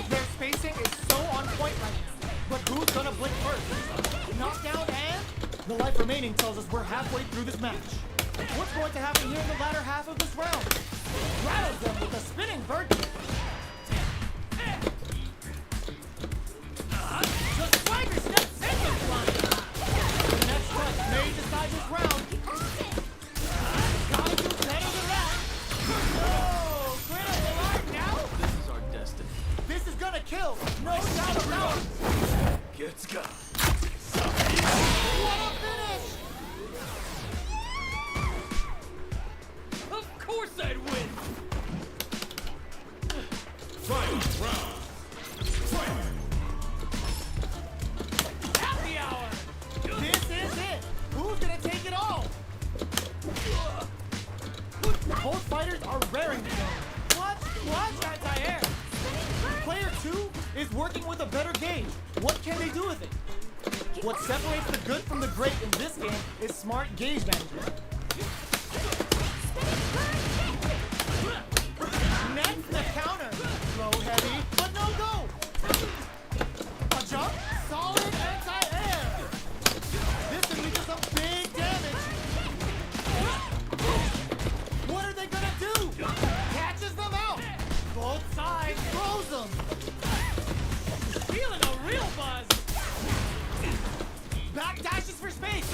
Their spacing is so on point right now. But who's gonna blink first? Knockdown and... The life remaining tells us we're halfway through this match. What's going to happen here in the latter half of this round? Rattles them with a spinning bird kick. The swagger steps into the line. The next touch may decide this round. Gotta do better than that. No! Critical art now? This is our destiny. This is gonna kill. No doubt about it. Let's go. What a finish! Of course I'd win. Happy hour! This is it! Who's gonna take it all? Both fighters are raring to go. Watch anti-air! Player 2 is working with a better gauge. What can they do with it? What separates the good from the great in this game is smart gauge management. Next, the counter. Low heavy, but no go. A jump, solid anti-air. This can lead to some big damage. What are they gonna do? Catches them out. Both sides throws them. Feeling a real buzz. Back dashes for space.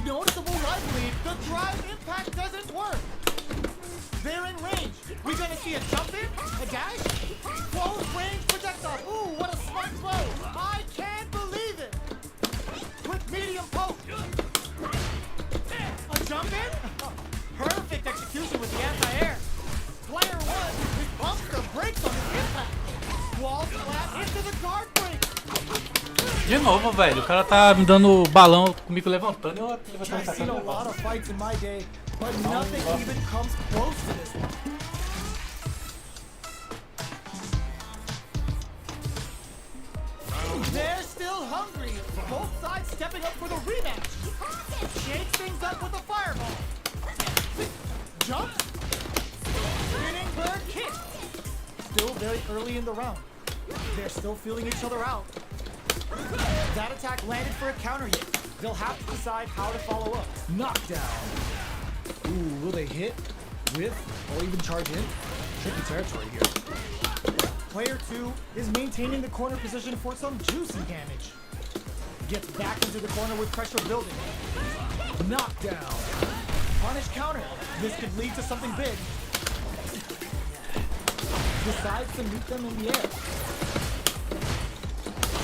Noticeable life lead. The drive impact doesn't work. They're in range. We're gonna see a jump in, a dash, close range projectile. Ooh, what a smart throw. I can't believe it. Quick medium poke. A jump in. Perfect execution with the anti-air. Player 1 pumps the brakes on the impact. Wall flat into the guard break. De novo, velho. O cara tá me dando balão comigo levantando e eu levantando I've seen a lot of fights in my day, but nothing even comes close to this one. They're still hungry. Both sides stepping up for the rematch. Shakes things up with a fireball. Jump. Spinning bird kick. Still very early in the round. They're still feeling each other out. That attack landed for a counter hit. They'll have to decide how to follow up. Knockdown. Ooh, will they hit, with, or even charge in? Tricky territory here. Player 2 is maintaining the corner position for some juicy damage. Gets back into the corner with pressure building. Knockdown. Punish counter. This could lead to something big. Decides to meet them in the air.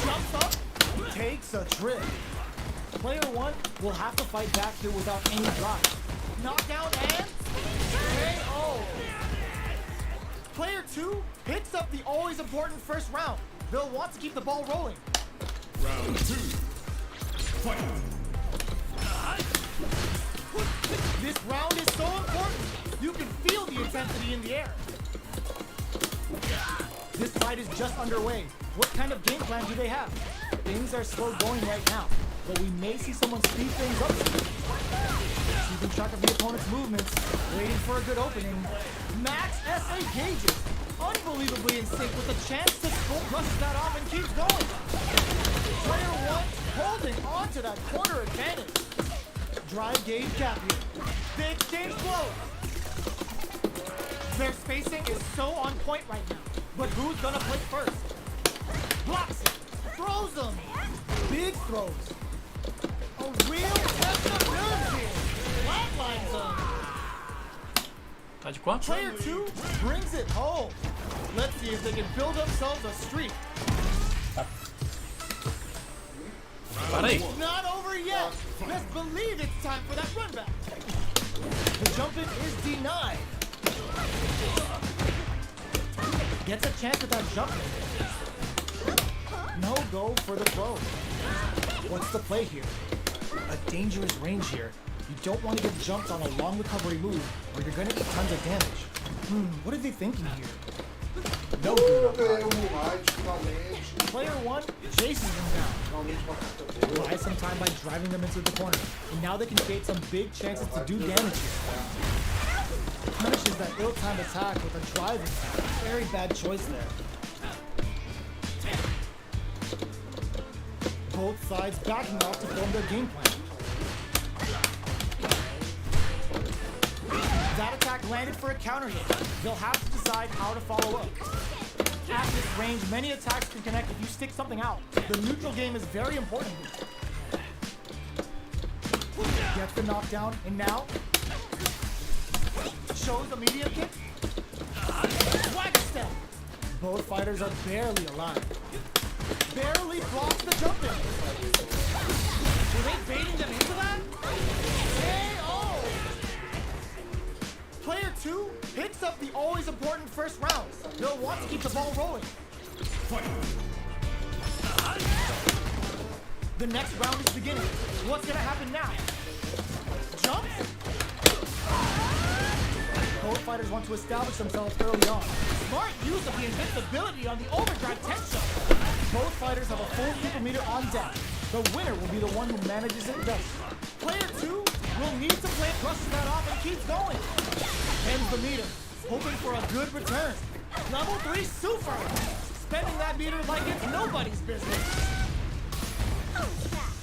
Jumps up. Takes a trip. Player 1 will have to fight back here without any drive. Knockdown and KO. Player 2 picks up the always important first round. They'll want to keep the ball rolling. Round 2. Fight. This round is so important. You can feel the intensity in the air. This fight is just underway. What kind of game plan do they have? Things are slow going right now, but we may see someone speed things up. Keeping track of the opponent's movements, waiting for a good opening. Max SA gauges. Unbelievably in sync with a chance to score. Brushes that off and keeps going. Player 1 holding on to that corner advantage. Drive gauge gap here. They exchange blows. Their spacing is so on point right now. But who's gonna blink first? Blocks it. Throws them. Big throws. A real test of nerves here. Flatlines them. Tá de quanto? Player 2 brings it home. Let's see if they can build themselves a streak. Para aí. It's not over yet. Best believe it's time for that run back. The jump in is denied. Gets a chance at that jump in. No go for the throw. What's the play here? A dangerous range here. You don't want to get jumped on a long recovery move or you're going to eat tons of damage. What are they thinking here? No good up high. Player 1 chases them down. Buy some time by driving them into the corner. And now they can create some big chances to do damage here. Punishes that ill-timed attack with a drive attack. Very bad choice there. Both sides backing off to form their game plan. That attack landed for a counter hit. They'll have to decide how to follow up. At this range, many attacks can connect if you stick something out. The neutral game is very important. Gets the knockdown, and now shows a medium kick. Swag step. Both fighters are barely alive. Barely blocks the jump in. Were they baiting them into that? KO! Player 2 picks up the always important first rounds. They'll want to keep the ball rolling. The next round is beginning. What's gonna happen now? Jumps? Both fighters want to establish themselves early on. Smart use of the invincibility on the overdrive 10 shot. Both fighters have a full people meter on deck. The winner will be the one who manages it best. Player 2 will need to play brushes that off and keeps going. Ends the meter, hoping for a good return. Level 3 super! Spending that meter like it's nobody's business.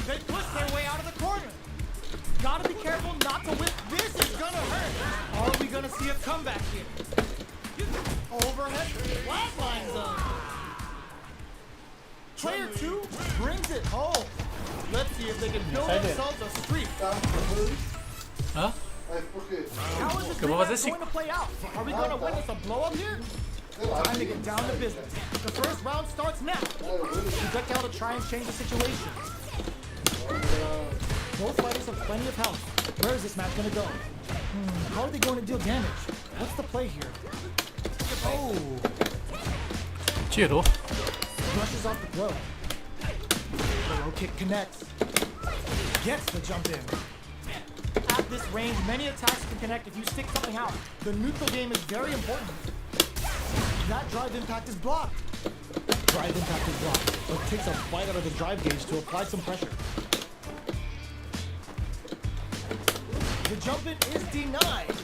They push their way out of the corner. Gotta be careful not to whip. This is gonna hurt. Are we gonna see a comeback here? Overhead flatline zone. Player 2 brings it home. Let's see if they can build themselves a streak. Hã? How is this match going to play out? Are we going to witness a blow up here? Time to get down to business. The first round starts now. Projectile to try and change the situation. Both fighters have plenty of health. Where is this match going to go? How are they going to deal damage? What's the play here? Oh! Tirou. Brushes off the throw. The low kick connects. Gets the jump in. At this range, many attacks can connect if you stick something out. The neutral game is very important. That drive impact is blocked. Drive impact is blocked. It takes a bite out of the drive gauge to apply some pressure. The jump in is denied.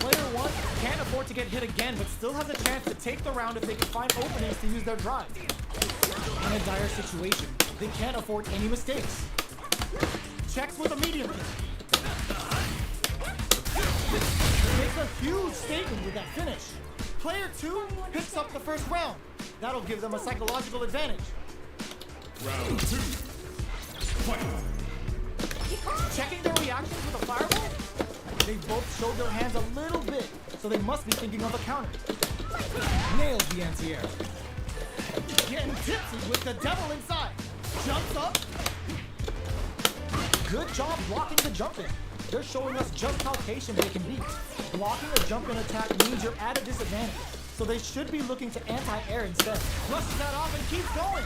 Player 1 can't afford to get hit again, but still has a chance to take the round if they can find openings to use their drive. In a dire situation, they can't afford any mistakes. Checks with a medium kick. Makes a huge statement with that finish. Player 2 picks up the first round. That'll give them a psychological advantage. Round 2. Fight. Checking their reactions with a fireball? They both showed their hands a little bit, so they must be thinking of a counter. Nails the anti-air. Getting tipsy with the devil inside. Jumps up. Good job blocking the jump in. They're showing us just how patient they can be. Blocking a jump in attack means you're at a disadvantage, so they should be looking to anti-air instead. Brushes that off and keeps going.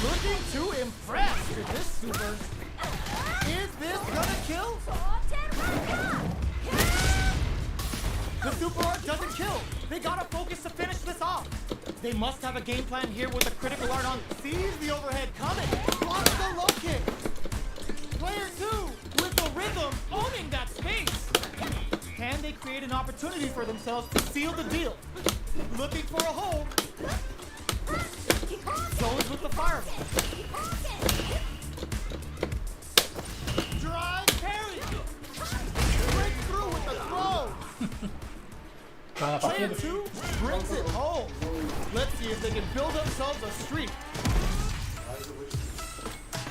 Looking to impress with this super. Is this gonna kill? The super art doesn't kill. They gotta focus to finish this off. They must have a game plan here with a critical art on. Sees the overhead coming. Blocks the low kick. Player 2 with the rhythm owning that space. Can they create an opportunity for themselves to seal the deal? Looking for a hole. Zones with the fireball. Drive parry. Break through with the throw. Player 2 brings it home. Let's see if they can build themselves a streak.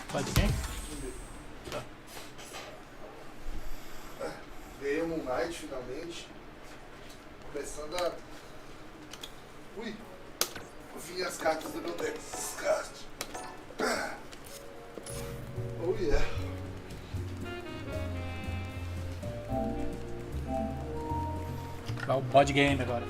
Pode quem? Veio o Moon Knight finalmente. Começando a Ui! Vi as cartas do meu deck. Desgaste. Oh yeah! Vai o bode game agora.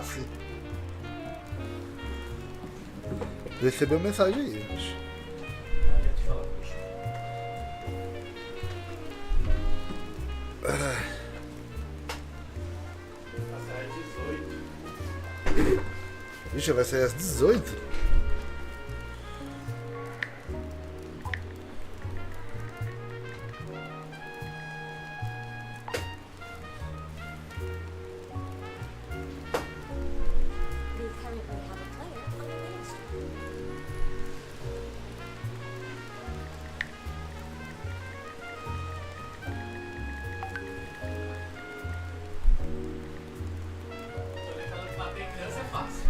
Sim. Recebeu mensagem aí, acho. Vixe, vai sair às 18? We currently have a player on the main stream. Bater criança é fácil.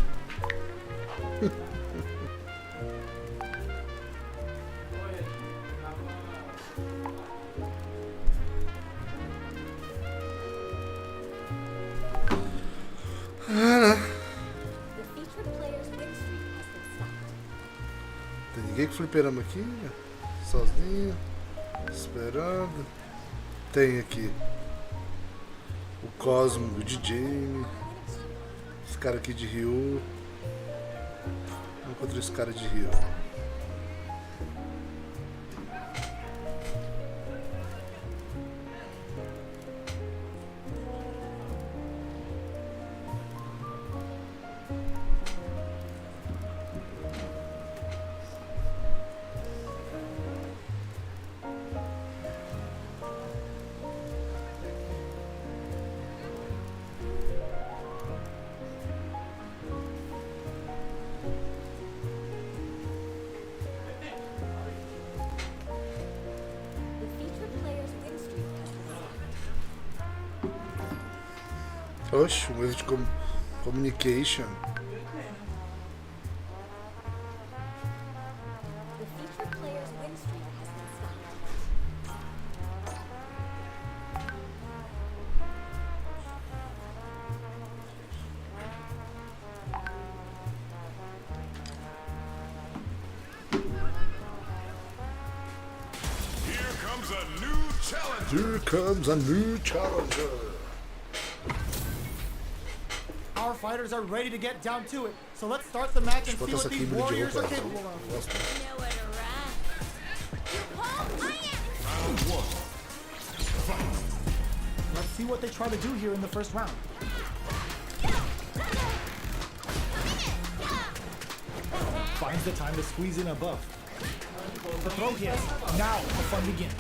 The featured player's win streak has been stopped. Tem ninguém com fliperama aqui? Sozinho. Esperando. Tem aqui. O Cosmo, o DJ. Esse cara aqui de Rio. Não encontrei esse cara de Rio. The featured player's win streak has been stopped. Oxe, um erro de communication. The featured player's win streak has been stopped. Here comes a new challenger. Here comes a new challenger. Our fighters are ready to get down to it. So let's start the match and see Bota what essa these aqui de warriors are roupa. capable of. Gosto. Nowhere to run. You call, I am. Round one. Fight. Let's see what they try to do here in the first round. Finds the time to squeeze in a buff. The throw hits. Now the fun begins.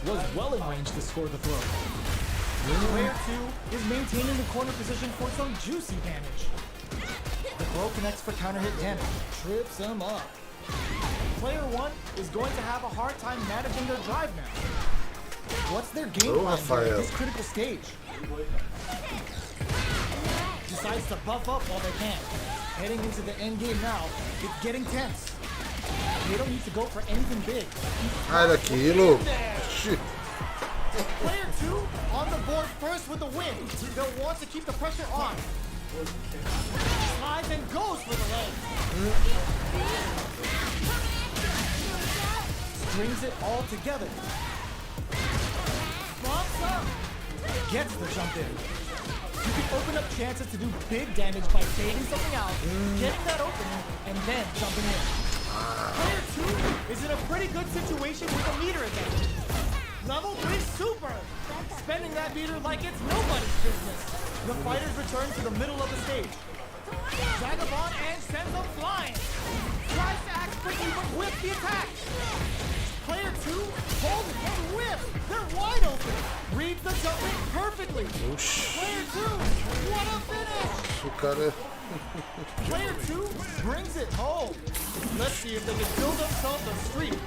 Was well in range to score the throw. Player 2 is maintaining the corner position for some juicy damage. The throw connects for counter hit damage. Trips him up. Player 1 is going to have a hard time managing their drive now. What's their game Oh, plan here Rafael. at this critical stage? Decides to buff up while they can. Heading into the end game now, it's getting tense. They don't need to go for anything big. Sai daquilo. Oxi. Player 2 on the board first with the win. They'll want to keep the pressure on. Slides and goes for the leg. Strings it all together. Bumps up. Gets the jump in. You can open up chances to do big damage by baiting something out, getting that opening, and then jumping in. Player 2 is in a pretty good situation with a meter advantage. Level 3 super! Spending that meter like it's nobody's business. The fighters return to the middle of the stage. Vagabond and sends them flying. Tries to act quickly but whips the attack. Player 2 holds it and whips. They're wide open. Reads the jumping perfectly. Oxi. Player 2, what a finish! O cara. Player 2 brings it home. Let's see if they can build themselves a streak.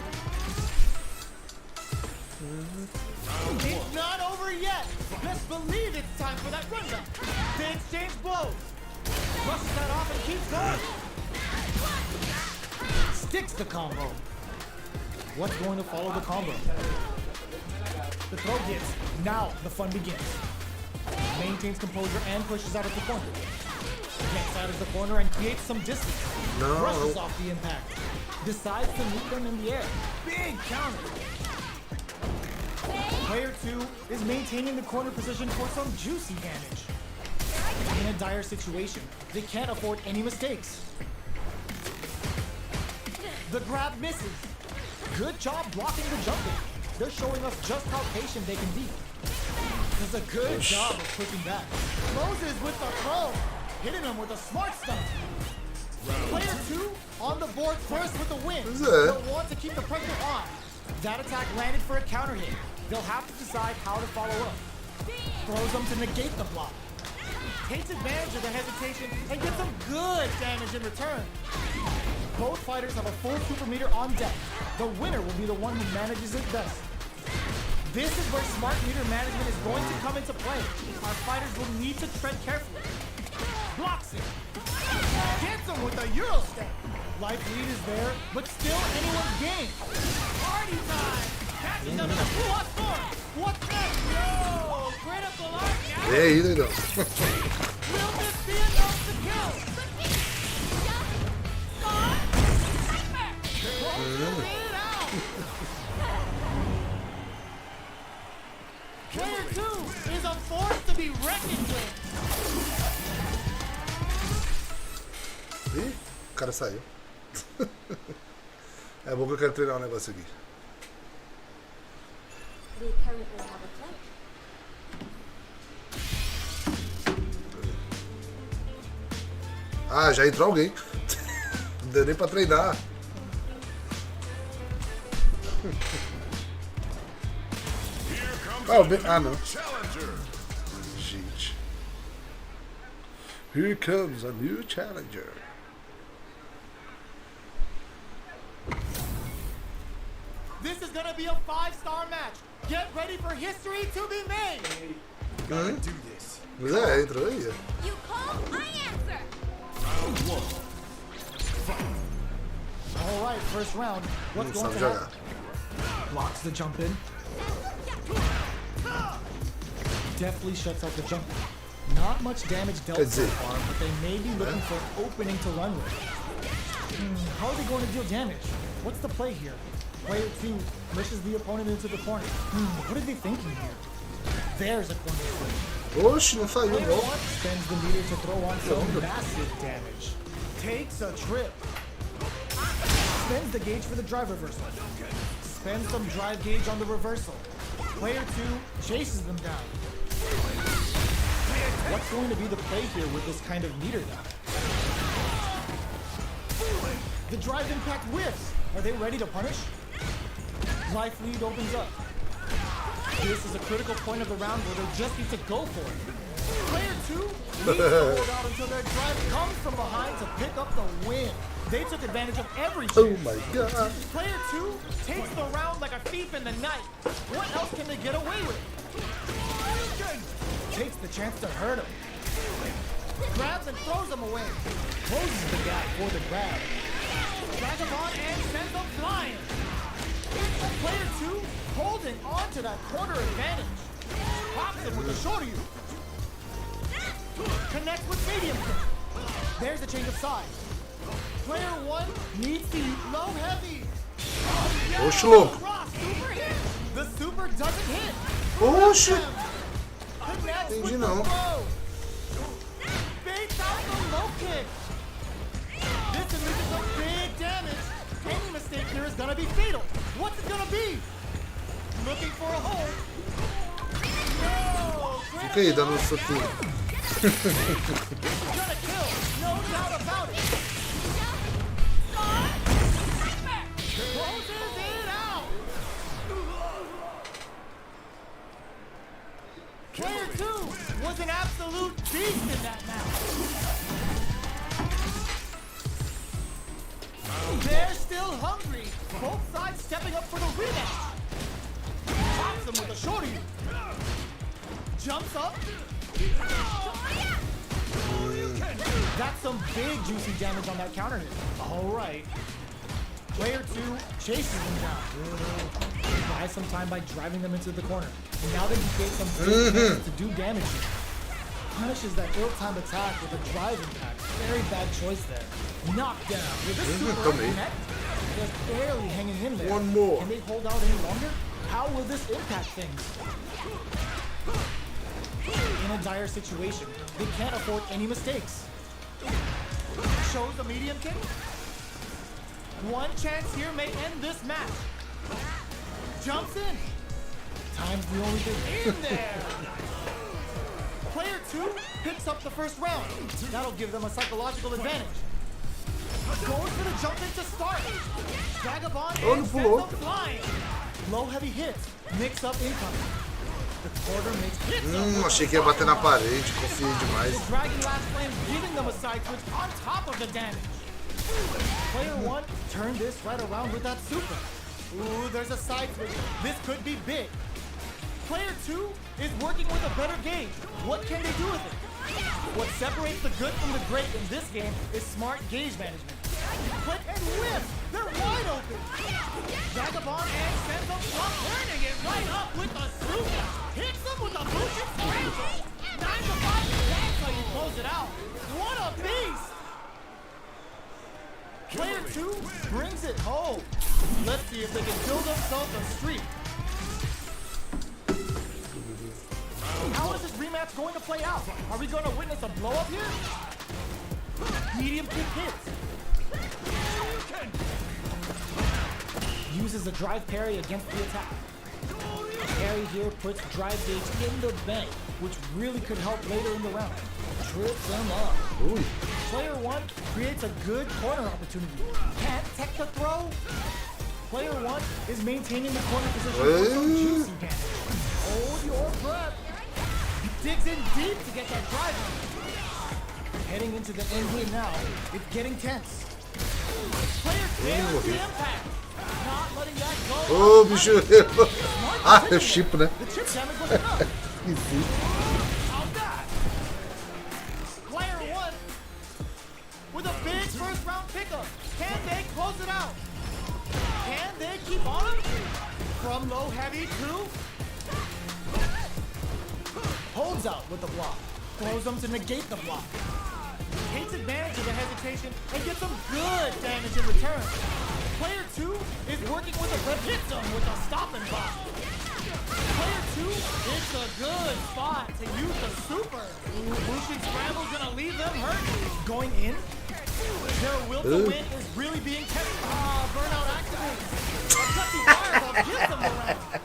It's not over yet. Best believe it's time for that rundown. They exchange blows. Brushes that off and keeps going. Sticks the combo. What's going to follow the combo? The throw hits. Now the fun begins. Maintains composure and pushes out of the corner. Gets out of the corner and creates some distance. Brushes off the impact. Decides to meet them in the air. Big counter. Player 2 is maintaining the corner position for some juicy damage. In a dire situation, they can't afford any mistakes. The grab misses. Good job blocking the jumping. They're showing us just how patient they can be. Does a good job of pushing back. Moses with the throw. Hitting him with a smart stunt. Player 2 on the board first with the win. They'll want to keep the pressure on. That attack landed for a counter hit. They'll have to decide how to follow up. Throws them to negate the block. Takes advantage of the hesitation and gets some good damage in return. Both fighters have a full super meter on deck. The winner will be the one who manages it best. This is where smart meter management is going to come into play. Our fighters will need to tread carefully. Blocks it. Gets him with a Euro step. Life lead is there, but still anyone's game. Party time! Catches them in a full-on storm. What's next? No! Critical arc. E aí, doidão? Will this be enough to kill? Closes it out. Player 2 is a force to be reckoned with. Ih, o cara saiu. É bom que eu quero treinar um negócio aqui. We currently have a play. Ah, já entrou alguém. Não deu nem pra treinar. Ah, não. Gente. Here comes a new challenger. This is gonna be a 5-star match. Get ready for history to be made. Gotta do this. Mas é, entrou aí. You call, I answer. Round 1. All right, first round. What's going Sabe to jogar. happen? Blocks the jump in. Deftly shuts out the jump in. Not much damage dealt That's so it. far, but they may be looking for an opening to run with. How are they going to deal damage? What's the play here? Player 2 pushes the opponent into the corner. What are they thinking here? There's a corner swing. Oxe, não saiu, Player não. 1 spends the meter to throw on some massive damage. Takes a trip. Spends the gauge for the drive reversal. Spends some drive gauge on the reversal. Player 2 chases them down. What's going to be the play here with this kind of meter now? The drive impact whiffs. Are they ready to punish? Life lead opens up. This is a critical point of the round where they just need to go for it. Player 2 needs to hold out until their drive comes from behind to pick up the win. They took advantage of every Oh chance. my god. Player 2 takes the round like a thief in the night. What else can they get away with? Takes the chance to hurt him. Grabs and throws them away. Closes the gap for the grab. Drags them on and sends them flying. Player 2 holding on to that corner advantage. Pops him with a shorty. Connects with medium kick. There's the change of sides. Player 1 needs to use low heavy. Oxe, louco. Cross super hit. The super doesn't hit. Oxe. Connects with Entendi the não. throw. Baits out the low kick. This unleashes some big damage. Any mistake here is gonna be fatal. What's it gonna be? Looking for a hole. No! Fica aí, dando um soquinho. Gonna kill, no doubt about it. Closes it out. Player 2 was an absolute beast in that match. They're still hungry. Both sides stepping up for the rematch. hits him with a shorty. Jumps up. That's some big juicy damage on that counter hit. Alright. Player 2 chases them down. He buys some time by driving them into the corner. And now they can create some big chances to do damage here. Punishes that ill-timed attack with a drive impact. Very bad choice there. Knockdown. With this super connect, just barely hanging in there. One more. Can they hold out any longer? How will this impact things? In a dire situation, they can't afford any mistakes. Shows the medium kick. One chance here may end this match. Jumps in. Time's the only thing in there. Player 2 picks up the first round. That'll give them a psychological advantage. Goes for the jump in to start. Vagabond and sends them flying. Low heavy hits. Mix up incoming. The quarter makes hits. Achei que ia bater na parede, confiei demais. The dragging last flame giving them a side switch on top of the damage. Player 1 turned this right around with that super. Ooh, there's a side switch. This could be big. Player 2 is working with a better gauge. What can they do with it? What separates the good from the great in this game is smart gauge management. Click and whip! They're wide open! Vagabond and sends them flop, turning it right up with the super! Hits them with a boosted scramble! 9 to 5, that's how you close it out! What a beast! Player 2 brings it home. Let's see if they can build themselves a streak. How is this rematch going to play out? Are we going to witness a blow up here? Medium kick hits. Uses a drive parry against the attack. The parry here puts drive gauge in the bank, which really could help later in the round. Trips them up. Ooh. Player 1 creates a good corner opportunity. Can't tech the throw. Player 1 is maintaining the corner position for some juicy damage. Hold your breath. Digs in deep to get that drive in. Heading into the end game now, it's getting tense. Player nails the impact. Not letting that go. Ô, bicho. Ah, é chip, né? The chip damage was enough. How's that? Player 1 with a big first round pickup. Can they close it out? Can they keep on him? From low heavy to holds out with the block. Throws them to negate the block. Takes advantage of the hesitation and gets some good damage in return. Player 2 is working with a red hits him with a stop and block. Player 2 hits a good spot to use the super. Boosting scramble's gonna leave them hurt. Going in. Their will to win is really being tested. Burnout activates. A gutsy fireball gives them the round.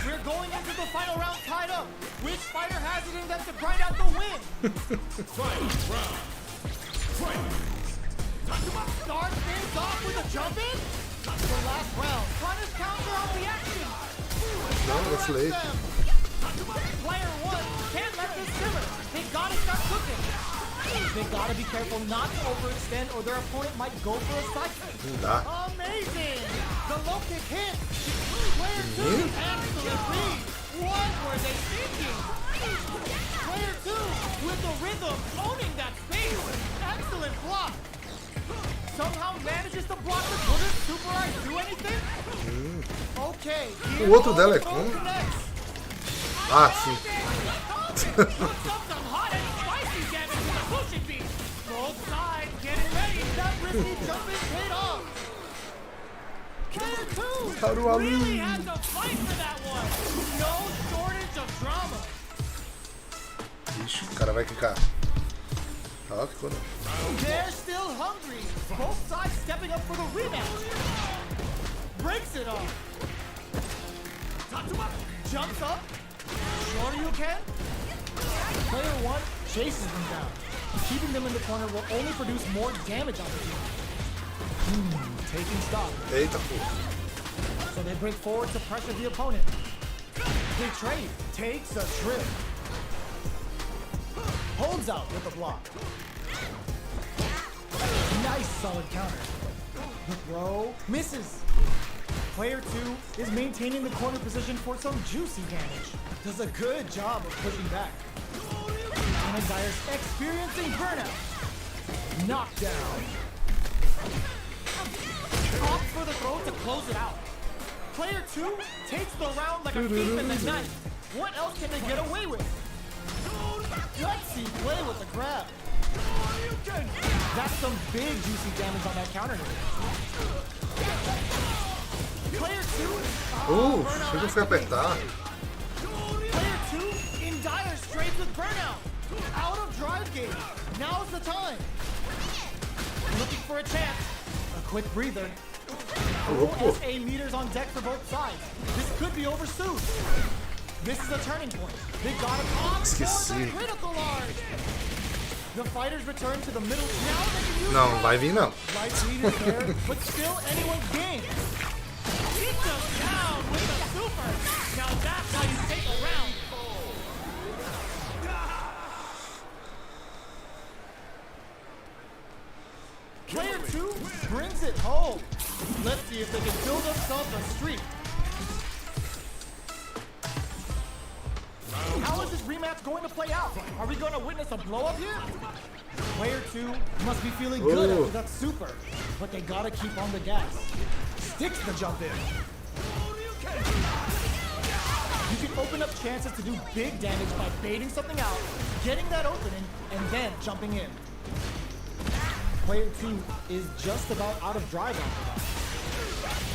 We're going into the final round tied up. Which fighter has it in them to grind out the win? Final round. Fight. Start things off with a jump in. The last round. Punish counter on the action. Não, vacilei. Player 1 can't let this simmer. They gotta start cooking. They gotta be careful not to overextend or their opponent might go for a side kick. Amazing! The low kick hit. Player 2 excellent read. What were they thinking? Player 2 with the rhythm owning that space. Excellent block. Somehow manages to block the Could Super Eye do anything? Okay. O outro dela é como? Ah, sim. Both sides getting ready. That risky jump is paid off. Player 2 really had to fight for that one. No shortage of drama. Ixi, o cara vai quicar. Ah, ficou não. They're still hungry. Both sides stepping up for the rematch. Breaks it off. Jumps up. Sure you can. Player 1 chases them down. Keeping them in the corner will only produce more damage opportunities. Taking stock. Eita, pô. So they break forward to pressure the opponent. They trade. Takes a trip. Holds out with the block. Nice solid counter. The throw misses. Player 2 is maintaining the corner position for some juicy damage. Does a good job of pushing back. And Dyer's experiencing burnout. Knockdown. Opts for the throw to close it out. Player 2 takes the round like a thief in the night. What else can they get away with? Let's see play with the grab. That's some big juicy damage on that counter hit. Player 2. Chega a apertar. Player 2 in dire straits with burnout. Out of drive gauge. Now's the time. Looking for a chance. A quick breather. SA meters on deck for both sides. This could be over soon. This is a turning point. They got a critical large. The fighters return to the middle. Now they can use Não, vai vir não. light lead is there, but still anyone's game. Hit them down with a super. Now that's how you take a round. Player 2 brings it home. Let's see if they can build themselves a streak. How is this rematch going to play out? Are we going to witness a blow up here? Player 2 must be feeling good after that super, but they gotta keep on the gas. Sticks the jump in. You can open up chances to do big damage by baiting something out, getting that opening, and then jumping in. Player 2 is just about out of drive after that.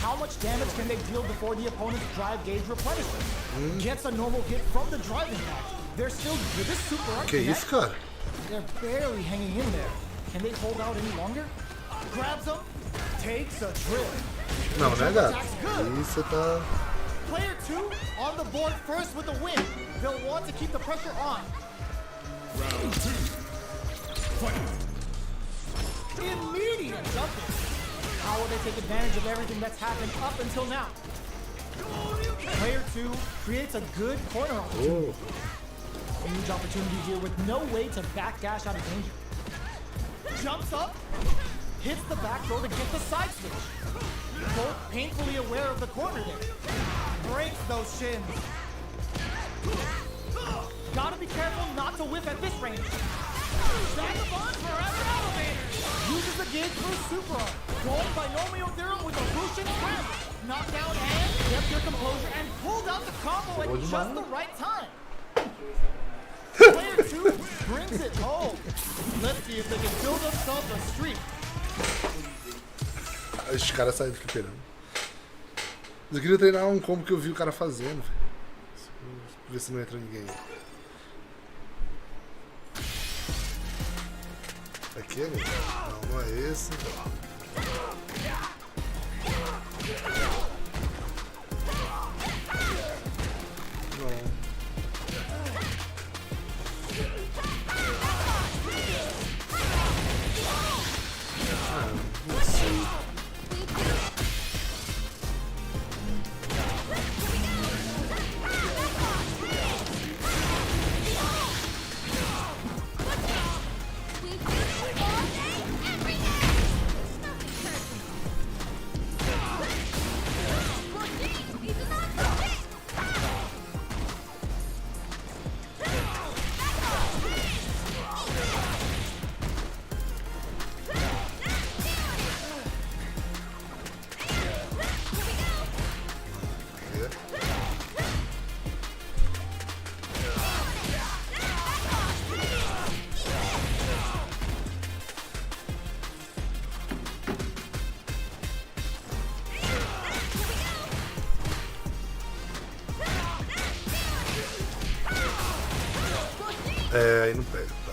How much damage can they deal before the opponent's drive gauge replenishes? Gets a normal hit from the drive impact. They're still with this super up. Que isso, cara? They're barely hanging in there. Can they hold out any longer? Grabs them, takes a trip. Não, né, gato? Isso tá... Player 2 on the board first with the win. They'll want to keep the pressure on. Round 2. Fight. Immediate jumping. How will they take advantage of everything that's happened up until now? Player 2 creates a good corner opportunity. Huge opportunity here with no way to backdash out of danger. Jumps up, hits the back throw to get the side switch. Both painfully aware of the corner there. Breaks those shins. Gotta be careful not to whiff at this range. Vagabond forever elevator. Uses the gauge for super arm. Going binomial theorem with a Russian cram. Knockdown and kept their composure and pulled out the combo at just the right time. Player 2 brings it home. Let's see if they can build themselves a streak. Esses caras saem do fliperama. Eu queria treinar um combo que eu vi o cara fazendo. Ver se não entra ninguém. Aqui é mesmo. Não, não é esse. Não. Não sei. É, aí não pega, tá.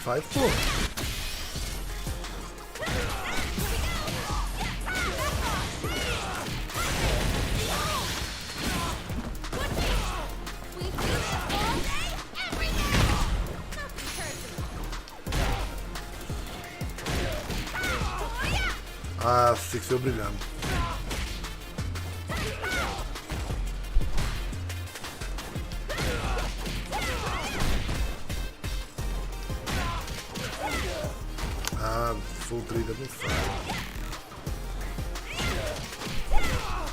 Vai, pô. Ah, tem que ser brilhando. Ah, full trigger não faz.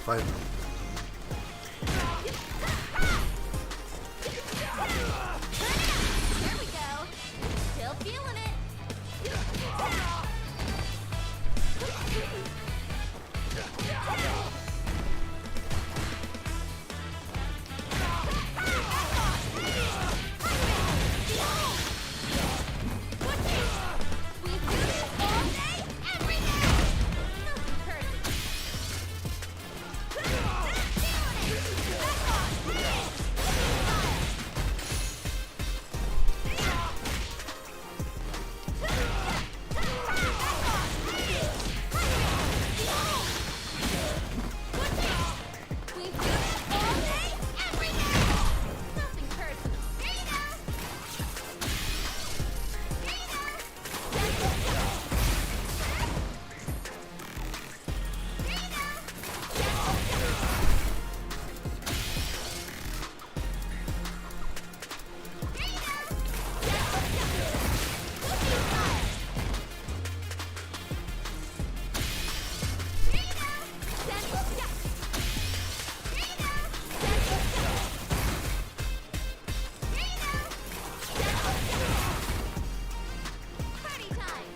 Faz não. There we go. Still feeling it. We do this all day, every day. Nothing perfect. We do this all day, every day. Nothing personal. Party time.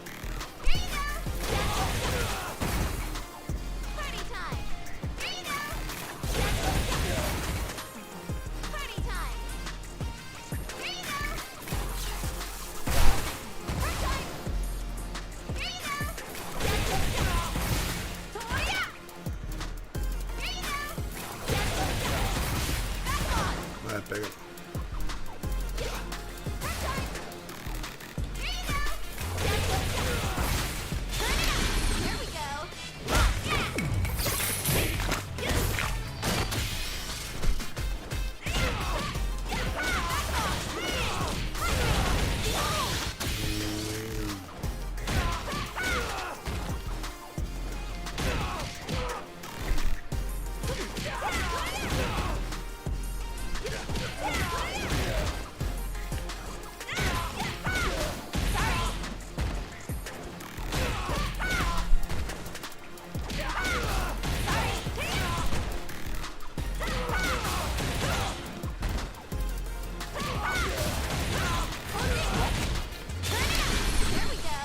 Party time. Party time. Vai, pega. Here we go. Here we go.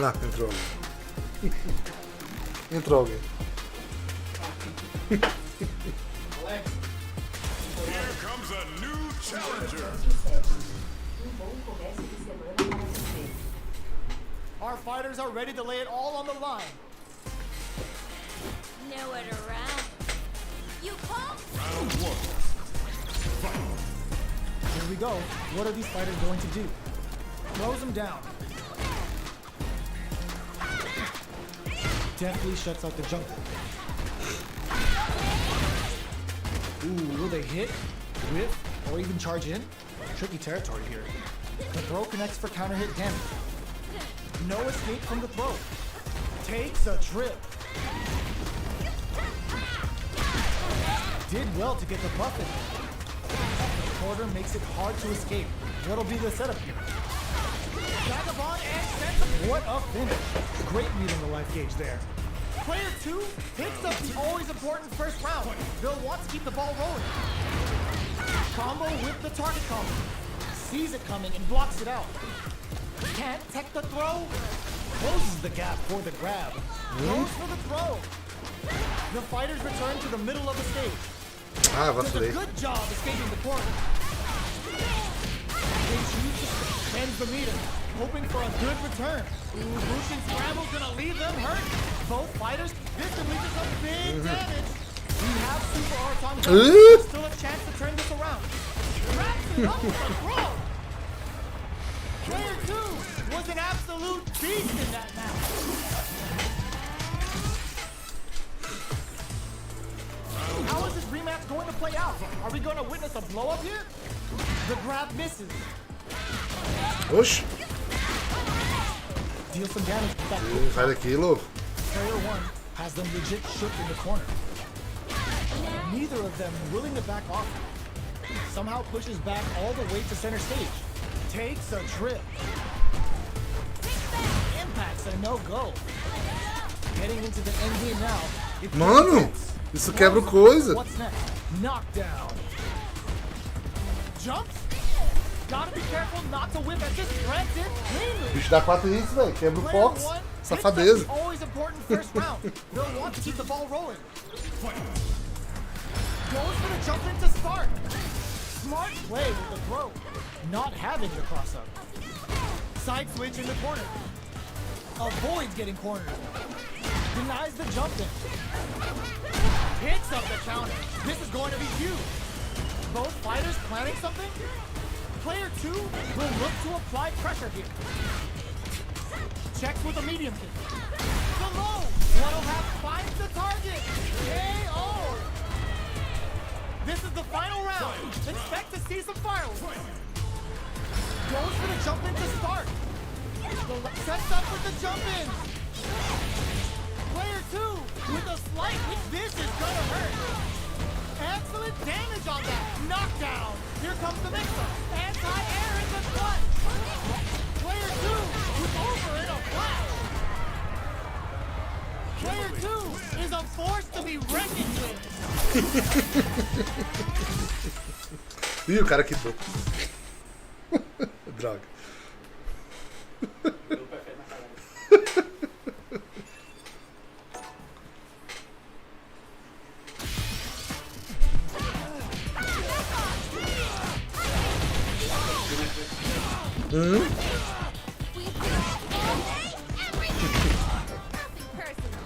Ah, entrou alguém. Entrou alguém. Here comes a new challenger. Our fighters are ready to lay it all on the line. Nowhere to run. You call? Round one. Here we go. What are these fighters going to do? Throws him down. Deftly shuts out the jumper. Ooh, will they hit, whiff, or even charge in? Tricky territory here. The throw connects for counter hit damage. No escape from the throw. Takes a trip. Did well to get the buff in. The quarter makes it hard to escape. What'll be the setup here? Vagabond and Sentinel. What a finish. Great reading the life gauge there. Player 2 hits up the always important first round. They'll want to keep the ball rolling. Combo with the target combo. Sees it coming and blocks it out. Can't tech the throw. Closes the gap for the grab. Goes for the throw. The fighters return to the middle of the stage. Ah, Does a vacilei. good job escaping the corner. They choose to spend the meter, hoping for a good return. Ooh, Lucian Scramble's gonna leave them hurt. Both fighters, this could lead to some big damage. have super arts on Uh. There's still a chance to turn this around. Wraps it up with a throw. Player 2 was an absolute beast in that match. How is this rematch going to play out? Are we going to witness a blow up here? The grab misses. Oxe, Deal some damage with that. sai daqui, louco. Player 1 has them legit shook in the corner. Neither of them willing to back off. Somehow pushes back all the way to center stage. Takes a trip. Impacts a no-go. Getting into the end game now. It Mano, isso quebra coisa. What's next? Knockdown. Jumps? Gotta be careful not to whip at this threat it cleanly. Bicho dá 4 hits, velho. Quebra o Player Fox. 1 Safadeza. picks up the always important first round. They'll want to keep the ball rolling. Goes for the jump in to start. Smart play with the throw. Not having the cross up. Side switch in the corner. Avoids getting cornered. Denies the jump in. Picks up the counter. This is going to be huge. Both fighters planning something? Player 2 will look to apply pressure here. Checks with a medium kick. The low. What'll have finds the target. KO. This is the final round. Expect to see some fireworks. Goes for the jump in to start. Sets up with the jump in. Player 2 with a slight. This is gonna hurt. Excellent damage on that. Knockdown. Here comes the mix-up. Anti-air in the clutch. Player 2 was over in a flash. Player 2 is a force to be reckoned with. Ih, o cara quitou. Droga. We do it all day, every day. Nothing personal.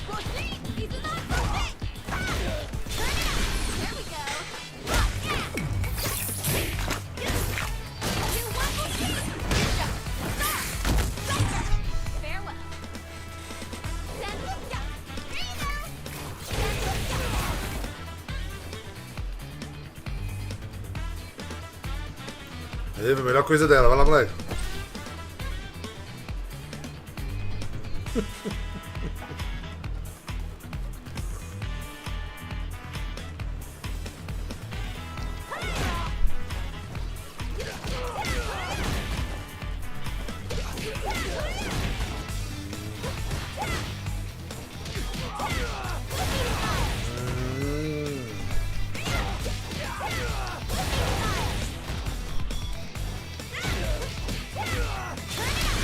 Well, see, these are not perfect. Here we go. You want to see? Farewell. Sensuka. Here you go. Aí, a melhor coisa dela. Vai lá, moleque.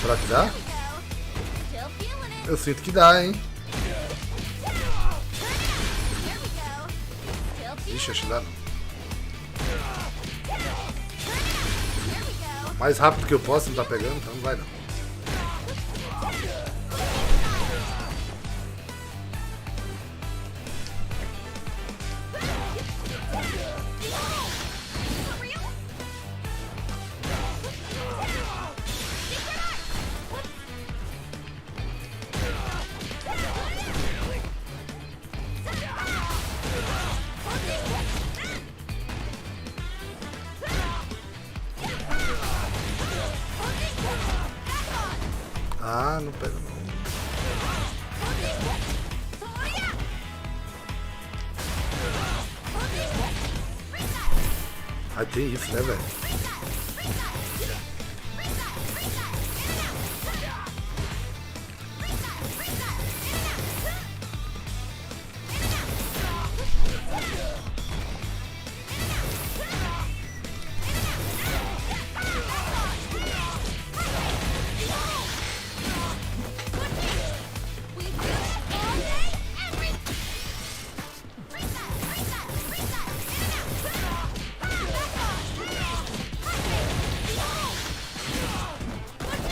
Será que dá? Still feeling it. Eu sinto que dá, hein? Here we go. Still feeling Ixi, acho que dá não. Here we go. Mais rápido que eu posso, não tá pegando, então não vai não. For real? Ah, não pega não. Aí tem isso, né, velho? We do it all day, every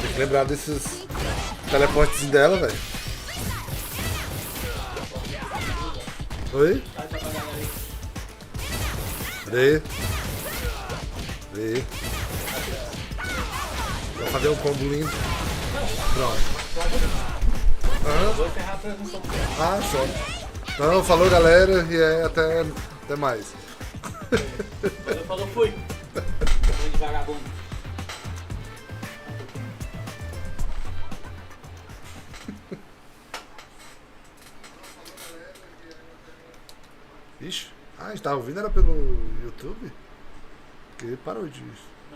Tem que lembrar desses teleportes dela, velho. Oi? Cadê? Cadê? Vou fazer um combo lindo. Pronto. Ah, só. Então, falou galera e até mais. Falou, fui. Fui de vagabundo. Ixi, a gente tava ouvindo era pelo YouTube? Que parou disso.